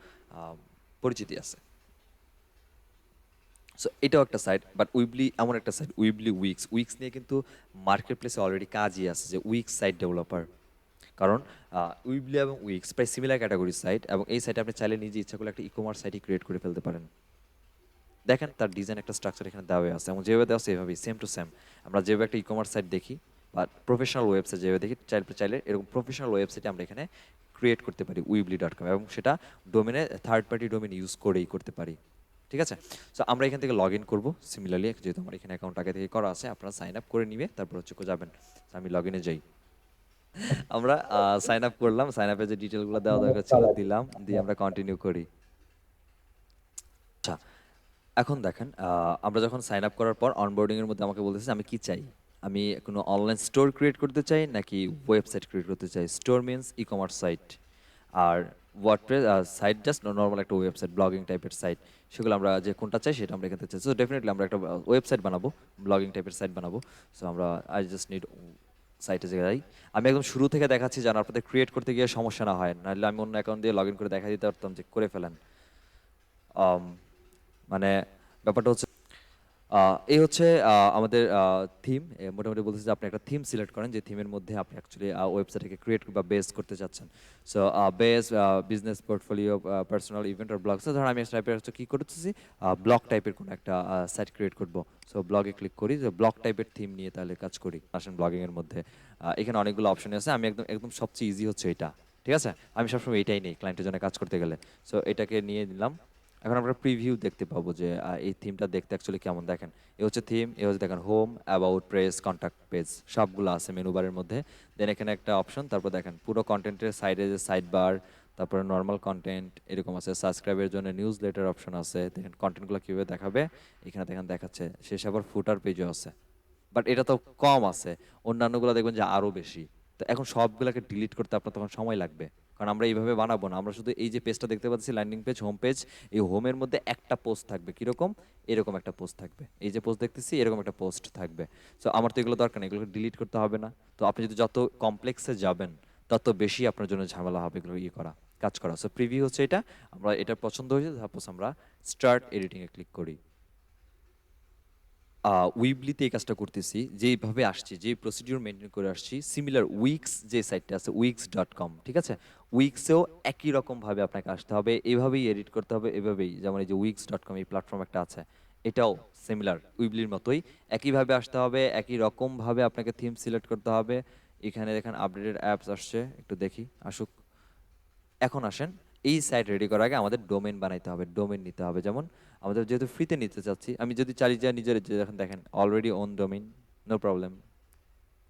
S1: পরিচিতি আছে। সো এটাও একটা সাইট, বাট উইবলি এমন একটা সাইট, উইবলি উইক্স, উইক্স নিয়ে কিন্তু মার্কেট প্লেসে অলরেডি কাজই আছে, যে উইক্স সাইট ডেভেলপার। কারণ উইবলি এবং উইক্স প্রায় সিমিলার ক্যাটাগরির সাইট, এবং এই সাইটে আপনি চাইলে নিজে ইচ্ছা করলে একটা ই কমার্স সাইটই ক্রিয়েট করে ফেলতে পারেন। দেখেন তার ডিজাইন, একটা স্ট্রাকচার এখানে দেওয়া আছে, এবং যেভাবে দেওয়া আছে এভাবেই সেম টু সেম। আমরা যেভাবে একটা ই কমার্স সাইট দেখি বা প্রফেশনাল ওয়েবসাইট যেভাবে দেখি, চাইলে চাইলে এরকম প্রফেশনাল ওয়েবসাইটে আমরা এখানে ক্রিয়েট করতে পারি উইবলি.com, এবং সেটা ডোমেনে থার্ড পার্টি ডোমেন ইউজ করেই করতে পারি, ঠিক আছে। সো আমরা এখান থেকে লগ ইন করবো সিমিলারলি, যেহেতু আমার এখানে অ্যাকাউন্ট আগে থেকে করা আছে, আপনারা সাইন আপ করে নিবে, তারপর হচ্ছে যাবেন। So আমি লগ ইনে যাই, আমরা সাইন আপ করলাম, সাইন আপের যে ডিটেলগুলো দেওয়া দরকার ছিল দিলাম, দিয়ে আমরা কন্টিনিউ করি। আচ্ছা, এখন দেখেন, আমরা যখন সাইন আপ করার পর অনবোর্ডিং এর মধ্যে আমাকে বলতেছে আমি কি চাই, আমি কোনো অনলাইন স্টোর ক্রিয়েট করতে চাই নাকি ওয়েবসাইট ক্রিয়েট করতে চাই। Store means e commerce site, আর ওয়ার্ডপ্রেস সাইট জাস্ট নর্মাল একটা ওয়েবসাইট, ব্লগিং টাইপের সাইট। সেগুলো আমরা যে কোনটা চাই সেটা আমরা এখান থেকে চাই। সো ডেফিনেটলি আমরা একটা ওয়েবসাইট বানাবো, ব্লগিং টাইপের সাইট বানাবো। সো আমরা আই জাস্ট নিড সাইটে যাই। আমি একদম শুরু থেকে দেখাচ্ছি যেন আপনাদের ক্রিয়েট করতে গিয়ে সমস্যা না হয়, নাহলে আমি অন্য অ্যাকাউন্ট দিয়ে লগ ইন করে দেখা দিতে পারতাম যে করে ফেলেন। আম, মানে ব্যাপারটা হচ্ছে এই হচ্ছে আমাদের থিম। মোটামুটি বলতেছে যে আপনি একটা থিম সিলেক্ট করেন, যে থিমের মধ্যে আপনি অ্যাকচুয়ালি ওয়েবসাইটকে ক্রিয়েট বা বেস করতে চাচ্ছেন। So base, business portfolio, personal event আর ব্লগ। সো ধরুন আমি টাইপের হচ্ছে কী করতেছি, ব্লগ টাইপের কোনো একটা সাইট ক্রিয়েট করবো। সো ব্লগে ক্লিক করি, যে ব্লগ টাইপের থিম নিয়ে তাহলে কাজ করি। আসেন ব্লগিংয়ের মধ্যে এখানে অনেকগুলো অপশন আছে, আমি একদম একদম সবচেয়ে ইজি হচ্ছে এটা, ঠিক আছে। আমি সবসময় এটাই নেই ক্লায়েন্টের জন্য কাজ করতে গেলে। সো এটাকে নিয়ে নিলাম, এখন আমরা প্রিভিউ দেখতে পাবো যে এই থিমটা দেখতে অ্যাকচুয়ালি কেমন। দেখেন এ হচ্ছে থিম, এ হচ্ছে দেখেন home, about, press, contact page সবগুলো আছে মেনু বারের মধ্যে। দেন এখানে একটা অপশন, তারপর দেখেন পুরো কন্টেন্টের সাইডে যে সাইড বার, তারপরে নর্মাল কন্টেন্ট এরকম আছে, সাবস্ক্রাইবের জন্য নিউজ লেটার অপশন আছে। দেখেন কন্টেন্টগুলো কীভাবে দেখাবে, এখানে দেখেন দেখাচ্ছে। শেষ আবার ফুটার পেজও আছে, বাট এটা তো কম আছে, অন্যান্যগুলো দেখবেন যে আরো বেশি। তো এখন সবগুলোকে ডিলিট করতে আপনার তখন সময় লাগবে, কারণ আমরা এইভাবে বানাবো না। আমরা শুধু এই যে পেজটা দেখতে পাচ্ছি ল্যান্ডিং পেজ, হোম পেজ, এই হোমের মধ্যে একটা পোস্ট থাকবে কিরকম, এরকম একটা পোস্ট থাকবে। এই যে পোস্ট দেখতেছি এরকম একটা পোস্ট থাকবে। সো আমার তো এগুলো দরকার নেই, এগুলোকে ডিলিট করতে হবে না। তো আপনি যদি যত কমপ্লেক্সে যাবেন তত বেশি আপনার জন্য ঝামেলা হবে এগুলো করা, কাজ করা। সো প্রিভিউ হচ্ছে এটা, আমরা এটা পছন্দ হয়েছে, সাপোজ আমরা স্টার্ট এডিটিংয়ে ক্লিক করি। উইবলিতে এই কাজটা করতেছি, যেইভাবে আসছি, যে প্রসিডিউর মেনটেন করে আসছি, সিমিলার উইক্স যে সাইটটা আছে wix.com, ঠিক আছে, উইক্সেও একই রকমভাবে আপনাকে আসতে হবে, এভাবেই এডিট করতে হবে, এভাবেই। যেমন এই যে wix.com এই প্ল্যাটফর্ম একটা আছে, এটাও সিমিলার উইবলির মতোই একইভাবে আসতে হবে, একই রকমভাবে আপনাকে থিম সিলেক্ট করতে হবে। এখানে দেখেন আপডেটেড অ্যাপস আসছে, একটু দেখি আসুক। এখন আসেন, এই সাইট রেডি করার আগে আমাদের ডোমেন বানাইতে হবে, ডোমেন নিতে হবে। যেমন আমাদের যেহেতু ফ্রিতে নিতে চাচ্ছি, আমি যদি চালিয়ে যাই নিজের, যে দেখেন দেখেন already own domain, no problem,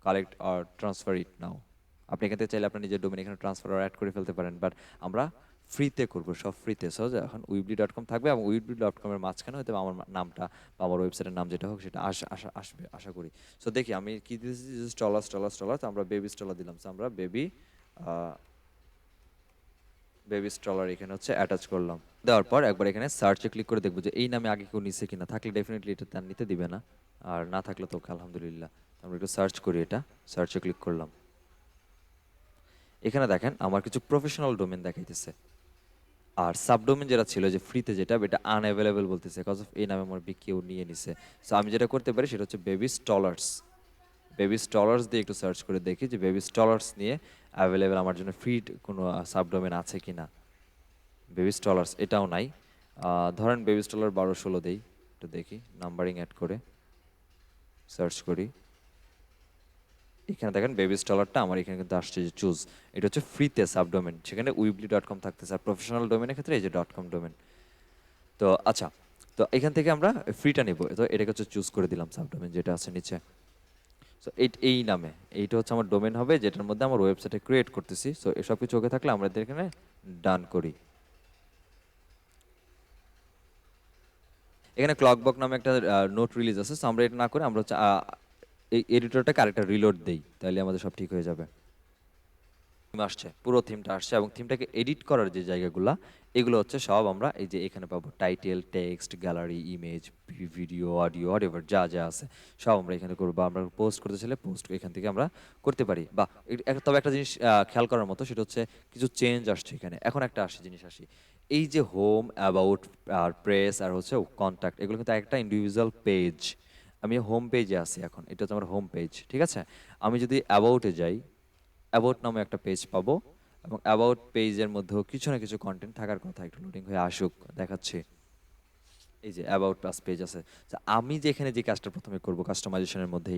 S1: collect আর ট্রান্সফার ইট নাও। আপনি এখান থেকে চাইলে আপনার নিজের ডোমেন এখানে ট্রান্সফার আর অ্যাড করে ফেলতে পারেন, বাট আমরা ফ্রিতে করবো, সব ফ্রিতে। সো এখন উইবলি.com থাকবে, এবং উইবলি.com এর মাঝখানে হয়তো আমার নামটা বা আমার ওয়েবসাইটের নাম যেটা হোক সেটা আসবে আশা করি। সো দেখি আমি কি দিয়েছি, স্টলার, আমরা বেবি স্টলার দিলাম। সো আমরা বেবি স্ট্রলার এখানে হচ্ছে অ্যাটাচ করলাম। দেওয়ার পর একবার এখানে সার্চে ক্লিক করে দেখবো যে এই নামে আগে কেউ নিছে কিনা, থাকলে ডেফিনেটলি এটা তার নিতে দিবে না, আর না থাকলে তো আলহামদুলিল্লাহ। আমরা একটু সার্চ করি, এটা সার্চে ক্লিক করলাম। এখানে দেখেন আমার কিছু প্রফেশনাল ডোমেন দেখাইতেছে, আর সাবডোমেন যেটা ছিল যে ফ্রিতে, যেটা এটা আনঅ্যাভেলেবল বলতেছে, কজ অফ এই নামে আমার কেউ নিয়ে নিছে। সো আমি যেটা করতে পারি সেটা হচ্ছে বেবি স্টলার্স দিয়ে একটু সার্চ করে দেখি যে বেবি স্টলার্স নিয়ে অ্যাভেলেবেল আমার জন্য ফ্রি কোনো সাবডোমেন আছে কিনা। বেবি স্টলার্স এটাও নাই। ধরেন বেবি স্টলার 12-16 দেই, একটু দেখি নাম্বারিং অ্যাড করে সার্চ করি। এখানে দেখেন বেবি স্টলারটা আমার এখানে কিন্তু আসছে যে চুজ, এটা হচ্ছে ফ্রিতে সাবডোমেন, সেখানে উইবলি.com থাকতেছে। আর প্রফেশনাল ডোমেনের ক্ষেত্রে এই যে .com ডোমেন। তো আচ্ছা, তো এখান থেকে আমরা ফ্রিটা নেব, তো এটাকে হচ্ছে চুজ করে দিলাম সাবডোমেন যেটা আছে নিচে। সো এই নামে এইটা হচ্ছে আমার ডোমেন হবে, যেটার মধ্যে আমার ওয়েবসাইটে ক্রিয়েট করতেছি। সো এসব কিছু ওকে থাকলে আমরা এখানে ডান করি। এখানে ক্লকবক নামে একটা নোট রিলিজ আছে, সো আমরা এটা না করে আমরা হচ্ছে এই এডিটরটাকে আরেকটা রিলোড দেই, তাহলে আমাদের সব ঠিক হয়ে যাবে। থিম আসছে, পুরো থিমটা আসছে, এবং থিমটাকে এডিট করার যে জায়গাগুলো, এগুলো হচ্ছে সব আমরা এই যে এখানে পাবো, title, text, gallery, image, video, audio, whatever যা যা আছে সব আমরা এখানে করবো। আমরা পোস্ট করতে চাইলে পোস্ট এখান থেকে আমরা করতে পারি। বা তবে একটা জিনিস খেয়াল করার মতো, সেটা হচ্ছে কিছু চেঞ্জ আসছে এখানে। এখন একটা জিনিস আসি, এই যে হোম, অ্যাবাউট, আর প্রেস, আর হচ্ছে কন্ট্যাক্ট, এগুলো কিন্তু একটা ইন্ডিভিজুয়াল পেজ। আমি হোম পেজে আছি এখন, এটা হচ্ছে আমার হোম পেজ, ঠিক আছে। আমি যদি অ্যাবাউটে যাই, অ্যাবাউট নামে একটা পেজ পাবো, এবং অ্যাবাউট পেজের মধ্যেও কিছু না কিছু কন্টেন্ট থাকার কথা। একটু লোডিং হয়ে আসুক, দেখাচ্ছি। এই যে অ্যাবাউট প্লাস পেজ আছে। তো আমি যে এখানে যে কাজটা প্রথমে করব কাস্টমাইজেশনের মধ্যে,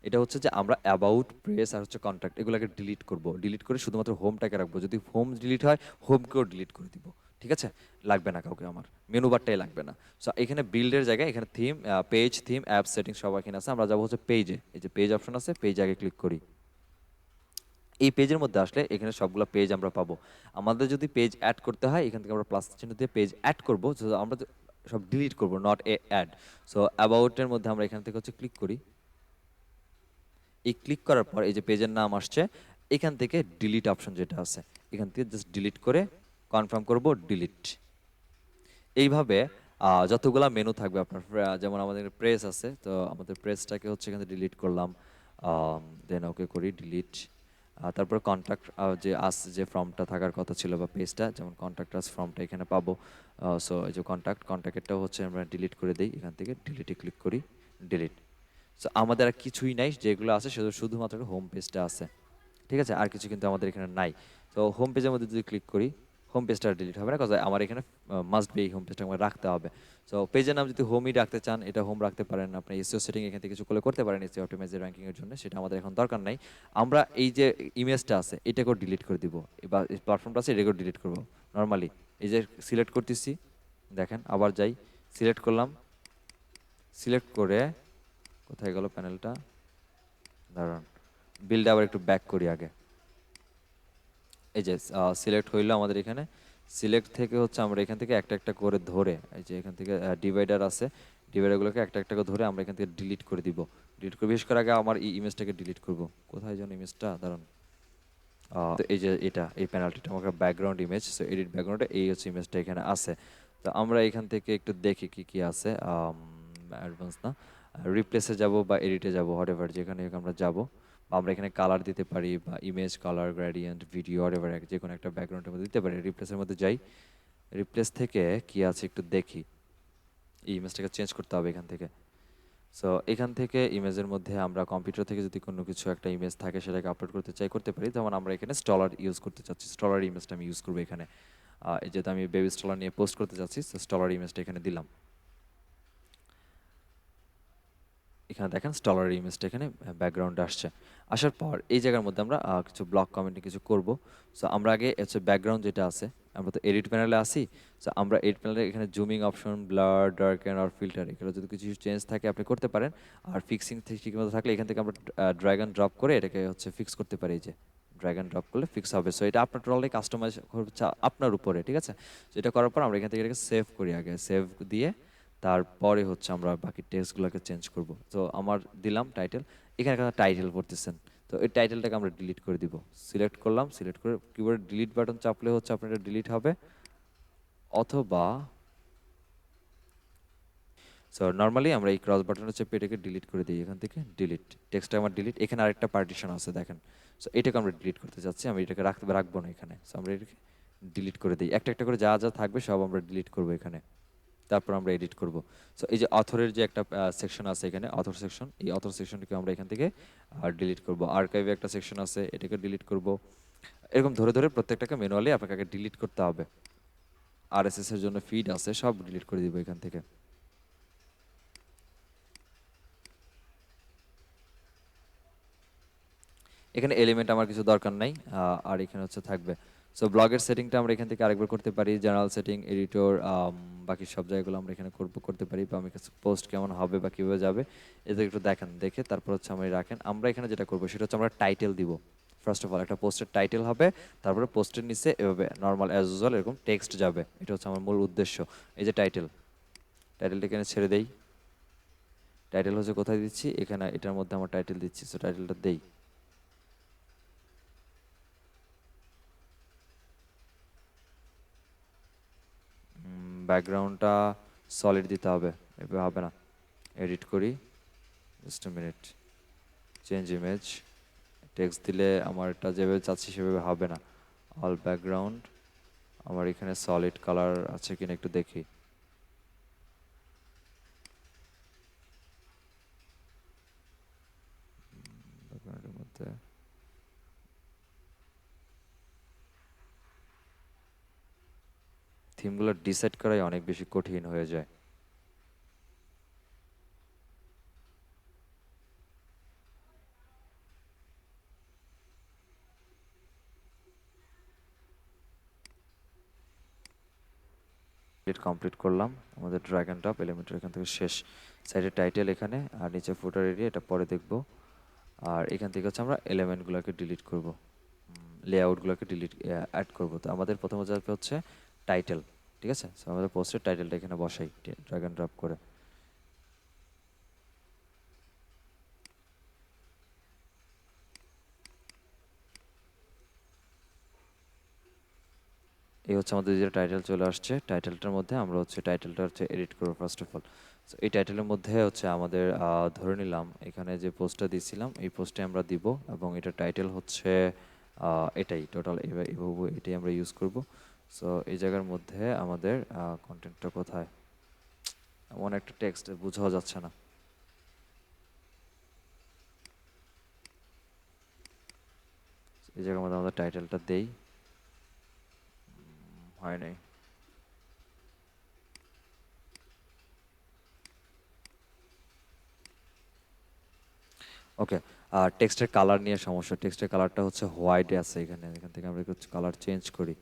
S1: এটা হচ্ছে যে আমরা অ্যাবাউট, প্রেস, আর হচ্ছে কন্ট্যাক্ট এগুলোকে ডিলিট করব। ডিলিট করে শুধুমাত্র হোমটাকে রাখবো। যদি হোম ডিলিট হয়, হোমকেও ডিলিট করে দিব, ঠিক আছে। লাগবে না কাউকে, আমার মেনু বারটাই লাগবে না। সো এখানে বিল্ডের জায়গায় এখানে theme, page, theme, app settings সব এখানে আছে। আমরা যাবো হচ্ছে পেজে, এই যে পেজ অপশন আছে, পেজ আগে ক্লিক করি। এই পেজের মধ্যে আসলে এখানে সবগুলো পেজ আমরা পাবো। আমাদের যদি পেজ অ্যাড করতে হয়, এখান থেকে আমরা প্লাস চিহ্ন দিয়ে পেজ অ্যাড করবো। আমরা সব ডিলিট করবো, নট এ অ্যাড। সো অ্যাবাউটের মধ্যে আমরা এখান থেকে হচ্ছে ক্লিক করি। এই ক্লিক করার পর এই যে পেজের নাম আসছে, এখান থেকে ডিলিট অপশন যেটা আছে, এখান থেকে জাস্ট ডিলিট করে কনফার্ম করব ডিলিট। এইভাবে যতগুলা মেনু থাকবে আপনার, যেমন আমাদের প্রেস আছে, তো আমাদের প্রেসটাকে হচ্ছে এখানে ডিলিট করলাম, দেন ওকে করি ডিলিট। তারপর কন্ট্যাক্ট যে যে ফর্মটা থাকার কথা ছিল বা পেজটা, যেমন কন্ট্যাক্ট আস ফর্মটা এখানে পাবো। সো এই যে কন্ট্যাক্টেরটাও হচ্ছে আমরা ডিলিট করে দিই, এখান থেকে ডিলিটে ক্লিক করি, ডিলিট। সো আমাদের আর কিছুই নাই, যেগুলো আছে সেগুলো শুধুমাত্র হোম পেজটা আছে, ঠিক আছে, আর কিছু কিন্তু আমাদের এখানে নাই। তো হোম পেজের মধ্যে যদি ক্লিক করি, হোম পেজটা ডিলিট হবে না, কারণ আমার এখানে মাস্ট বি এই হোম পেজটা আমার রাখতে হবে। সো পেজের নাম যদি হোমই রাখতে চান, এটা হোম রাখতে পারেন। আপনি এসইও সেটিং এখান থেকে কিছু করতে পারেন এসইও অপটিমাইজের র্যাঙ্কিং এর জন্য, সেটা আমাদের এখন দরকার নাই। আমরা এই যে ইমেজটা আছে এটাকেও ডিলিট করে দিব, এবার প্ল্যাটফর্মটা আছে এটাকেও ডিলিট করবো নর্মালি। এই যে সিলেক্ট করতেছি, দেখেন আবার যাই, সিলেক্ট করলাম, সিলেক্ট করে কোথায় গেল প্যানেলটা, দাঁড়ান, বিল্ডে আবার একটু ব্যাক করি আগে। এই যে সিলেক্ট হইলো আমাদের এখানে, সিলেক্ট থেকে হচ্ছে আমরা এখান থেকে একটা একটা করে ধরে, এই যে এখান থেকে ডিভাইডার আছে, ডিভাইডারগুলোকে একটা একটা করে ধরে আমরা এখান থেকে ডিলিট করে দিব। ডিলিট করে বিশেষ করে আগে আমার এই ইমেজটাকে ডিলিট করব। কোথায় যেন ইমেজটা, দাঁড়ান, তো এই যে এটা এই পেনাল্টিটা আমার ব্যাকগ্রাউন্ড ইমেজ, সো এডিট ব্যাকগ্রাউন্ডে এই হচ্ছে ইমেজটা এখানে আছে। তো আমরা এখান থেকে একটু দেখি কি কি আছে, অ্যাডভান্স না, রিপ্লেসে যাব বা এডিটে যাব, হোয়াটএভার যেখানে হোক আমরা যাব। বা আমরা এখানে কালার দিতে পারি বা image colour gradient video whatever যে কোনো একটা ব্যাকগ্রাউন্ডের মধ্যে দিতে পারি। রিপ্লেসের মধ্যে যাই, রিপ্লেস থেকে কি আছে একটু দেখি, এই ইমেজটাকে চেঞ্জ করতে হবে এখান থেকে। সো এখান থেকে ইমেজের মধ্যে আমরা কম্পিউটার থেকে যদি কোনো কিছু একটা ইমেজ থাকে সেটাকে আপলোড করতে চাই করতে পারি। যেমন আমরা এখানে স্টলার ইউজ করতে চাচ্ছি, স্টলার ইমেজটা আমি ইউজ করবো এখানে। এই যেহেতু আমি বেবি স্টলার নিয়ে পোস্ট করতে চাচ্ছি, স্টলার ইমেজটা এখানে দিলাম। এখানে দেখেন স্টলার ইমেজটা এখানে ব্যাকগ্রাউন্ডে আসছে। আসার পর এই জায়গার মধ্যে আমরা কিছু ব্লক কমেন্টে কিছু করব। সো আমরা আগে হচ্ছে ব্যাকগ্রাউন্ড যেটা আছে, আমরা তো এডিট প্যানেলে আসি। সো আমরা এডিট প্যানেলে এখানে জুমিং অপশন, ব্লার, ডার্কেন আর ফিল্টার, এগুলো যদি কিছু চেঞ্জ থাকে আপনি করতে পারেন। আর ফিক্সিং ঠিক মতো থাকলে এখান থেকে আমরা ড্র্যাগ অ্যান্ড ড্রপ করে এটাকে হচ্ছে ফিক্স করতে পারি। এই যে ড্র্যাগ অ্যান্ড ড্রপ করলে ফিক্স হবে। সো এটা আপনার টোটালি কাস্টমাইজ হচ্ছে আপনার উপরে, ঠিক আছে। তো এটা করার পর আমরা এখান থেকে এটাকে সেভ করি আগে, সেভ দিয়ে তারপরে হচ্ছে আমরা বাকি টেক্সটগুলোকে চেঞ্জ করব। তো আমার দিলাম টাইটেল, এখানে একটা টাইটেল পড়তেছেন, তো এই টাইটেলটাকে আমরা ডিলিট করে দিব। সিলেক্ট করলাম, সিলেক্ট করে কিবোর্ডে ডিলিট বাটন চাপলে হচ্ছে আপনার এটা ডিলিট হবে, অথবা সো নর্মালি আমরা এই ক্রস বাটনে চেপে এটাকে ডিলিট করে দিই। এখান থেকে ডিলিট, টেক্সটটা আমার ডিলিট। এখানে আরেকটা পার্টিশন আছে দেখেন, সো এটাকে আমরা ডিলিট করতে চাচ্ছি, আমি এটাকে রাখবো না এখানে। সো আমরা এটাকে ডিলিট করে দিই, একটা একটা করে যা যা থাকবে সব আমরা ডিলিট করবো এখানে, তারপর আমরা এডিট করব। সো এই যে অথরের যে একটা সেকশন আছে এখানে, অথর সেকশন, এই অথর সেকশনটাকে আমরা এখান থেকে ডিলিট করব। আর্কাইভে একটা সেকশন আছে, এটাকে ডিলিট করব। এরকম ধরে ধরে প্রত্যেকটাকে ম্যানুয়ালি আপনাকে আগে ডিলিট করতে হবে। আরএসএস এর জন্য ফিড আছে, সব ডিলিট করে দিব এখান থেকে। এখানে এলিমেন্ট আমার কিছু দরকার নাই, আর এখানে হচ্ছে থাকবে। সো ব্লগের সেটিংটা আমরা এখান থেকে আরেকবার করতে পারি, জেনারেল সেটিং, এডিটর, বাকি সব জায়গাগুলো আমরা এখানে করতে পারি। বা আমি পোস্ট কেমন হবে বা কীভাবে যাবে এটা একটু দেখেন, দেখে তারপর হচ্ছে আমরা রাখেন। আমরা এখানে যেটা করবো সেটা হচ্ছে আমরা টাইটেল দিব। ফার্স্ট অফ অল একটা পোস্টের টাইটেল হবে, তারপরে পোস্টের নিচে এভাবে নর্মাল অ্যাজ ইউজুয়াল এরকম টেক্সট যাবে। এটা হচ্ছে আমার মূল উদ্দেশ্য। এই যে টাইটেল, টাইটেলটা এখানে ছেড়ে দেই। টাইটেল হচ্ছে কোথায় দিচ্ছি, এখানে এটার মধ্যে আমার টাইটেল দিচ্ছি। সো টাইটেলটা দেই, ব্যাকগ্রাউন্ডটা সলিড দিতে হবে, এভাবে হবে না। এডিট করি, just a minute, change image, text দিলে আমার এটা যেভাবে চাচ্ছি সেভাবে হবে না। অল ব্যাকগ্রাউন্ড, আমার এখানে সলিড কালার আছে কিনা একটু দেখি। ব্যাকগ্রাউন্ডের মধ্যে থিমগুলো ডিসাইড করাই অনেক বেশি কঠিন হয়ে যায়। কমপ্লিট করলাম, আমাদের ড্র্যাগ অ্যান্ড ড্রপ এলিমেন্টের এখান থেকে শেষ। সাইডে টাইটেল এখানে, আর নিচে ফুটার এরিয়া, এটা পরে দেখব। আর এখান থেকে হচ্ছে আমরা এলিমেন্টগুলোকে ডিলিট করব, লেআউটগুলোকে ডিলিট অ্যাড করব। তো আমাদের প্রথমে যাবে হচ্ছে টাইটেল, ঠিক আছে। সো আমাদের পোস্টের টাইটেলটা এখানে বসাই ড্র্যাগ অ্যান্ড ড্রপ করে। এই হচ্ছে আমাদের যে টাইটেল চলে আসছে, টাইটেলটার মধ্যে আমরা হচ্ছে টাইটেলটা হচ্ছে এডিট করবো ফার্স্ট অফ অল। সো এই টাইটেলের মধ্যে হচ্ছে আমাদের ধরে নিলাম এখানে যে পোস্টটা দিয়েছিলাম এই পোস্টে আমরা দিব, এবং এটা টাইটেল হচ্ছে এটাই টোটাল, এভাবে এটাই আমরা ইউজ করব। সো এই জায়গার মধ্যে আমাদের কন্টেন্টটা কোথায়, এমন একটা টেক্সট বোঝাও যাচ্ছে না। এই জায়গার মধ্যে আমাদের টাইটেলটা দেই, হয় নাই। ওকে, আর টেক্সটের কালার নিয়ে সমস্যা। টেক্সটের কালারটা হচ্ছে হোয়াইট আছে এখানে, এখান থেকে আমরা একটু কালার চেঞ্জ করি,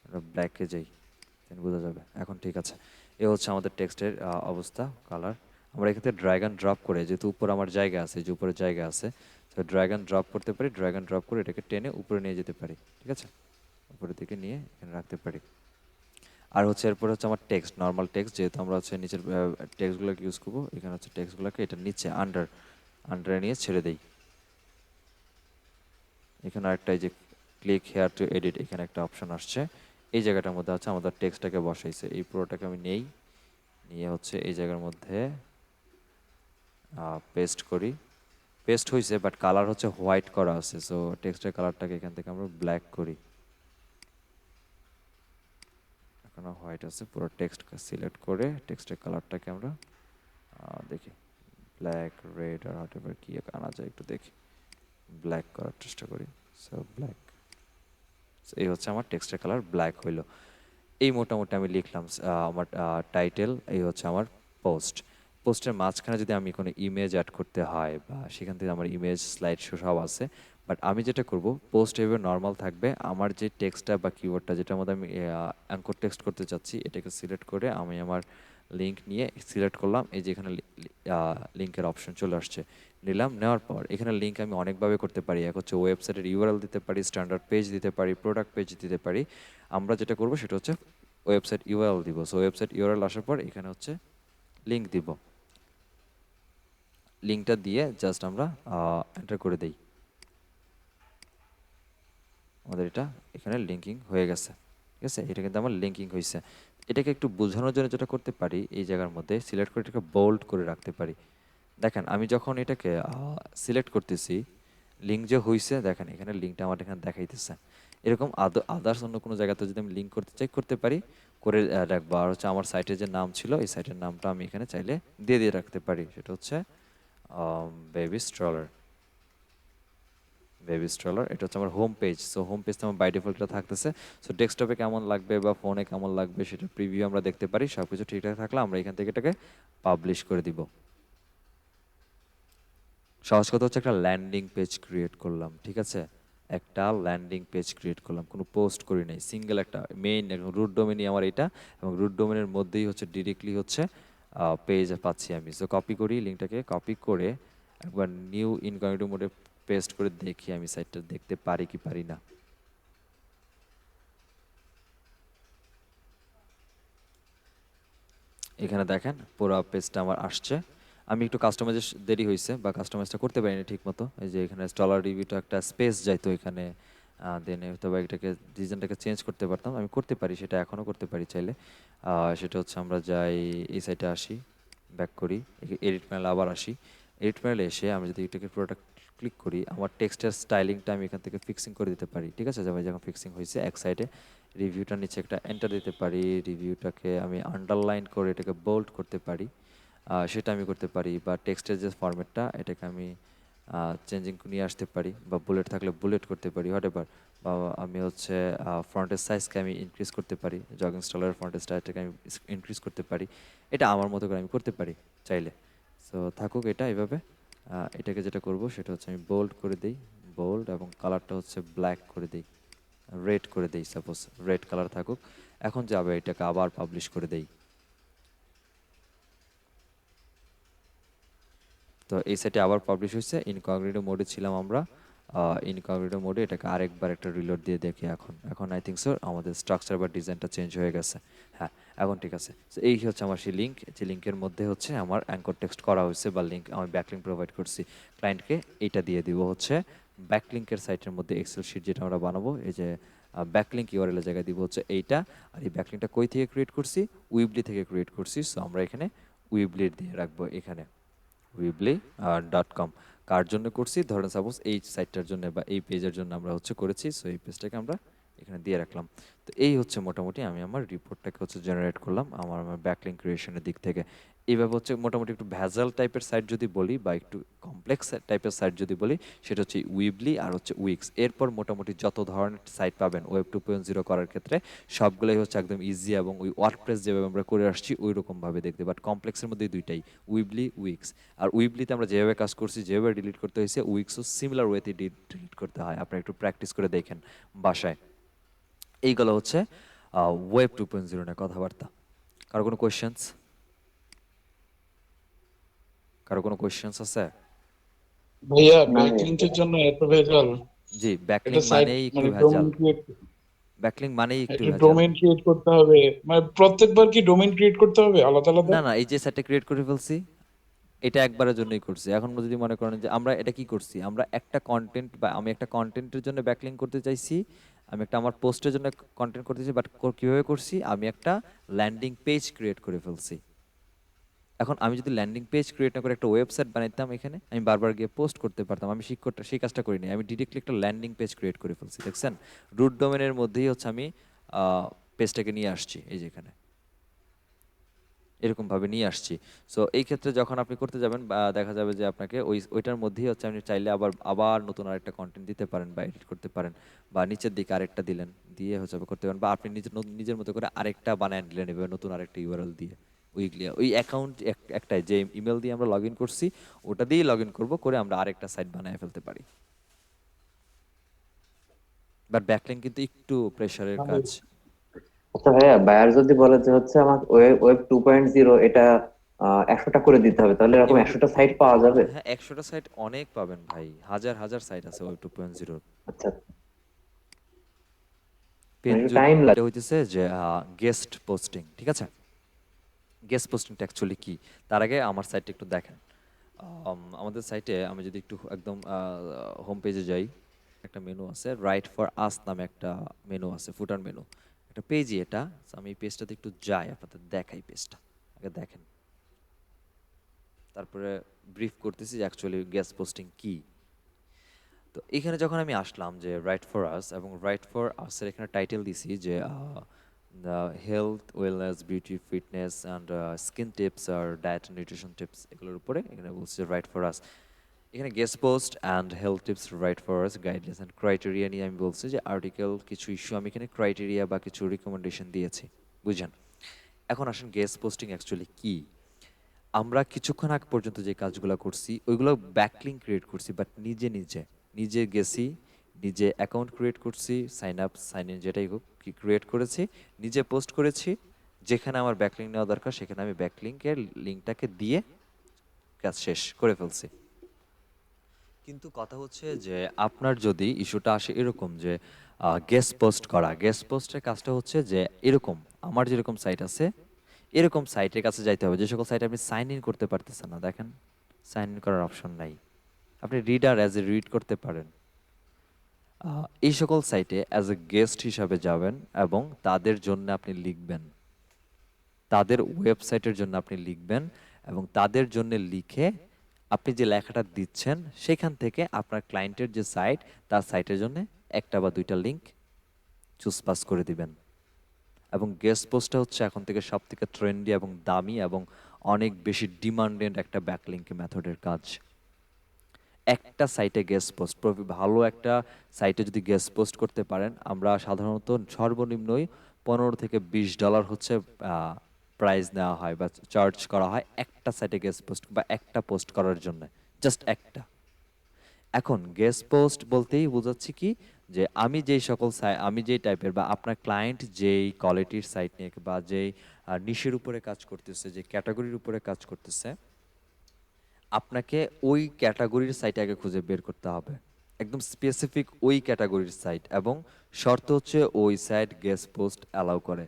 S1: আমরা ব্ল্যাকে যাই। then বোঝা যাবে। এখন ঠিক আছে, এ হচ্ছে আমাদের টেক্সটের অবস্থা, কালার। আমরা এক্ষেত্রে ড্র্যাগ অ্যান্ড ড্রপ করে, যেহেতু উপরে আমার জায়গা আছে, যে উপরে জায়গা আছে, তো ড্র্যাগ অ্যান্ড ড্রপ করতে পারি, ড্র্যাগ অ্যান্ড ড্রপ করে এটাকে টেনে উপরে নিয়ে যেতে পারি, ঠিক আছে, উপরের দিকে নিয়ে এখানে রাখতে পারি। আর হচ্ছে এরপর হচ্ছে আমার টেক্সট, নর্মাল টেক্সট, যেহেতু আমরা হচ্ছে নিচের টেক্সটগুলোকে ইউজ করবো, এখানে হচ্ছে টেক্সটগুলোকে এটা নিচে আন্ডারে নিয়ে ছেড়ে দেই। এখানে আরেকটা, এই যে ক্লিক হেয়ার টু এডিট, এখানে একটা অপশন আসছে, এই জায়গাটার মধ্যে হচ্ছে আমাদের টেক্সটটাকে বসাইছে, এই পুরোটাকে আমি নেই, নিয়ে হচ্ছে এই জায়গার মধ্যে পেস্ট করি। পেস্ট হয়েছে, বাট কালার হচ্ছে হোয়াইট করা আছে, সো টেক্সটের কালারটাকে এখান থেকে আমরা ব্ল্যাক করি। এখনো হোয়াইট আছে, পুরো টেক্সট সিলেক্ট করে টেক্সটের কালারটাকে আমরা দেখি ব্ল্যাক, রেড আর হোয়াট এভার কি আনা যায় একটু দেখি, ব্ল্যাক করার চেষ্টা করি। সো ব্ল্যাক, এই হচ্ছে আমার টেক্সটের কালার ব্ল্যাক হইলো। এই মোটামুটি আমি লিখলাম আমার টাইটেল, এই হচ্ছে আমার পোস্ট। পোস্টের মাঝখানে যদি আমি কোনো ইমেজ অ্যাড করতে হয়, বা সেখান থেকে আমার ইমেজ, স্লাইড শো সব আছে, বাট আমি যেটা করব, পোস্ট এভাবে নর্মাল থাকবে, আমার যে টেক্সটটা বা কিওয়ার্ডটা যেটার মধ্যে আমি অ্যাঙ্কর টেক্সট করতে চাচ্ছি, এটাকে সিলেক্ট করে আমি আমার লিঙ্ক নিয়ে সিলেক্ট করলাম, এই যে এখানে লিঙ্কের অপশন চলে আসছে, নিলাম, নেওয়ার পর এখানে লিঙ্ক আমি অনেকভাবে করতে পারি। এক হচ্ছে ওয়েবসাইটের ইউআরএল দিতে পারি, স্ট্যান্ডার্ড পেজ দিতে পারি, প্রোডাক্ট পেজ দিতে পারি। আমরা যেটা করব সেটা হচ্ছে ওয়েবসাইট ইউআরএল দিব। সো ওয়েবসাইট ইউআরএল আসার পর এখানে হচ্ছে লিঙ্ক দিব, লিঙ্কটা দিয়ে জাস্ট আমরা এন্টার করে দেই, আমাদের এটা এখানে লিঙ্কিং হয়ে গেছে, ঠিক আছে, এটা কিন্তু আমার লিঙ্কিং হয়েছে। এটাকে একটু বোঝানোর জন্য যেটা করতে পারি, এই জায়গার মধ্যে সিলেক্ট করে এটাকে বোল্ড করে রাখতে পারি। দেখেন আমি যখন এটাকে সিলেক্ট করতেছি, লিঙ্ক যে হয়েছে, দেখেন এখানে লিঙ্কটা আমার এখানে দেখাইতেছে। এরকম আদার্স অন্য কোনো জায়গাতে যদি আমি লিঙ্ক করতে চাই, করতে পারি, করে রাখবো। আর হচ্ছে আমার সাইটের যে নাম ছিল, এই সাইটের নামটা আমি এখানে চাইলে দিয়ে রাখতে পারি, সেটা হচ্ছে বেবি স্ট্রলার। বেবি স্ট্রলার, এটা হচ্ছে আমার হোম পেজ। সো হোম পেজটা আমার বাই ডিফল্ট এটা থাকতেছে। সো ডেস্কটপে কেমন লাগবে বা ফোনে কেমন লাগবে সেটা প্রিভিউ আমরা দেখতে পারি। সব কিছু ঠিকঠাক থাকলে আমরা এখান থেকে এটাকে পাবলিশ করে দিব। সহজ কথা হচ্ছে একটা ল্যান্ডিং পেজ ক্রিয়েট করলাম, ঠিক আছে, একটা ল্যান্ডিং পেজ ক্রিয়েট করলাম, কোনো পোস্ট করি নাই, সিঙ্গেল একটা মেইন রুট ডোমেনই আমার এটা, এবং রুট ডোমেনের মধ্যেই হচ্ছে ডিরেক্টলি হচ্ছে পেজ পাচ্ছি আমি। সো কপি করি, লিঙ্কটাকে কপি করে একবার নিউ ইনকগনিটো মোডে পেস্ট করে দেখি আমি সাইটটা দেখতে পারি কি পারি না। এখানে দেখেন পুরো পেজটা আমার আসছে। আমি একটু কাস্টমাইজেশন দেরি হয়েছে, বা কাস্টমাইজটা করতে পারিনি ঠিক মতো। এই যে এখানে ডলার রিভিউটা একটা স্পেস যাইতো এখানে, দেন তবে এটাকে ডিজাইনটাকে চেঞ্জ করতে পারতাম, আমি করতে পারি, সেটা এখনও করতে পারি চাইলে। সেটা হচ্ছে আমরা যাই এই সাইটে আসি, ব্যাক করি, এডিট প্যানেলে আবার আসি, এডিট প্যানেলে এসে আমি যদি এটাকে পুরোটা ক্লিক করি, আমার টেক্সটের স্টাইলিংটা আমি এখান থেকে ফিক্সিং করে দিতে পারি, ঠিক আছে, যেমন যখন ফিক্সিং হয়েছে এক সাইডে, রিভিউটার নিচে একটা এন্টার দিতে পারি, রিভিউটাকে আমি আন্ডারলাইন করে এটাকে বোল্ড করতে পারি, সেটা আমি করতে পারি, বা টেক্সটের যে ফরম্যাটটা এটাকে আমি চেঞ্জিং নিয়ে আসতে পারি, বা বুলেট থাকলে বুলেট করতে পারি, হোয়াট এভার। বা আমি হচ্ছে ফ্রন্টের সাইজকে আমি ইনক্রিজ করতে পারি, জগিং স্টলের ফ্রন্টের সাইজটাকে আমি ইনক্রিজ করতে পারি, এটা আমার মতো করে আমি করতে পারি চাইলে। সো থাকুক এটা এভাবে। এটাকে যেটা করব সেটা হচ্ছে আমি বোল্ড করে দিই, বোল্ড, এবং কালারটা হচ্ছে ব্ল্যাক করে দিই, রেড করে দেই, সাপোজ রেড কালার থাকুক। এখন যাবে এটাকে আবার পাবলিশ করে দেই। তো এই সাইটে আবার পাবলিশ হয়েছে, ইনকগনিটো মোডে ছিলাম আমরা, ইনকগনিটো মোডে এটাকে আরেকবার একটা রিলোড দিয়ে দেখি। এখন এখন আই থিঙ্ক সো আমাদের স্ট্রাকচার বা ডিজাইনটা চেঞ্জ হয়ে গেছে। হ্যাঁ, এখন ঠিক আছে। সো এই হচ্ছে আমার সেই লিঙ্ক, যে লিঙ্কের মধ্যে হচ্ছে আমার অ্যাঙ্কর টেক্সট করা হয়েছে, বা লিঙ্ক আমি ব্যাকলিঙ্ক প্রোভাইড করছি ক্লায়েন্টকে। এইটা দিয়ে দিব হচ্ছে ব্যাকলিঙ্কের সাইটের মধ্যে এক্সেল শিট যেটা আমরা বানাবো, এই যে ব্যাকলিঙ্ক ইউআরএল এর জায়গায় দিব হচ্ছে এইটা। আর এই ব্যাকলিঙ্কটা কই থেকে ক্রিয়েট করছি? উইবলি থেকে ক্রিয়েট করছি। সো আমরা এখানে উইবলির দিয়ে রাখবো এখানে, weebly.com। কার জন্য করছি? ধরেন সাপোজ এই সাইটটার জন্য বা এই পেজের জন্য আমরা হচ্ছে করেছি। সো এই পেজটাকে আমরা এখানে দিয়ে রাখলাম। তো এই হচ্ছে মোটামুটি আমি আমার রিপোর্টটাকে হচ্ছে জেনারেট করলাম আমার আমার ব্যাকলিঙ্ক ক্রিয়েশনের দিক থেকে। এইভাবে হচ্ছে মোটামুটি একটু ভ্যাজাল টাইপের সাইট যদি বলি, বা একটু কমপ্লেক্স টাইপের সাইট যদি বলি, সেটা হচ্ছে উইবলি আর হচ্ছে উইক্স। এরপর মোটামুটি যত ধরনের সাইট পাবেন ওয়েব 2.0 করার ক্ষেত্রে, সবগুলোই হচ্ছে একদম ইজি, এবং ওই ওয়ার্ডপ্রেস যেভাবে আমরা করে আসছি ওই রকমভাবে দেখতে। বাট কমপ্লেক্সের মধ্যে দুইটাই, উইবলি, উইক্স। আর উইবলিতে আমরা যেভাবে কাজ করছি, যেভাবে ডিলিট করতে হয়েছে, উইক্সও সিমিলার ওয়েতে ডিলিট করতে হয়। আপনারা একটু প্র্যাকটিস করে দেখেন বাসায়। এইগুলো হচ্ছে ওয়েব 2.0 নিয়ে কথাবার্তা। কারো কোনো কোয়েশ্চেন্স? কারো কোনো কোয়েশ্চেন্স আছে?
S5: ভাইয়া
S3: না ভাইয়া।
S5: ব্যাকলিংকের জন্য এত ভেজাল।
S1: জি, ব্যাকলিং
S5: একটা সাইট
S1: মানেই একটু
S5: মানে
S1: ভেজাল।
S5: ক্রিয়েট,
S1: ব্যাকলিং মানেই একটু
S5: একটা
S1: ভেজাল।
S5: ডোমেইন ক্রিয়েট করতে হবে, মানে প্রত্যেকবার কি ডোমেইন ক্রিয়েট করতে হবে আলাদা আলাদা?
S1: না না, এই যে সাইটটা ক্রিয়েট করে ফেলছি, এটা একবারের জন্যই করছি। এখন যদি মনে করেন যে আমরা এটা কি করছি, আমরা একটা কন্টেন্ট বা আমি একটা কন্টেন্টের জন্য ব্যাকলিং করতে চাইছি, আমি একটা আমার পোস্টের জন্য কন্টেন্ট করতে চাইছি, বাট কিভাবে করছি, আমি একটা ল্যান্ডিং পেজ ক্রিয়েট করে ফেলছি। এখন আমি যদি ল্যান্ডিং পেজ ক্রিয়েট না করে একটা ওয়েবসাইট বানাইতাম, এখানে আমি বারবার গিয়ে পোস্ট করতে পারতাম। আমি সেই কাজটা করিনি, আমি ডিরেক্টলি একটা ল্যান্ডিং পেজ ক্রিয়েট করে ফেলছি। দেখছেন, রুট ডোমেনের মধ্যেই হচ্ছে আমি পেজটাকে নিয়ে আসছি, এই যে এখানে এরকমভাবে নিয়ে আসছি। সো এই ক্ষেত্রে যখন আপনি করতে যাবেন, বা দেখা যাবে যে আপনাকে ওইটার মধ্যেই হচ্ছে আপনি চাইলে আবার আবার নতুন আরেকটা কন্টেন্ট দিতে পারেন বা এডিট করতে পারেন, বা নিচের দিকে আরেকটা দিলেন, দিয়ে হচ্ছে করতে পারেন, বা আপনি নিজের মতো করে আরেকটা বানায় নিলেন এভাবে নতুন আরেকটা ইউআরএল দিয়ে। ওই অ্যাকাউন্ট একটাই যে ইমেল দিয়ে আমরা লগ ইন করছি, ওটা দিয়েই লগ ইন করবো, করে আমরা আরেকটা সাইট বানায় ফেলতে পারি। বাট ব্যাকলিং কিন্তু একটু প্রেশারের কাজ।
S3: আচ্ছা ভাইয়া, বায়ার যদি বলে যে হচ্ছে আমার ওয়েব 2.0 এটা 100টা করে দিতে হবে, তাহলে এরকম
S1: এভাবে
S3: 100টা সাইট পাওয়া যাবে?
S1: হ্যাঁ, 100টা সাইট অনেক পাবেন ভাই, হাজার হাজার সাইট আছে ওয়েব 2.0।
S3: আচ্ছা,
S1: পেন
S3: একটু
S1: যদি
S3: টাইম
S1: এটা
S3: লাগে।
S1: হইতেছে যে গেস্ট পোস্টিং, ঠিক আছে? গেস্ট পোস্টিংটা অ্যাকচুয়ালি কি, তার আগে আমার সাইটটা একটু দেখেন। আমাদের সাইটে আমি যদি একটু একদম হোম পেজে যাই, একটা মেনু আছে, রাইট ফর আস নামে একটা মেনু আছে, ফুটার মেনু, একটা পেজই এটা। So, আমি এই পেজটাতে একটু যাই, আপনাদের দেখাই পেজটা, আগে দেখেন, তারপরে ব্রিফ করতেছি যে অ্যাকচুয়ালি গেস্ট পোস্টিং কি। তো এখানে যখন আমি আসলাম যে রাইট ফর আস, এবং রাইট ফর আসের এখানে টাইটেল দিছি যে the health wellness beauty fitness and skin tips আর ডায়েট নিউট্রিশন টিপস, এগুলোর উপরে এখানে বলছে রাইট ফর আস। এখানে guest post and health tips right for us guidelines and criteria নিয়ে আমি বলছি যে আর্টিকেল কিছু ইস্যু, আমি এখানে ক্রাইটেরিয়া বা কিছু রিকমেন্ডেশন দিয়েছি, বুঝেন? এখন আসেন গেস্ট পোস্টিং অ্যাকচুয়ালি কি। আমরা কিছুক্ষণ আগ পর্যন্ত যে কাজগুলো করছি ওইগুলো ব্যাকলিং ক্রিয়েট করছি, বাট নিজে নিজে নিজে গেছি, নিজে অ্যাকাউন্ট ক্রিয়েট করছি, সাইন আপ সাইন ইন যেটাই হোক কি ক্রিয়েট করেছি, নিজে পোস্ট করেছি, যেখানে আমার ব্যাকলিং নেওয়া দরকার সেখানে আমি ব্যাকলিংকের লিঙ্কটাকে দিয়ে কাজ শেষ করে ফেলছি। কিন্তু কথা হচ্ছে যে আপনার যদি ইস্যুটা আসে এরকম যে গেস্ট পোস্ট করা, গেস্ট পোস্টের কাজটা হচ্ছে যে এরকম, আমার যেরকম সাইট আছে এরকম সাইটের কাছে যাইতে হবে, যে সকল সাইটে আপনি সাইন ইন করতে পারতেছেন না, দেখেন সাইন ইন করার অপশন নাই, আপনি রিডার অ্যাজ এ রিড করতে পারেন। এই সকল সাইটে অ্যাজ এ গেস্ট হিসাবে যাবেন এবং তাদের জন্য আপনি লিখবেন, তাদের ওয়েবসাইটের জন্য আপনি লিখবেন, এবং তাদের জন্য লিখে আপনি যে লেখাটা দিচ্ছেন সেখান থেকে আপনার ক্লায়েন্টের যে সাইট, তার সাইটের জন্য একটা বা দুইটা লিঙ্ক চুজ পাস করে দিবেন। এবং গেস্ট পোস্টটা হচ্ছে এখন থেকে সব থেকে ট্রেন্ডি এবং দামি এবং অনেক বেশি ডিমান্ডেড একটা ব্যাকলিঙ্ক মেথডের কাজ। একটা সাইটে গেস্ট পোস্ট, ভালো একটা সাইটে যদি গেস্ট পোস্ট করতে পারেন, আমরা সাধারণত সর্বনিম্নই $15 থেকে $20 হচ্ছে প্রাইস নেওয়া হয় বা চার্জ করা হয় একটা সাইটে গেস্ট পোস্ট বা একটা পোস্ট করার জন্য, জাস্ট একটা। এখন গেস্ট পোস্ট বলতেই বোঝাচ্ছি কি, যে আমি যেই সকল আমি যেই টাইপের বা আপনার ক্লায়েন্ট যেই কোয়ালিটির সাইট নিয়ে বা যেই নিশের উপরে কাজ করতেছে, যে ক্যাটাগরির উপরে কাজ করতেছে, আপনাকে ওই ক্যাটাগরির সাইট আগে খুঁজে বের করতে হবে, একদম স্পেসিফিক ওই ক্যাটাগরির সাইট, এবং শর্ত হচ্ছে ওই সাইট গেস্ট পোস্ট অ্যালাউ করে।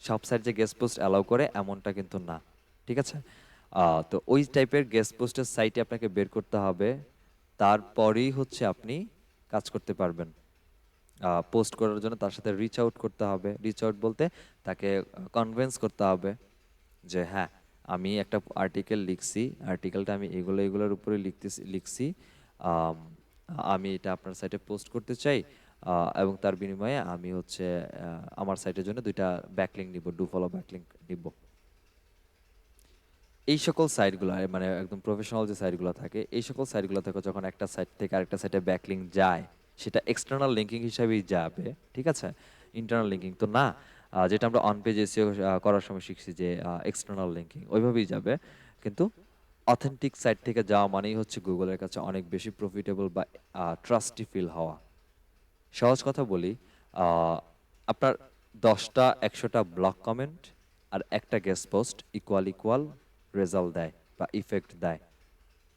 S1: সব সাইট যে গেস্ট পোস্ট অ্যালাউ করে এমনটা কিন্তু না, ঠিক আছে? তো ওই টাইপের গেস্ট পোস্টের সাইটে আপনাকে বের করতে হবে, তারপরেই হচ্ছে আপনি কাজ করতে পারবেন। পোস্ট করার জন্য তার সাথে রিচ আউট করতে হবে, রিচ আউট বলতে তাকে কনভিন্স করতে হবে যে হ্যাঁ, আমি একটা আর্টিকেল লিখছি, আর্টিকেলটা আমি এগুলোর উপরে লিখছি, আম, আমি এটা আপনার সাইটে পোস্ট করতে চাই, এবং তার বিনিময়ে আমি হচ্ছে আমার সাইটের জন্য দুইটা ব্যাকলিঙ্ক নিব, ডু ফলো ব্যাকলিঙ্ক নিব। এই সকল সাইটগুলো মানে একদম প্রফেশনাল যে সাইটগুলো থাকে, এই সকল সাইটগুলো থেকে যখন একটা সাইট থেকে আরেকটা সাইটে ব্যাকলিঙ্ক যায়, সেটা এক্সটার্নাল লিঙ্কিং হিসাবেই যাবে, ঠিক আছে? ইন্টারনাল লিঙ্কিং তো না। যেটা আমরা অন পেজ এসিও করার সময় শিখছি যে এক্সটার্নাল লিঙ্কিং ওইভাবেই যাবে। কিন্তু অথেন্টিক সাইট থেকে যাওয়া মানেই হচ্ছে গুগলের কাছে অনেক বেশি প্রফিটেবল বা ট্রাস্টি ফিল হওয়া। সহজ কথা বলি, আহ, আপনার 10টা 100টা ব্লগ কমেন্ট আর একটা গেস্ট পোস্ট ইকুয়াল রেজাল্ট দেয় বা ইফেক্ট দেয়,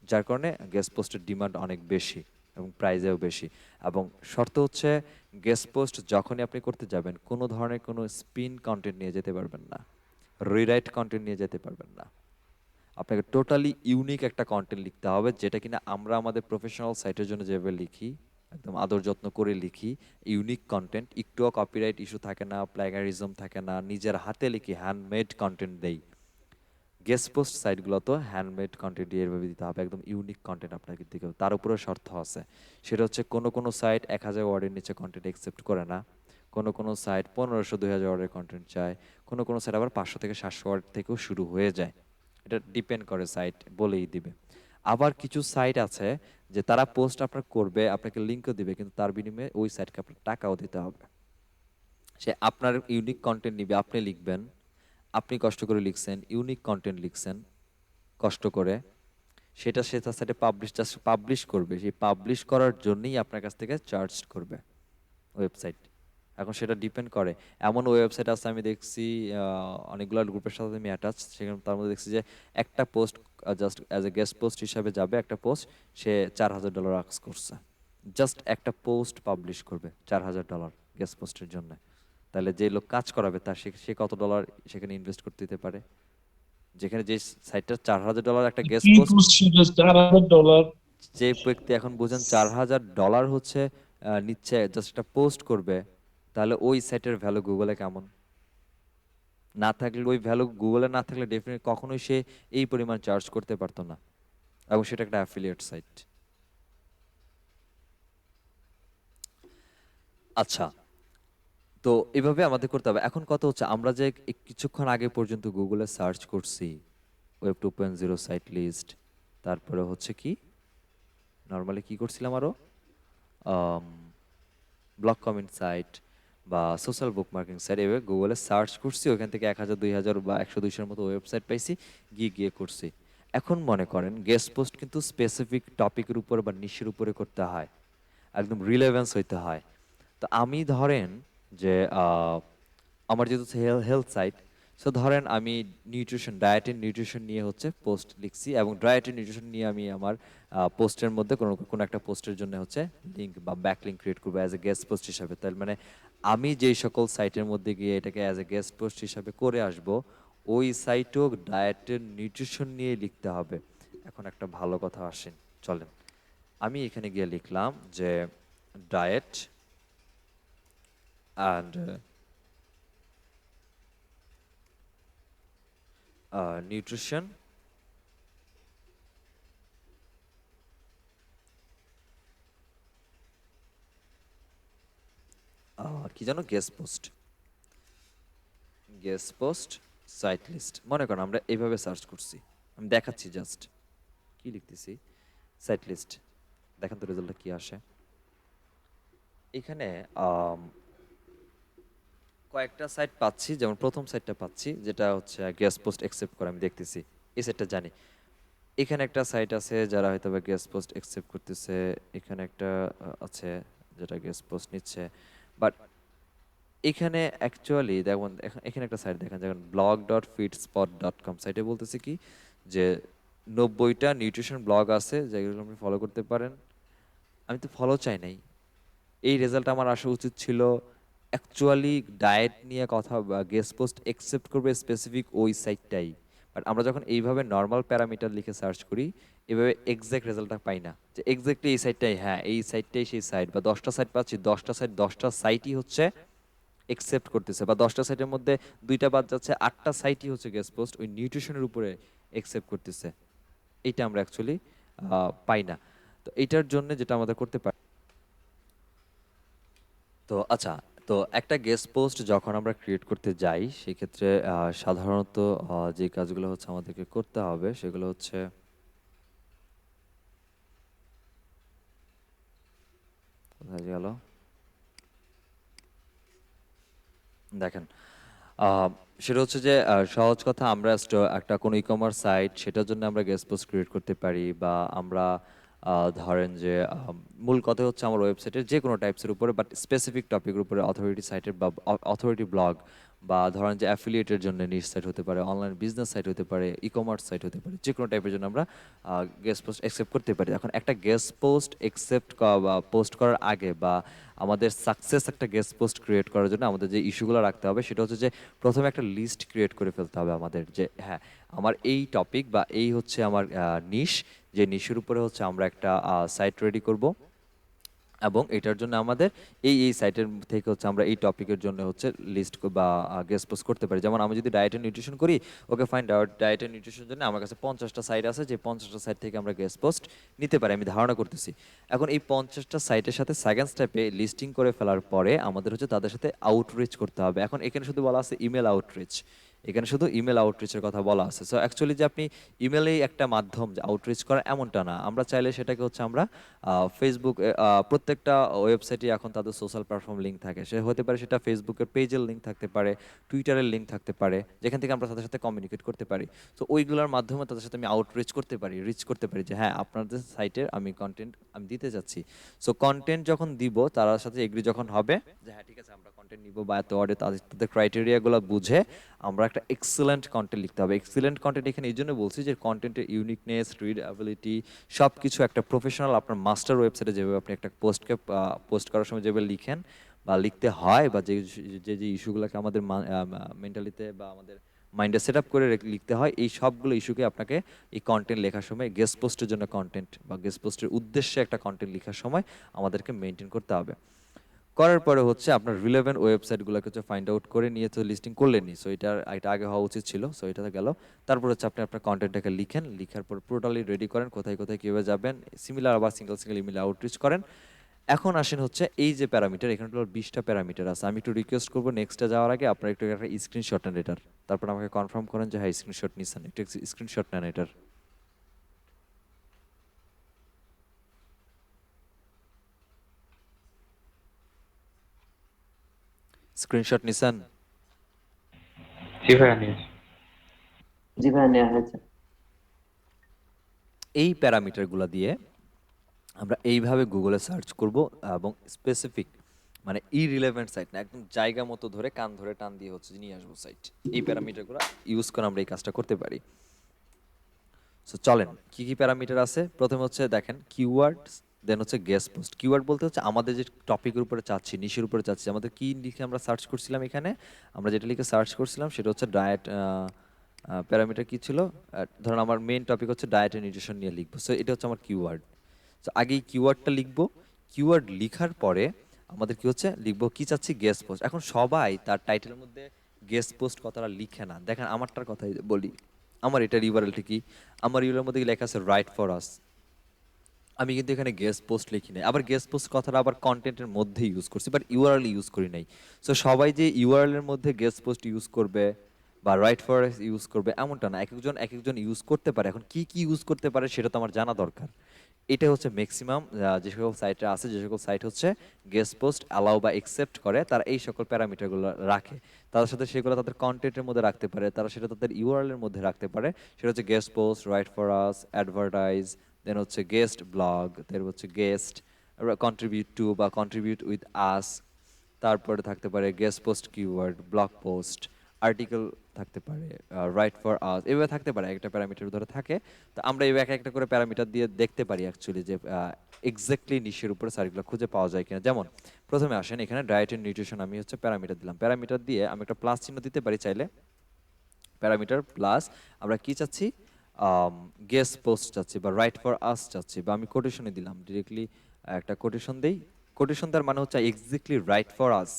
S1: যার কারণে গেস্ট পোস্টের ডিমান্ড অনেক বেশি এবং প্রাইজেও বেশি। এবং শর্ত হচ্ছে গেস্ট পোস্ট যখনই আপনি করতে যাবেন কোনো ধরনের কোনো স্পিন কন্টেন্ট নিয়ে যেতে পারবেন না, রিরাইট কন্টেন্ট নিয়ে যেতে পারবেন না। আপনাকে টোটালি ইউনিক একটা কন্টেন্ট লিখতে হবে, যেটা কিনা আমরা আমাদের প্রফেশনাল সাইটের জন্য যেভাবে লিখি একদম আদর যত্ন করে লিখি। ইউনিক কন্টেন্ট, একটুও কপিরাইট ইস্যু থাকে না, প্ল্যাগারিজম থাকে না, নিজের হাতে লিখি হ্যান্ডমেড কন্টেন্ট দেই। গেস্ট পোস্ট সাইটগুলো তো হ্যান্ডমেড কন্টেন্ট এভাবে দিতে হবে, একদম ইউনিক কন্টেন্ট আপনাকে দিতে হবে। তার উপরেও শর্ত আছে, সেটা হচ্ছে কোনো সাইট 1000 ওয়ার্ডের নিচে কন্টেন্ট অ্যাকসেপ্ট করে না, কোনো সাইট 1500-2000 ওয়ার্ডের কন্টেন্ট চায়, কোনো সাইট আবার 500 থেকে 700 ওয়ার্ড থেকেও শুরু হয়ে যায়। এটা ডিপেন্ড করে, সাইট বলেই দিবে। আবার কিছু সাইট আছে যে তারা পোস্ট আপনার করবে, আপনাকে লিঙ্কও দিবে, কিন্তু তার বিনিময়ে ওই সাইটকে আপনার টাকাও দিতে হবে। সে আপনার ইউনিক কন্টেন্ট নিবে, আপনি লিখবেন, আপনি কষ্ট করে লিখছেন, ইউনিক কন্টেন্ট লিখছেন কষ্ট করে, সেটা সে তার সাইটে পাবলিশ করবে, সেই পাবলিশ করার জন্যই আপনার কাছ থেকে চার্জ করবে ওয়েবসাইট। এখন সেটা ডিপেন্ড করে, এমন ওয়েবসাইট আছে আমি দেখছি অনেকগুলো গ্রুপের সাথে আমি অ্যাটাচ, সেখানে তার মধ্যে দেখছি যে একটা post just as a guest post হিসাবে যাবে, একটা পোস্ট সে $4000 আস্ক করছে, জাস্ট একটা পোস্ট পাবলিশ করবে $4000 গেস্ট পোস্টের জন্য। তাহলে যে লোক কাজ করাবে তার সে কত ডলার সেখানে ইনভেস্ট করতে দিতে পারে, যেখানে যে সাইটটা $4000 একটা গেস্ট
S5: কি
S1: পোস্ট,
S5: পোস্ট ছিল $4000?
S1: যে ব্যক্তি এখন বুঝেন $4000 হচ্ছে নিচ্ছে জাস্ট একটা পোস্ট করবে, তাহলে ওই সাইটের ভ্যালু গুগলে কেমন না থাকলে, ওই ভ্যালু গুগলে না থাকলে ডেফিনেট কখনোই সে এই পরিমাণ চার্জ করতে পারতো না, এবং সেটা একটা অ্যাফিলিয়েট সাইট। আচ্ছা, তো এভাবে আমাদের করতে হবে। এখন কথা হচ্ছে আমরা যে কিছুক্ষণ আগে পর্যন্ত গুগলে সার্চ করছি ওয়েব 2.0 সাইট লিস্ট, তারপরে হচ্ছে কি নর্মালি কি করছিলাম আরো ব্লগ কমেন্ট সাইট বা সোশ্যাল বুকমার্কিং সাইট, এভাবে গুগলে সার্চ করছি, ওখান থেকে 1000 2000 বা 100 200-এর মতো ওয়েবসাইট পাইছি, গিয়ে করছি। এখন মনে করেন গেস্ট পোস্ট কিন্তু স্পেসিফিক টপিকের উপর বা নিশের উপরে করতে হয়, একদম রিলেভেন্স হইতে হয়। তো আমি ধরেন যে আমার যেহেতু হেলথ সাইট, সো ধরেন আমি ডায়েট এন্ড নিউট্রিশন নিয়ে হচ্ছে পোস্ট লিখছি, এবং ডায়েট এন্ড নিউট্রিশন নিয়ে আমি আমার পোস্টের মধ্যে কোনো একটা পোস্টের জন্য হচ্ছে লিঙ্ক বা ব্যাক লিঙ্ক ক্রিয়েট করবো অ্যাজ এ গেস্ট পোস্ট হিসাবে। তার মানে আমি যেই সকল সাইটের মধ্যে গিয়ে এটাকে অ্যাজ এ গেস্ট পোস্ট হিসাবে করে আসব, ওই সাইটও ডায়েট এন্ড নিউট্রিশন নিয়ে লিখতে হবে। এখন একটা ভালো কথা আসেন, চলেন আমি এখানে গিয়ে লিখলাম যে ডায়েট অ্যান্ড নিউট্রিশন কি যেন গেস্ট পোস্ট সাইট লিস্ট, মনে করেন আমরা এইভাবে সার্চ করছি, আমি দেখাচ্ছি জাস্ট কি লিখতেছি, সাইট লিস্ট। দেখেন তো রেজাল্টটা কি আসে। এখানে কয়েকটা সাইট পাচ্ছি, যেমন প্রথম সাইটটা পাচ্ছি যেটা হচ্ছে গেস্ট পোস্ট অ্যাকসেপ্ট করে, আমি দেখতেছি এই সাইটটা জানি। এখানে একটা সাইট আছে যারা হয়তো বা গেস্ট পোস্ট অ্যাকসেপ্ট করতেছে, এখানে একটা আছে যেটা গেস্ট পোস্ট নিচ্ছে, বাট এখানে অ্যাকচুয়ালি দেখুন এখানে একটা সাইট দেখেন, যেমন blog.feedspot.com সাইটে বলতেছে কি যে 90টা নিউট্রিশন ব্লগ আছে যেগুলো আপনি ফলো করতে পারেন। আমি তো ফলো চাই নাই, এই রেজাল্ট আমার আসা উচিত ছিল অ্যাকচুয়ালি ডায়েট নিয়ে কথা বা গেস্ট পোস্ট অ্যাকসেপ্ট করবে স্পেসিফিক ওই সাইটটাই। বাট আমরা যখন এইভাবে নর্মাল প্যারামিটার লিখে সার্চ করি, এভাবে এক্সাক্ট রেজাল্টটা পাই না যে এক্স্যাক্টলি এই সাইটটাই, হ্যাঁ এই সাইটটাই সেই সাইট, বা 10টা সাইট পাচ্ছি, 10টা সাইটই হচ্ছে একসেপ্ট করতেছে, বা 10টা সাইটের মধ্যে 2টা বাদ যাচ্ছে, 8টা সাইটই হচ্ছে গেস্ট পোস্ট ওই নিউট্রিশনের উপরে একসেপ্ট করতেছে। এটা আমরা অ্যাকচুয়ালি পাই না। তো এটার জন্য যেটা আমাদের করতে পারি, তো আচ্ছা, তো একটা গেস্ট পোস্ট যখন আমরা ক্রিয়েট করতে যাই সেক্ষেত্রে সাধারণত যে কাজগুলো হচ্ছে আমাদেরকে করতে হবে সেগুলো হচ্ছে, কোথায় গেল দেখেন, আহ, সেটা হচ্ছে যে সহজ কথা, আমরা একটা কোনো ই কমার্স সাইট সেটার জন্য আমরা গেস্ট পোস্ট ক্রিয়েট করতে পারি, বা আমরা ধরেন যে মূল কথা হচ্ছে আমার ওয়েবসাইটের যে কোনো টাইপসের উপরে বাট স্পেসিফিক টপিকের উপরে অথরিটি সাইটের বা অথরিটি ব্লগ, বা ধরেন যে অ্যাফিলিয়েটের জন্য নিজ সাইট হতে পারে, অনলাইন বিজনেস সাইট হতে পারে, ই কমার্স সাইট হতে পারে, যে কোনো টাইপের জন্য আমরা গেস্ট পোস্ট অ্যাকসেপ্ট করতে পারি। এখন একটা গেস্ট পোস্ট অ্যাকসেপ্ট বা পোস্ট করার আগে বা আমাদের সাকসেস একটা গেস্ট পোস্ট ক্রিয়েট করার জন্য আমাদের যে ইস্যুগুলো রাখতে হবে সেটা হচ্ছে যে প্রথমে একটা লিস্ট ক্রিয়েট করে ফেলতে হবে আমাদের, যে হ্যাঁ আমার এই টপিক বা এই হচ্ছে আমার নিশ, যে নিশের উপরে হচ্ছে আমরা একটা সাইট রেডি করব, এবং এটার জন্য আমাদের এই সাইটের থেকে হচ্ছে আমরা এই টপিকের জন্য হচ্ছে লিস্ট বা গেস্ট পোস্ট করতে পারি। যেমন আমি যদি ডায়েট এন্ড নিউট্রিশন করি, ওকে ফাইন, ডায়েট এন্ড নিউট্রিশনের জন্য আমার কাছে 50টা সাইট আছে, যে 50টা সাইট থেকে আমরা গেস্ট পোস্ট নিতে পারি, আমি ধারণা করতেছি। এখন এই 50টা সাইটের সাথে সেকেন্ড স্টেপে লিস্টিং করে ফেলার পরে আমাদের হচ্ছে তাদের সাথে আউটরিচ করতে হবে। এখন এখানে শুধু বলা আছে ইমেল আউটরিচ, এখানে শুধু ইমেল আউটরিচের কথা বলা আছে। সো অ্যাকচুয়ালি যে আপনি ইমেলেই একটা মাধ্যম যে আউটরিচ করা এমনটা না, আমরা চাইলে সেটাকে হচ্ছে আমরা ফেসবুক, প্রত্যেকটা ওয়েবসাইটে এখন তাদের সোশ্যাল প্ল্যাটফর্ম লিঙ্ক থাকে, সে হতে পারে সেটা ফেসবুকের পেজের লিঙ্ক থাকতে পারে, টুইটারের লিঙ্ক থাকতে পারে, যেখান থেকে আমরা তাদের সাথে কমিউনিকেট করতে পারি। তো ওইগুলোর মাধ্যমে তাদের সাথে আমি আউটরিচ করতে পারি, রিচ করতে পারি যে হ্যাঁ আপনাদের সাইটের আমি কন্টেন্ট আমি দিতে যাচ্ছি। সো কন্টেন্ট যখন দিব তার সাথে এগ্রি যখন হবে যে হ্যাঁ ঠিক আছে আমরা কন্টেন্ট নিব বা এত অর্ডে, তাদের ক্রাইটেরিয়াগুলো বুঝে আমরা একটা এক্সেলেন্ট কন্টেন্ট লিখতে হবে। এক্সেলেন্ট কন্টেন্ট এখানে এই জন্য বলছি যে কন্টেন্টের ইউনিকনেস, রিডএবিলিটি সব কিছু একটা প্রফেশনাল আপনার মাস্টার ওয়েবসাইটে যেভাবে আপনি একটা পোস্টকে পোস্ট করার সময় যেভাবে লিখেন বা লিখতে হয়, বা যে যে যে ইস্যুগুলোকে আমাদের মেন্টালিতে বা আমাদের মাইন্ডে সেট আপ করে লিখতে হয়, এই সবগুলো ইস্যুকে আপনাকে এই কন্টেন্ট লেখার সময় গেস্ট পোস্টের জন্য কন্টেন্ট বা গেস্ট পোস্টের উদ্দেশ্যে একটা কন্টেন্ট লেখার সময় আমাদেরকে মেনটেন করতে হবে। করার পরে হচ্ছে আপনার রিলেভেন্ট ওয়েবসাইটগুলোকে হচ্ছে ফাইন্ড আউট করে নিয়ে তো লিস্টিং করলেনই, সো এটা আগে হওয়া উচিত ছিল, সো এটা গেল। তারপর হচ্ছে আপনি আপনার কন্টেন্টটাকে লিখেন, লিখার পর টোটালি রেডি করেন কোথায় কোথায় কীভাবে যাবেন, সিমিলার আবার সিঙ্গেল সিঙ্গেল ইমেলে আউটরিচ করেন। এখন আসেন হচ্ছে এই যে প্যারামিটার, এখানে টোটাল 20টা প্যারামিটার আছে। আমি একটু রিকোয়েস্ট করবো নেক্সটে যাওয়ার আগে আপনার একটু একটা স্ক্রিনশট নেন এটার, তারপর আমাকে কনফার্ম করেন যে হ্যাঁ স্ক্রিনশট নিচ্ছেন, একটু স্ক্রিনশট নেন এটার। স্ক্রিনশট নিছেন?
S6: জি ভাইয়া নিয়েছি।
S3: জি ভাইয়া নেওয়া হয়েছে।
S1: এই প্যারামিটারগুলো দিয়ে আমরা এইভাবে গুগলে সার্চ করব, এবং স্পেসিফিক মানে ইরিলেভেন্ট সাইট না, একদম জায়গা মতো ধরে কান ধরে টান দিয়ে হচ্ছে নিয়ে আসবো সাইট। এই প্যারামিটারগুলো ইউজ করে আমরা এই কাজটা করতে পারি। সো চলেন কি কি প্যারামিটার আছে। প্রথমে হচ্ছে দেখেন কিওয়ার্ড, দেন হচ্ছে গেস্ট পোস্ট। কিওয়ার্ড বলতে হচ্ছে আমাদের যে টপিকের উপরে চাচ্ছি, নিশের উপরে চাচ্ছি, আমাদের কি লিখে আমরা সার্চ করছিলাম, এখানে আমরা যেটা লিখে সার্চ করছিলাম সেটা হচ্ছে ডায়েট। প্যারামিটার কি ছিল, ধরুন আমার মেইন টপিক হচ্ছে ডায়েট এন্ড নিউট্রিশন নিয়ে লিখবো, সো এটা হচ্ছে আমার কিওয়ার্ড। তো আগে এই কিওয়ার্ডটা লিখবো, কিওয়ার্ড লিখার পরে আমাদের কি হচ্ছে লিখবো কি চাচ্ছি, গেস্ট পোস্ট। এখন সবাই তার টাইটেলের মধ্যে গেস্ট পোস্ট কথাটা লিখে না, দেখেন আমারটার কথাই বলি, আমার এটার ইউআরএলটা কি, আমার ইউআরএল মধ্যে লেখা আছে রাইট ফর আস, আমি কিন্তু এখানে গেস্ট পোস্ট লিখি নাই, আবার গেস্ট পোস্ট কথাটা আবার কন্টেন্টের মধ্যে ইউজ করছি বাট ইউআরএল ইউজ করি নাই। সো সবাই যে ইউআরএল এর মধ্যে গেস্ট পোস্ট ইউজ করবে বা রাইট ফর আস ইউজ করবে এমনটা না, এক একজন ইউজ করতে পারে। এখন কি কি ইউজ করতে পারে সেটা তো আমার জানা দরকার। এটা হচ্ছে ম্যাক্সিমাম যে সকল সাইটে আছে, যে সকল সাইট হচ্ছে গেস্ট পোস্ট অ্যালাউ বা একসেপ্ট করে, তারা এই সকল প্যারামিটারগুলো রাখে। তাদের সাথে সেগুলো তাদের কন্টেন্টের মধ্যে রাখতে পারে, তারা সেটা তাদের ইউআরএল এর মধ্যে রাখতে পারে। সেটা হচ্ছে guest post, write for us, advertise, then হচ্ছে গেস্ট ব্লগ, দেন হচ্ছে গেস্ট কন্ট্রিবিউট টু বা কন্ট্রিবিউট উইথ আস, তারপরে থাকতে পারে guest post keyword, blog post, article থাকতে পারে, রাইট ফর আস, এভাবে থাকতে পারে, একটা প্যারামিটার ধরে থাকে। তো আমরা এই একটা করে প্যারামিটার দিয়ে দেখতে পারি অ্যাকচুয়ালি যে এক্স্যাক্টলি নিশের উপরে সার্কুলার খুঁজে পাওয়া যায় কিনা। যেমন প্রথমে আসেন এখানে ডায়েট এন্ড নিউট্রিশন, আমি হচ্ছে প্যারামিটার দিলাম, প্যারামিটার দিয়ে আমি একটা প্লাস চিহ্ন দিতে পারি চাইলে, প্যারামিটার প্লাস আমরা কি চাচ্ছি, গেস্ট পোস্ট চাচ্ছি বা রাইট ফর আস চাচ্ছি, বা আমি কোটেশনে দিলাম ডিরেক্টলি একটা কোটেশন দেই। কোটেশন তার মানে হচ্ছে exactly write for us,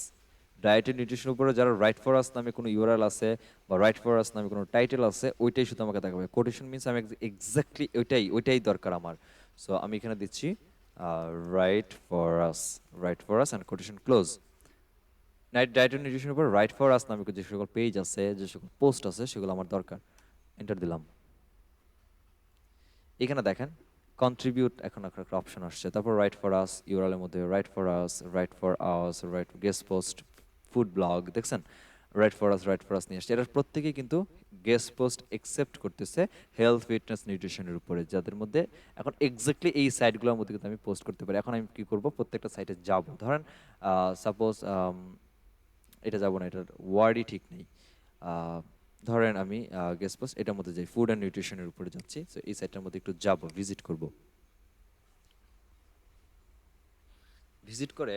S1: diet and নিউট্রিশনের উপরে যারা রাইট ফর আস নামে কোনো ইউআরএল আছে বা রাইট ফর আস নামে কোনো টাইটেল আছে, ওইটাই শুধু আমাকে দেখাবে। কোটেশন মিনস আমি এক্স্যাক্টলি ওইটাই দরকার আমার। সো আমি এখানে দিচ্ছি write for us, write for us and quotation close. Diet and নিউট্রিশনের উপর রাইট ফর আস নামে যে সকল পেজ আছে, যে সকল পোস্ট আছে, সেগুলো আমার দরকার। এন্টার দিলাম। এখানে দেখেন কন্ট্রিবিউট এখন একটা অপশন আসছে, তারপর রাইট ফর আস, ইউআরএল এর মধ্যে right for us, write for us, right guest post, food blog, দেখছেন রাইট ফর আস নিয়ে আসছে। এরা প্রত্যেকেই কিন্তু গেস্ট পোস্ট একসেপ্ট করতেছে হেলথ ফিটনেস নিউট্রিশনের উপরে, যাদের মধ্যে এখন এক্স্যাক্টলি এই সাইটগুলোর মধ্যে কিন্তু আমি পোস্ট করতে পারি। এখন আমি কি করব, প্রত্যেকটা সাইটে যাব, ধরেন সাপোজ এটা যাব না, এটার ওয়ার্ডই ঠিক নেই। আহ, ধরেন আমি গেস্ট পোস্ট এটার মধ্যে যাই, ফুড অ্যান্ড নিউট্রিশনের উপরে যাচ্ছি, সো এই সাইটটার মধ্যে একটু যাব, ভিজিট করব। ভিজিট করে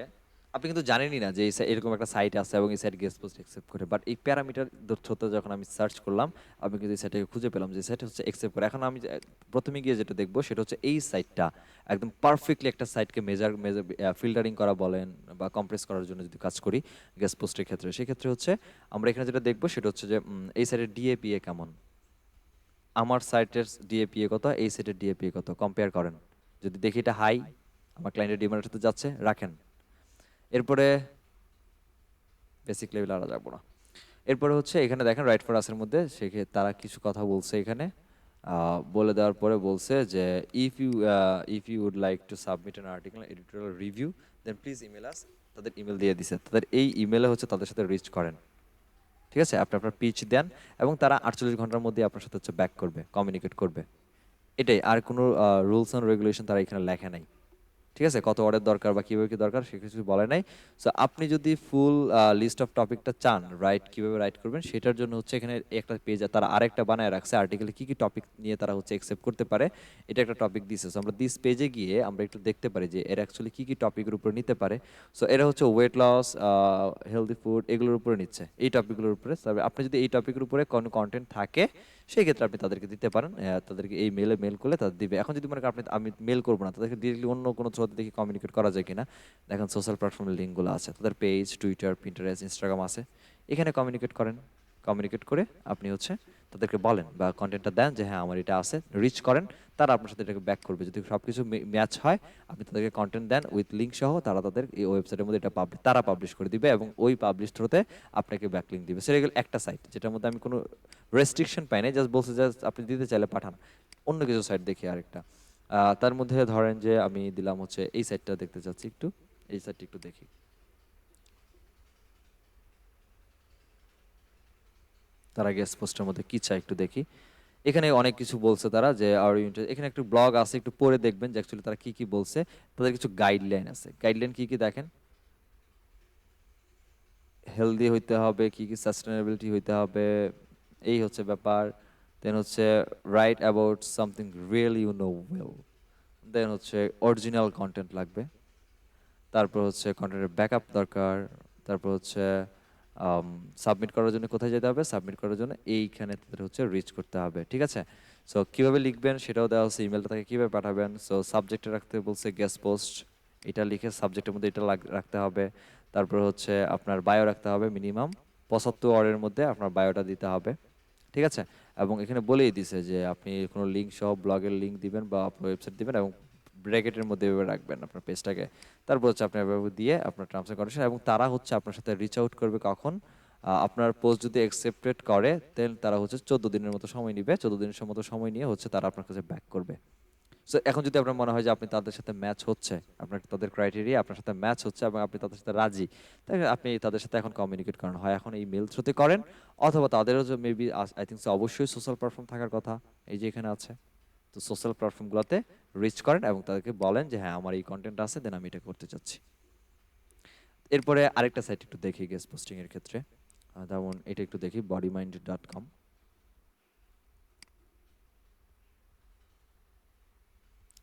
S1: আপনি কিন্তু জানেনই না যে এরকম একটা সাইট আছে এবং এই সাইট গেস্ট পোস্ট অ্যাকসেপ্ট করে, বাট এই প্যারামিটার তথ্যতে যখন আমি সার্চ করলাম, আমি কিন্তু এই সাইটটাকে খুঁজে পেলাম যে সাইট হচ্ছে অ্যাকসেপ্ট করে। এখন আমি প্রথমে গিয়ে যেটা দেখবো সেটা হচ্ছে এই সাইটটা একদম পারফেক্টলি একটা সাইটকে মেজার মেজার ফিল্টারিং করা বলেন বা কম্প্রেস করার জন্য যদি কাজ করি গেস্ট পোস্টের ক্ষেত্রে, সেক্ষেত্রে হচ্ছে আমরা এখানে যেটা দেখবো সেটা হচ্ছে যে এই সাইটের ডিএপিএ কেমন, আমার সাইটের ডিএপিএ কত, এই সাইটের ডিএপিএ কত, কম্পেয়ার করেন। যদি দেখি এটা হাই, আমার ক্লায়েন্টের ডিমান্ডের সাথে যাচ্ছে, রাখেন। এরপরে বেসিক লেভেল আর যাবো না। এরপরে হচ্ছে এখানে দেখেন রাইট ফর আসের মধ্যে তারা কিছু কথা বলছে এখানে, বলে দেওয়ার পরে বলছে যে if you would like to submit an article editorial review then please email us. তাদের ইমেল দিয়ে দিছে, তাদের এই ইমেলে হচ্ছে তাদের সাথে রিচ করেন, ঠিক আছে? আপনি আপনার পিচ দেন এবং তারা 48 ঘন্টার মধ্যে আপনার সাথে হচ্ছে ব্যাক করবে, কমিউনিকেট করবে। এটাই, আর কোনো রুলস অ্যান্ড রেগুলেশন তারা এখানে লেখা নাই, ঠিক আছে? কত ওয়ার্ডের দরকার বা কীভাবে কী দরকার সে কিছু বলে নাই। সো আপনি যদি ফুল লিস্ট অফ টপিকটা চান, কীভাবে রাইট করবেন সেটার জন্য হচ্ছে এখানে একটা পেজ তারা আরেকটা বানায় রাখছে, আর্টিকেলে কী কী টপিক নিয়ে তারা হচ্ছে অ্যাকসেপ্ট করতে পারে, এটা একটা টপিক দিছে। সো আমরা দিস পেজে গিয়ে আমরা একটু দেখতে পারি যে এরা অ্যাকচুয়ালি কী কী টপিকের উপরে নিতে পারে। সো এরা হচ্ছে ওয়েট লস, হেলদি ফুড, এগুলোর উপরে নিচ্ছে, এই টপিকগুলোর উপরে। তবে আপনি যদি এই টপিকের উপরে কোনো কন্টেন্ট থাকে সেই ক্ষেত্রে আপনি তাদেরকে দিতে পারেন, তাদেরকে এই মেল করলে তাদের দিবে। এখন যদি মনে করেন আমি মেল করবো না, তাদেরকে ডিরেক্টলি অন্য কোনো থ্রুতে দেখি কমিউনিকেট করা যায় কিনা, দেখেন সোশ্যাল প্ল্যাটফর্মের লিঙ্কগুলো আছে, তাদের পেজ, টুইটার, পিন্টারেস্ট, ইনস্টাগ্রাম আছে, এখানে কমিউনিকেট করেন। কমিউনিকেট করে আপনি হচ্ছে তাদেরকে বলেন বা কন্টেন্টটা দেন যে হ্যাঁ আমার এটা আছে, রিচ করেন, তারা আপনার সাথে এটাকে ব্যাক করবে। যদি সব কিছু ম্যাচ হয় আপনি তাদেরকে কন্টেন্ট দেন উইথ লিঙ্ক সহ, তারা তাদের এই ওয়েবসাইটের মধ্যে এটা তারা পাবলিশ করে দিবে এবং ওই পাবলিশ থ্রুতে আপনাকে ব্যাকলিঙ্ক দিবে। সেটা গেল একটা সাইট যেটার মধ্যে আমি কোনো রেস্ট্রিকশন পাই না, জাস্ট বলছে জাস্ট আপনি দিতে চাইলে পাঠান। অন্য কিছু সাইট দেখি আরেকটা, তার মধ্যে ধরেন যে আমি দিলাম হচ্ছে এই সাইটটা দেখতে চাচ্ছি, একটু এই সাইটটা একটু দেখি। তারা গেস্ট পোস্টের মধ্যে কি চায় একটু দেখি। এখানে অনেক কিছু বলছে তারা যে এখানে একটু ব্লগ আছে, একটু পড়ে দেখবেন যে অ্যাকচুয়ালি তারা কি কি বলছে। তাদের কিছু গাইডলাইন আছে, গাইডলাইন কি কি দেখেন, হেলদি হইতে হবে, কি কি সাস্টেনেবিলিটি হইতে হবে, এই হচ্ছে ব্যাপার। দেন হচ্ছে write about something really you know well, then হচ্ছে অরিজিনাল কন্টেন্ট লাগবে, তারপর হচ্ছে কন্টেন্টের ব্যাকআপ দরকার, তারপর হচ্ছে সাবমিট করার জন্য কোথায় যেতে হবে, সাবমিট করার জন্য এইখানে তাদের হচ্ছে রিচ করতে হবে, ঠিক আছে? সো কীভাবে লিখবেন সেটাও দেওয়া হচ্ছে, ইমেলটা তাকে কীভাবে পাঠাবেন। সো সাবজেক্টে রাখতে বলছে গেস্ট পোস্ট, এটা লিখে সাবজেক্টের মধ্যে এটা রাখতে হবে। তারপর হচ্ছে আপনার বায়ো রাখতে হবে, মিনিমাম 75 ওয়ার্ডের মধ্যে আপনার বায়োটা দিতে হবে, ঠিক আছে? এবং এখানে বলেই দিছে যে আপনি কোনো লিঙ্ক সহ ব্লগের লিঙ্ক দিবেন বা আপনার ওয়েবসাইট দিবেন এবং ব্র্যাকেটের মধ্যে এভাবে রাখবেন আপনার পেজটাকে। তারপর হচ্ছে আপনি এভাবে দিয়ে আপনার টার্মস এন্ড কন্ডিশন, এবং তারা হচ্ছে আপনার সাথে রিচ আউট করবে কখন, আপনার পোস্ট যদি অ্যাকসেপ্টেড করে দেন তারা হচ্ছে 14 দিনের মতো সময় নিবে, 14 দিনের মতো সময় নিয়ে হচ্ছে তারা আপনার কাছে ব্যাক করবে। সো এখন যদি আপনার মনে হয় যে আপনি তাদের সাথে ম্যাচ হচ্ছে, আপনার তাদের ক্রাইটেরিয়া আপনার সাথে ম্যাচ হচ্ছে এবং আপনি তাদের সাথে রাজি, তাই আপনি তাদের সাথে এখন কমিউনিকেট করেন, হয় এখন এই মেল থ্রুতে করেন অথবা তাদেরও যে মেবি আই থিঙ্ক সো অবশ্যই সোশ্যাল প্ল্যাটফর্ম থাকার কথা, এই যে এখানে আছে। তো সোশ্যাল প্ল্যাটফর্মগুলোতে রিচ করেন এবং তাদেরকে বলেন যে হ্যাঁ আমার এই কন্টেন্ট আছে, দেন আমি এটা করতে চাচ্ছি। এরপরে আরেকটা সাইট একটু দেখি গেস্ট পোস্টিং এর ক্ষেত্রে, যেমন এটা একটু দেখি bodymind.com।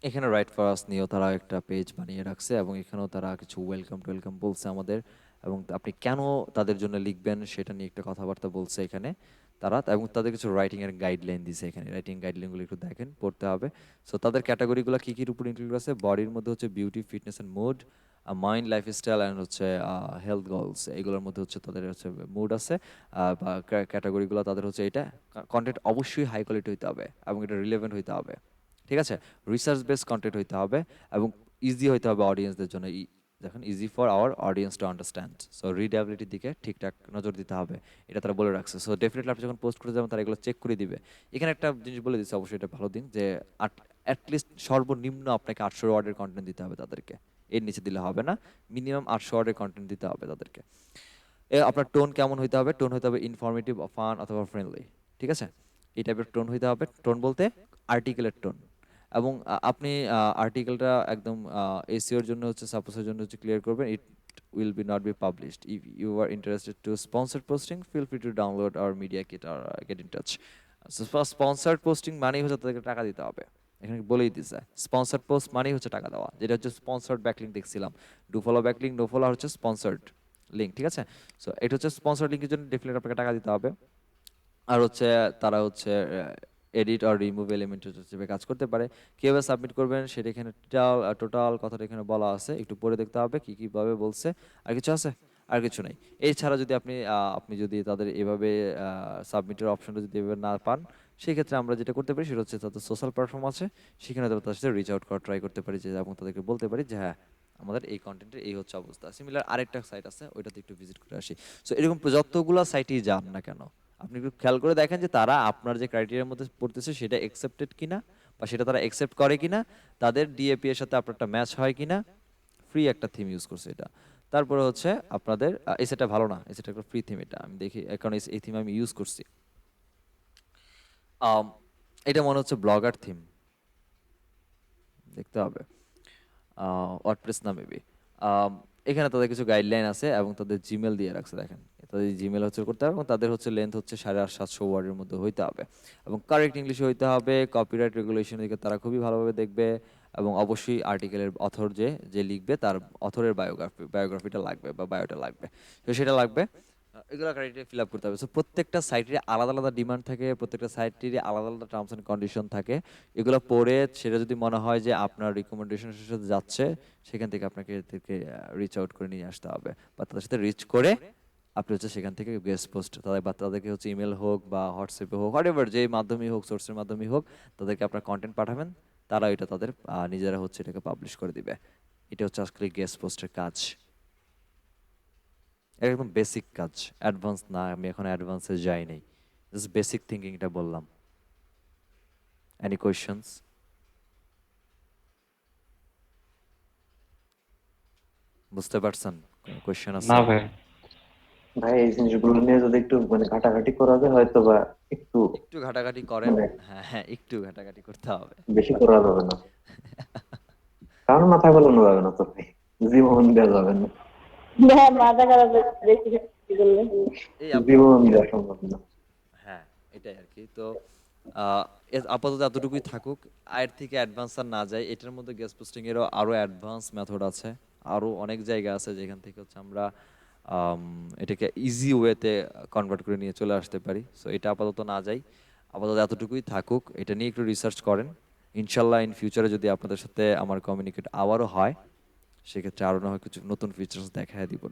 S1: এখানে রাইট ফর আস নিয়েও তারা একটা পেজ বানিয়ে রাখছে এবং এখানেও তারা কিছু ওয়েলকাম বলছে আমাদের, এবং আপনি কেন তাদের জন্য লিখবেন সেটা নিয়ে একটা কথাবার্তা বলছে এখানে তারা, এবং তাদের কিছু রাইটিং এর গাইডলাইন দিছে এখানে, রাইটিং গাইডলাইনগুলো একটু দেখেন, পড়তে হবে। সো তাদের ক্যাটাগরিগুলো কি কির উপর ইনক্লুড আছে, বডির মধ্যে হচ্ছে beauty, fitness and mood, mind, lifestyle and হচ্ছে হেলথ গোলস, এগুলোর মধ্যে হচ্ছে তাদের হচ্ছে মুড আছে, বা ক্যাটাগরিগুলো তাদের হচ্ছে এটা। কন্টেন্ট অবশ্যই হাই কোয়ালিটি হইতে হবে এবং এটা রিলেভেন্ট হইতে হবে, ঠিক আছে? রিসার্চ বেসড কন্টেন্ট হইতে হবে এবং ইজি হইতে হবে অডিয়েন্সদের জন্য। দেখেন easy for our audience to understand, so রিডেবিলিটির দিকে ঠিকঠাক নজর দিতে হবে, এটা তারা বলে রাখছে। সো ডেফিনেটলি আপনি যখন পোস্ট করতে যাবেন তারা এগুলো চেক করে দিবে। এখানে একটা জিনিস বলে দিচ্ছে, অবশ্যই এটা ভালো দিন, যে অ্যাটলিস্ট সর্বনিম্ন আপনাকে 800 ওয়ার্ডের কন্টেন্ট দিতে হবে তাদেরকে, এর নিচে দিলে হবে না, মিনিমাম 800 ওয়ার্ডের কন্টেন্ট দিতে হবে তাদেরকে। আপনার টোন কেমন হইতে হবে? টোন হইতে হবে ইনফরমেটিভ, ফান অথবা ফ্রেন্ডলি, ঠিক আছে? এই টাইপের টোন হইতে হবে। টোন বলতে আর্টিকেলের টোন। এবং আপনি আর্টিকেলটা একদম এসইওর জন্য হচ্ছে, সাপোজের জন্য হচ্ছে ক্লিয়ার করবেন। ইট will be not be published. If you are interested to sponsored posting, feel free to download our media kit or get in touch. So for sponsored posting মানেই হচ্ছে তাদেরকে টাকা দিতে হবে। এখানে বলেই দিছে স্পন্সর্ড পোস্ট মানেই হচ্ছে টাকা দেওয়া, যেটা হচ্ছে স্পন্সর্ড ব্যাকলিংক দেখছিলাম। Do follow backlink, no follow হচ্ছে স্পন্সর্ড লিঙ্ক, ঠিক আছে? সো এটা হচ্ছে স্পন্সর্ড লিঙ্কের জন্য ডেফিনেটলি আপনাকে টাকা দিতে হবে। আর হচ্ছে তারা হচ্ছে এডিট আর রিমুভ এলিমেন্ট হিসেবে কাজ করতে পারে। কীভাবে সাবমিট করবেন সেটা এখানে টোটাল কথাটা এখানে বলা আছে, একটু পড়ে দেখতে হবে কী কীভাবে বলছে। আর কিছু আছে? আর কিছু নেই। এছাড়া যদি আপনি যদি তাদের এভাবে সাবমিটের অপশনটা যদি এভাবে না পান, সেই ক্ষেত্রে আমরা যেটা করতে পারি সেটা হচ্ছে তাদের সোশ্যাল প্ল্যাটফর্ম আছে, সেখানে তাদের সাথে রিচ আউট করা ট্রাই করতে পারি, যে এবং তাদেরকে বলতে পারি যে হ্যাঁ আমাদের এই কন্টেন্টের এই হচ্ছে অবস্থা। সিমিলার আরেকটা সাইট আছে, ওইটাতে একটু ভিজিট করে আসি। সো এরকম যতগুলো সাইটেই যান না কেন, আপনি একটু খেয়াল করে দেখেন যে তারা আপনার যে ক্রাইটেরিয়ার মধ্যে পড়তেছে সেটা অ্যাকসেপ্টেড কিনা, বা সেটা তারা অ্যাকসেপ্ট করে কিনা, তাদের ডিএপি এর সাথে আপনারটা ম্যাচ হয় কিনা। ফ্রি একটা থিম ইউজ করছে এটা। তারপরে হচ্ছে আপনাদের এই সেটটা ভালো না, এই সেটটা একটা ফ্রি থিম, এটা আমি দেখি, কারণ এই থিম আমি ইউজ করছি। এটা মনে হচ্ছে ব্লগার থিম, দেখতে হবে। ওয়ার্ডপ্রেস না মেবি। এখানে তাদের কিছু গাইডলাইন আছে এবং তাদের জিমেল দিয়ে রাখছে, দেখেন তাদের জিমেল হচ্ছে করতে হবে, এবং তাদের হচ্ছে লেন্থ হচ্ছে 750 ওয়ার্ডের মধ্যে হইতে হবে, এবং কারেক্ট ইংলিশে হইতে হবে। কপিরাইট রেগুলেশন দিকে তারা খুবই ভালোভাবে দেখবে, এবং অবশ্যই আর্টিকেলের অথর যে লিখবে তার অথরের বায়োগ্রাফিটা লাগবে বা বায়োটা লাগবে, তো সেটা লাগবে। এগুলো ক্রাইটেরিয়া ফিল আপ করতে হবে। সো প্রত্যেকটা সাইটের আলাদা আলাদা ডিমান্ড থাকে, প্রত্যেকটা সাইটের আলাদা আলাদা টার্মস অ্যান্ড কন্ডিশন থাকে। এগুলো পড়ে সেটা যদি মনে হয় যে আপনার রিকমেন্ডেশনের সাথে যাচ্ছে, সেখান থেকে আপনাকে এদেরকে রিচ আউট করে নিয়ে আসতে হবে, বা তাদের সাথে রিচ করে আপনি হচ্ছে সেখান থেকে গেস্ট পোস্ট তাদেরকে হচ্ছে ইমেল হোক বা হোয়াটসঅ্যাপে হোক, হোয়াটএভার যে মাধ্যমেই হোক, সোর্সের মাধ্যমেই হোক, তাদেরকে আপনার কন্টেন্ট পাঠাবেন, তারা এটা তাদের নিজেরা হচ্ছে এটাকে পাবলিশ করে দিবে। এটা হচ্ছে আজকে গেস্ট পোস্টের কাজ। একদম বেসিক কাজ, অ্যাডভান্স না, আমি এখন অ্যাডভান্সে যাই নাই, জাস্ট বেসিক থিঙ্কিং এটা বললাম। Any questions? বুঝতে পারছেন? কোনো কোয়েশ্চেন আছে?
S6: না ভাই।
S3: ভাই এই জিনিসগুলো নিয়ে যদি একটু মানে ঘাটাঘাটি করা যায় হয়তো বা একটু
S1: একটু ঘাটাঘাটি করেন।
S3: মানে
S1: হ্যাঁ হ্যাঁ, একটু ঘাটাঘাটি করতে হবে।
S3: বেশি করা যাবে না, কারণ মাথায় বলানো যাবে না তো ভাই, জীবন দেওয়া যাবে না,
S2: হ্যাঁ, মাথা খারাপ বেশি বেশি করলে।
S1: এই
S3: জীবন দেওয়া সম্ভব না।
S1: হ্যাঁ, এটাই আর কি। তো আপাতত এতটুকুই থাকুক, এর থেকে অ্যাডভান্স আর না যায়। এটার মধ্যে গেস্ট পোস্টিং এরও আরো অ্যাডভান্স মেথড আছে, আরো অনেক জায়গা আছে যেখান থেকে হচ্ছে আমরা এটাকে ইজি ওয়েতে কনভার্ট করে নিয়ে চলে আসতে পারি। সো এটা আপাতত না যাই, আপাতত এতটুকুই থাকুক। এটা নিয়ে একটু রিসার্চ করেন। ইনশাল্লাহ ইন ফিউচারে যদি আপনাদের সাথে আমার কমিউনিকেট আবারও হয়, সেক্ষেত্রে আরো না হয় কিছু নতুন ফিচার্স দেখায় দিব।